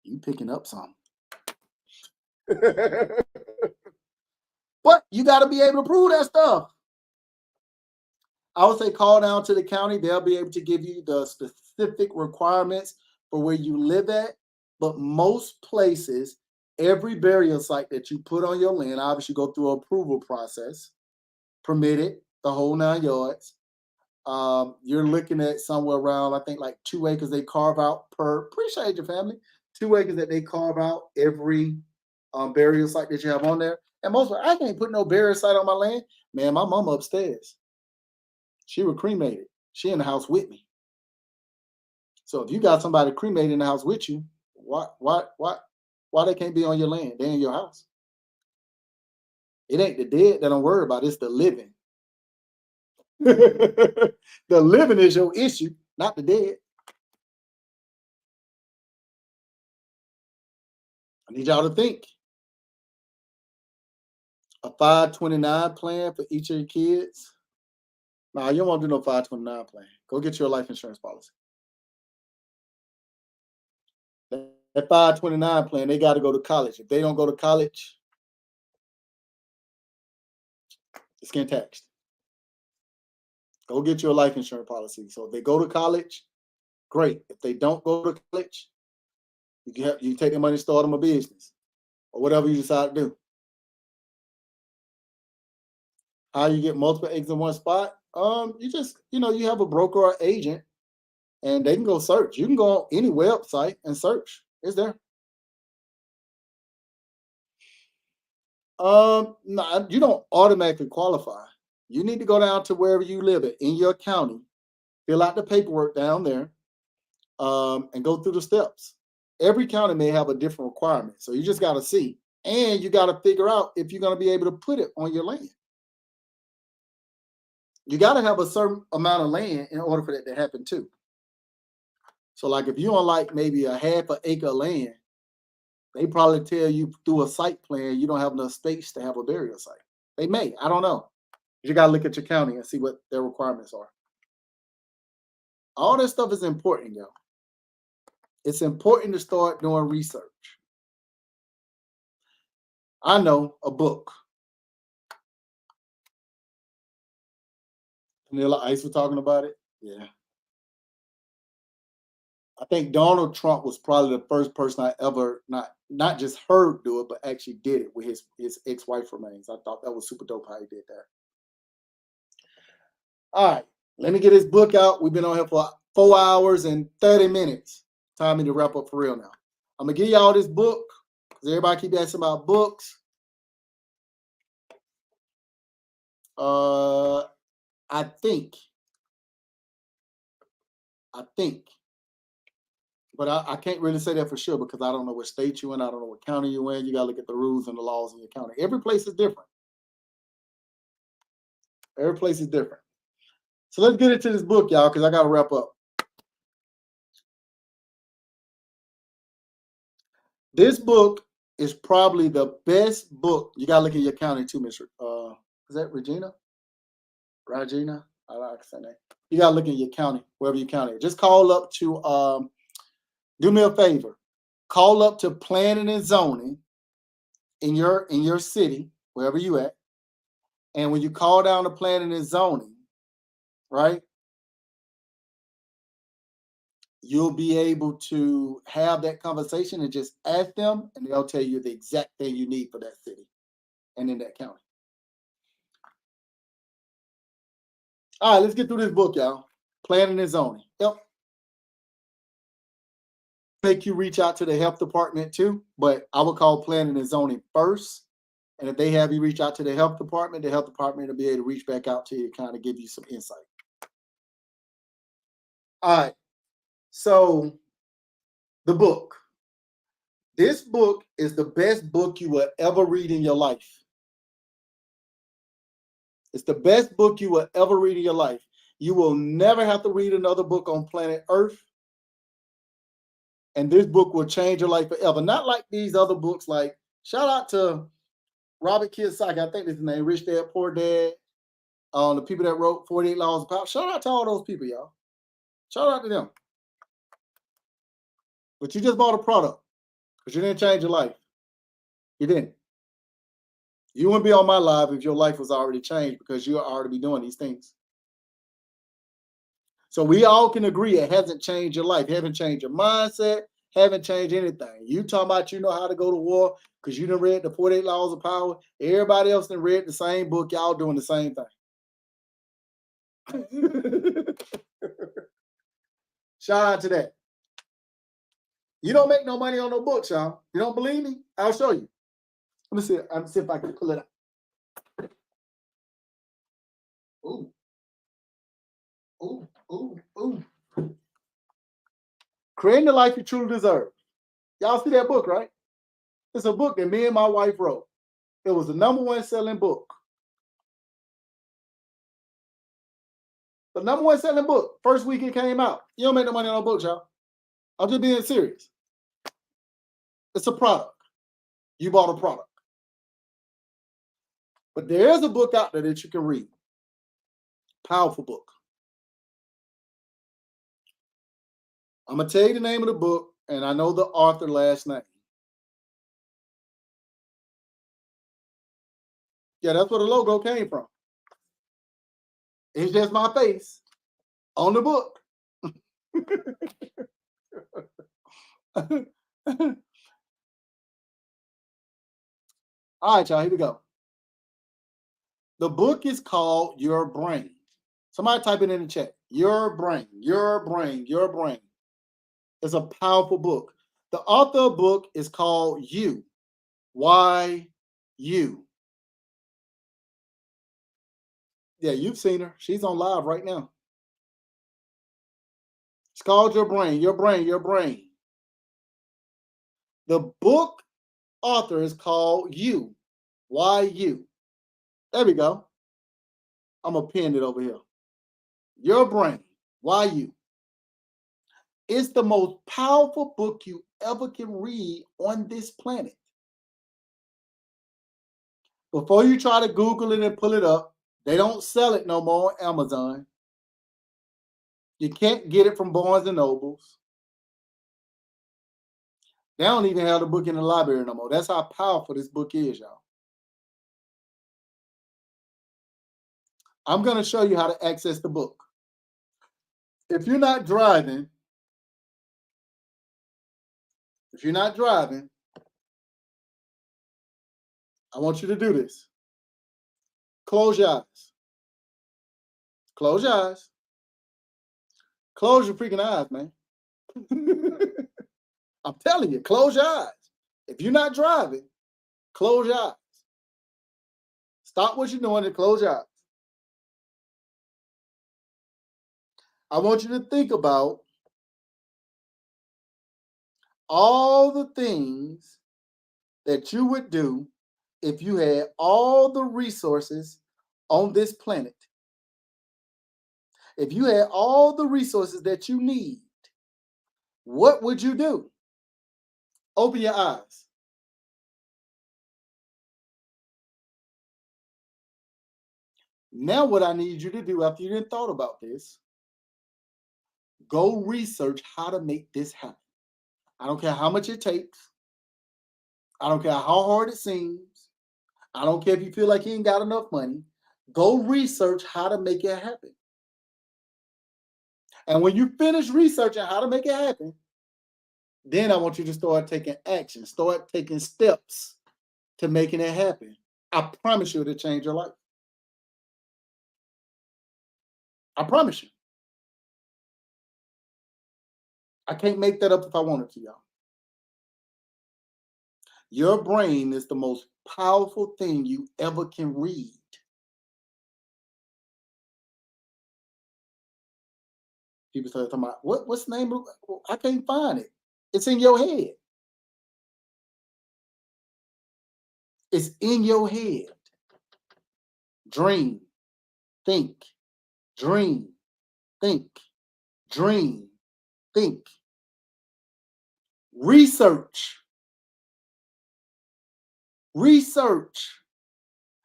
You picking up something. But you got to be able to prove that stuff. I would say call down to the county. They'll be able to give you the specific requirements for where you live at. But most places, every burial site that you put on your land, obviously go through an approval process, permitted, the whole 9 yards. You're looking at somewhere around, I think, like 2 acres they carve out per, appreciate your family, 2 acres that they carve out every burial site that you have on there. And most of I can't put no burial site on my land. Man, my mama upstairs. She was cremated. She in the house with me. So if you got somebody cremated in the house with you, why they can't be on your land? They in your house. It ain't the dead that I'm worried about, it's the living. The living is your issue, not the dead. I need y'all to think. A 529 plan for each of your kids Nah, you don't want to do no 529 plan. Go get your life insurance policy. That 529 plan, they got to go to college. If they don't go to college, it's getting taxed. Go get your life insurance policy. So if they go to college, great. If they don't go to college, you take the money and start them a business or whatever you decide to do. How you get multiple eggs in one spot? You just, you have a broker or agent and they can go search. You can go on any website and search. It's there. No, you don't automatically qualify. You need to go down to wherever you live in your county, fill out the paperwork down there, and go through the steps. Every county may have a different requirement. So you just got to see. And you got to figure out if you're going to be able to put it on your land. You got to have a certain amount of land in order for that to happen too. So like if you own like maybe a half an acre of land, they probably tell you through a site plan you don't have enough space to have a burial site. They may, I don't know. You got to look at your county and see what their requirements are. All this stuff is important, yo. It's important to start doing research. I know a book. Vanilla Ice was talking about it. Yeah. I think Donald Trump was probably the first person I ever not just heard do it, but actually did it with his ex-wife remains. I thought that was super dope how he did that. All right, let me get his book out. We've been on here for 4 hours and 30 minutes. Time me to wrap up for real now. I'm gonna give y'all this book because everybody keep asking about books. I think, but I can't really say that for sure because I don't know what state you're in. I don't know what county you're in. You gotta look at the rules and the laws in your county. Every place is different. Every place is different. So let's get into this book, y'all, because I gotta wrap up. This book is probably the best book. You gotta look at your county too, Mr. Is that Regina? Regina? I like to say that. You gotta look at your county, wherever you county. Just call up to do me a favor. Call up to planning and zoning in your city, wherever you at. And when you call down to planning and zoning, right? You'll be able to have that conversation and just ask them, and they'll tell you the exact thing you need for that city and in that county. All right, let's get through this book, y'all. Planning and zoning. Yep. Make you reach out to the health department too, but I would call planning and zoning first. And if they have you reach out to the health department will be able to reach back out to you, kind of give you some insight. All right. So the book. This book is the best book you will ever read in your life. It's the best book you will ever read in your life. You will never have to read another book on planet Earth. And this book will change your life forever. Not like these other books, like shout out to Robert Kiyosaki. I think this is his name, Rich Dad, Poor Dad. The people that wrote 48 Laws of Power. Shout out to all those people, y'all. Shout out to them. But you just bought a product because you didn't change your life. You didn't. You wouldn't be on my live if your life was already changed because you already be doing these things. So we all can agree it hasn't changed your life, haven't changed your mindset, haven't changed anything. You talking about you know how to go to war because you done read the 48 Laws of Power. Everybody else done read the same book. Y'all doing the same thing. Shout out to that. You don't make no money on no books, y'all. You don't believe me? I'll show you. Let me see. I'll see if I can pull it up. Ooh. Ooh, ooh, ooh. Creating the Life You Truly Deserve. Y'all see that book, right? It's a book that me and my wife wrote. It was the #1 selling book. The #1 selling book. First week it came out. You don't make no money on no books, y'all. I'm just being serious. It's a product. You bought a product. But there is a book out there that you can read. Powerful book. I'm going to tell you the name of the book, and I know the author last name. Yeah, that's where the logo came from. It's just my face on the book. All right, y'all, here we go. The book is called Your Brain. Somebody type it in the chat. Your Brain, Your Brain, Your Brain. It's a powerful book. The author of the book is called You. Why You? Yeah, you've seen her. She's on live right now. It's called Your Brain, Your Brain, Your Brain. The book author is called You. Why You? There we go. I'm going to pin it over here. Your Brain. Why You? It's the most powerful book you ever can read on this planet. Before you try to Google it and pull it up, they don't sell it no more on Amazon. You can't get it from Barnes and Nobles. They don't even have the book in the library no more. That's how powerful this book is, y'all. I'm going to show you how to access the book. If you're not driving, I want you to do this. Close your eyes. Close your eyes. Close your freaking eyes, man. I'm telling you, close your eyes. If you're not driving, close your eyes. Stop what you're doing and close your eyes. I want you to think about all the things that you would do if you had all the resources on this planet. If you had all the resources that you need, what would you do? Open your eyes. Now what I need you to do after you didn't thought about this, go research how to make this happen. I don't care how much it takes. I don't care how hard it seems. I don't care if you feel like you ain't got enough money. Go research how to make it happen. And when you finish researching how to make it happen, then I want you to start taking action, start taking steps to making it happen. I promise you it'll change your life. I promise you. I can't make that up if I wanted to, y'all. Your brain is the most powerful thing you ever can read. People start talking about, what's the name of it? I can't find it. It's in your head. It's in your head. Dream, think, dream, think, dream, think. Research. Research.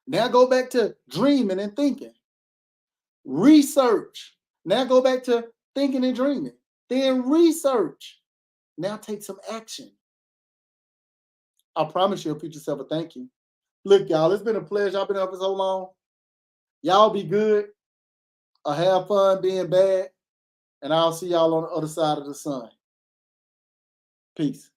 Now go back to dreaming and thinking. Research. Now go back to thinking and dreaming. Then research. Now take some action. I promise you'll put yourself a thank you. Look, y'all, it's been a pleasure. I've been up for so long. Y'all be good or have fun being bad. And I'll see y'all on the other side of the sun. Peace.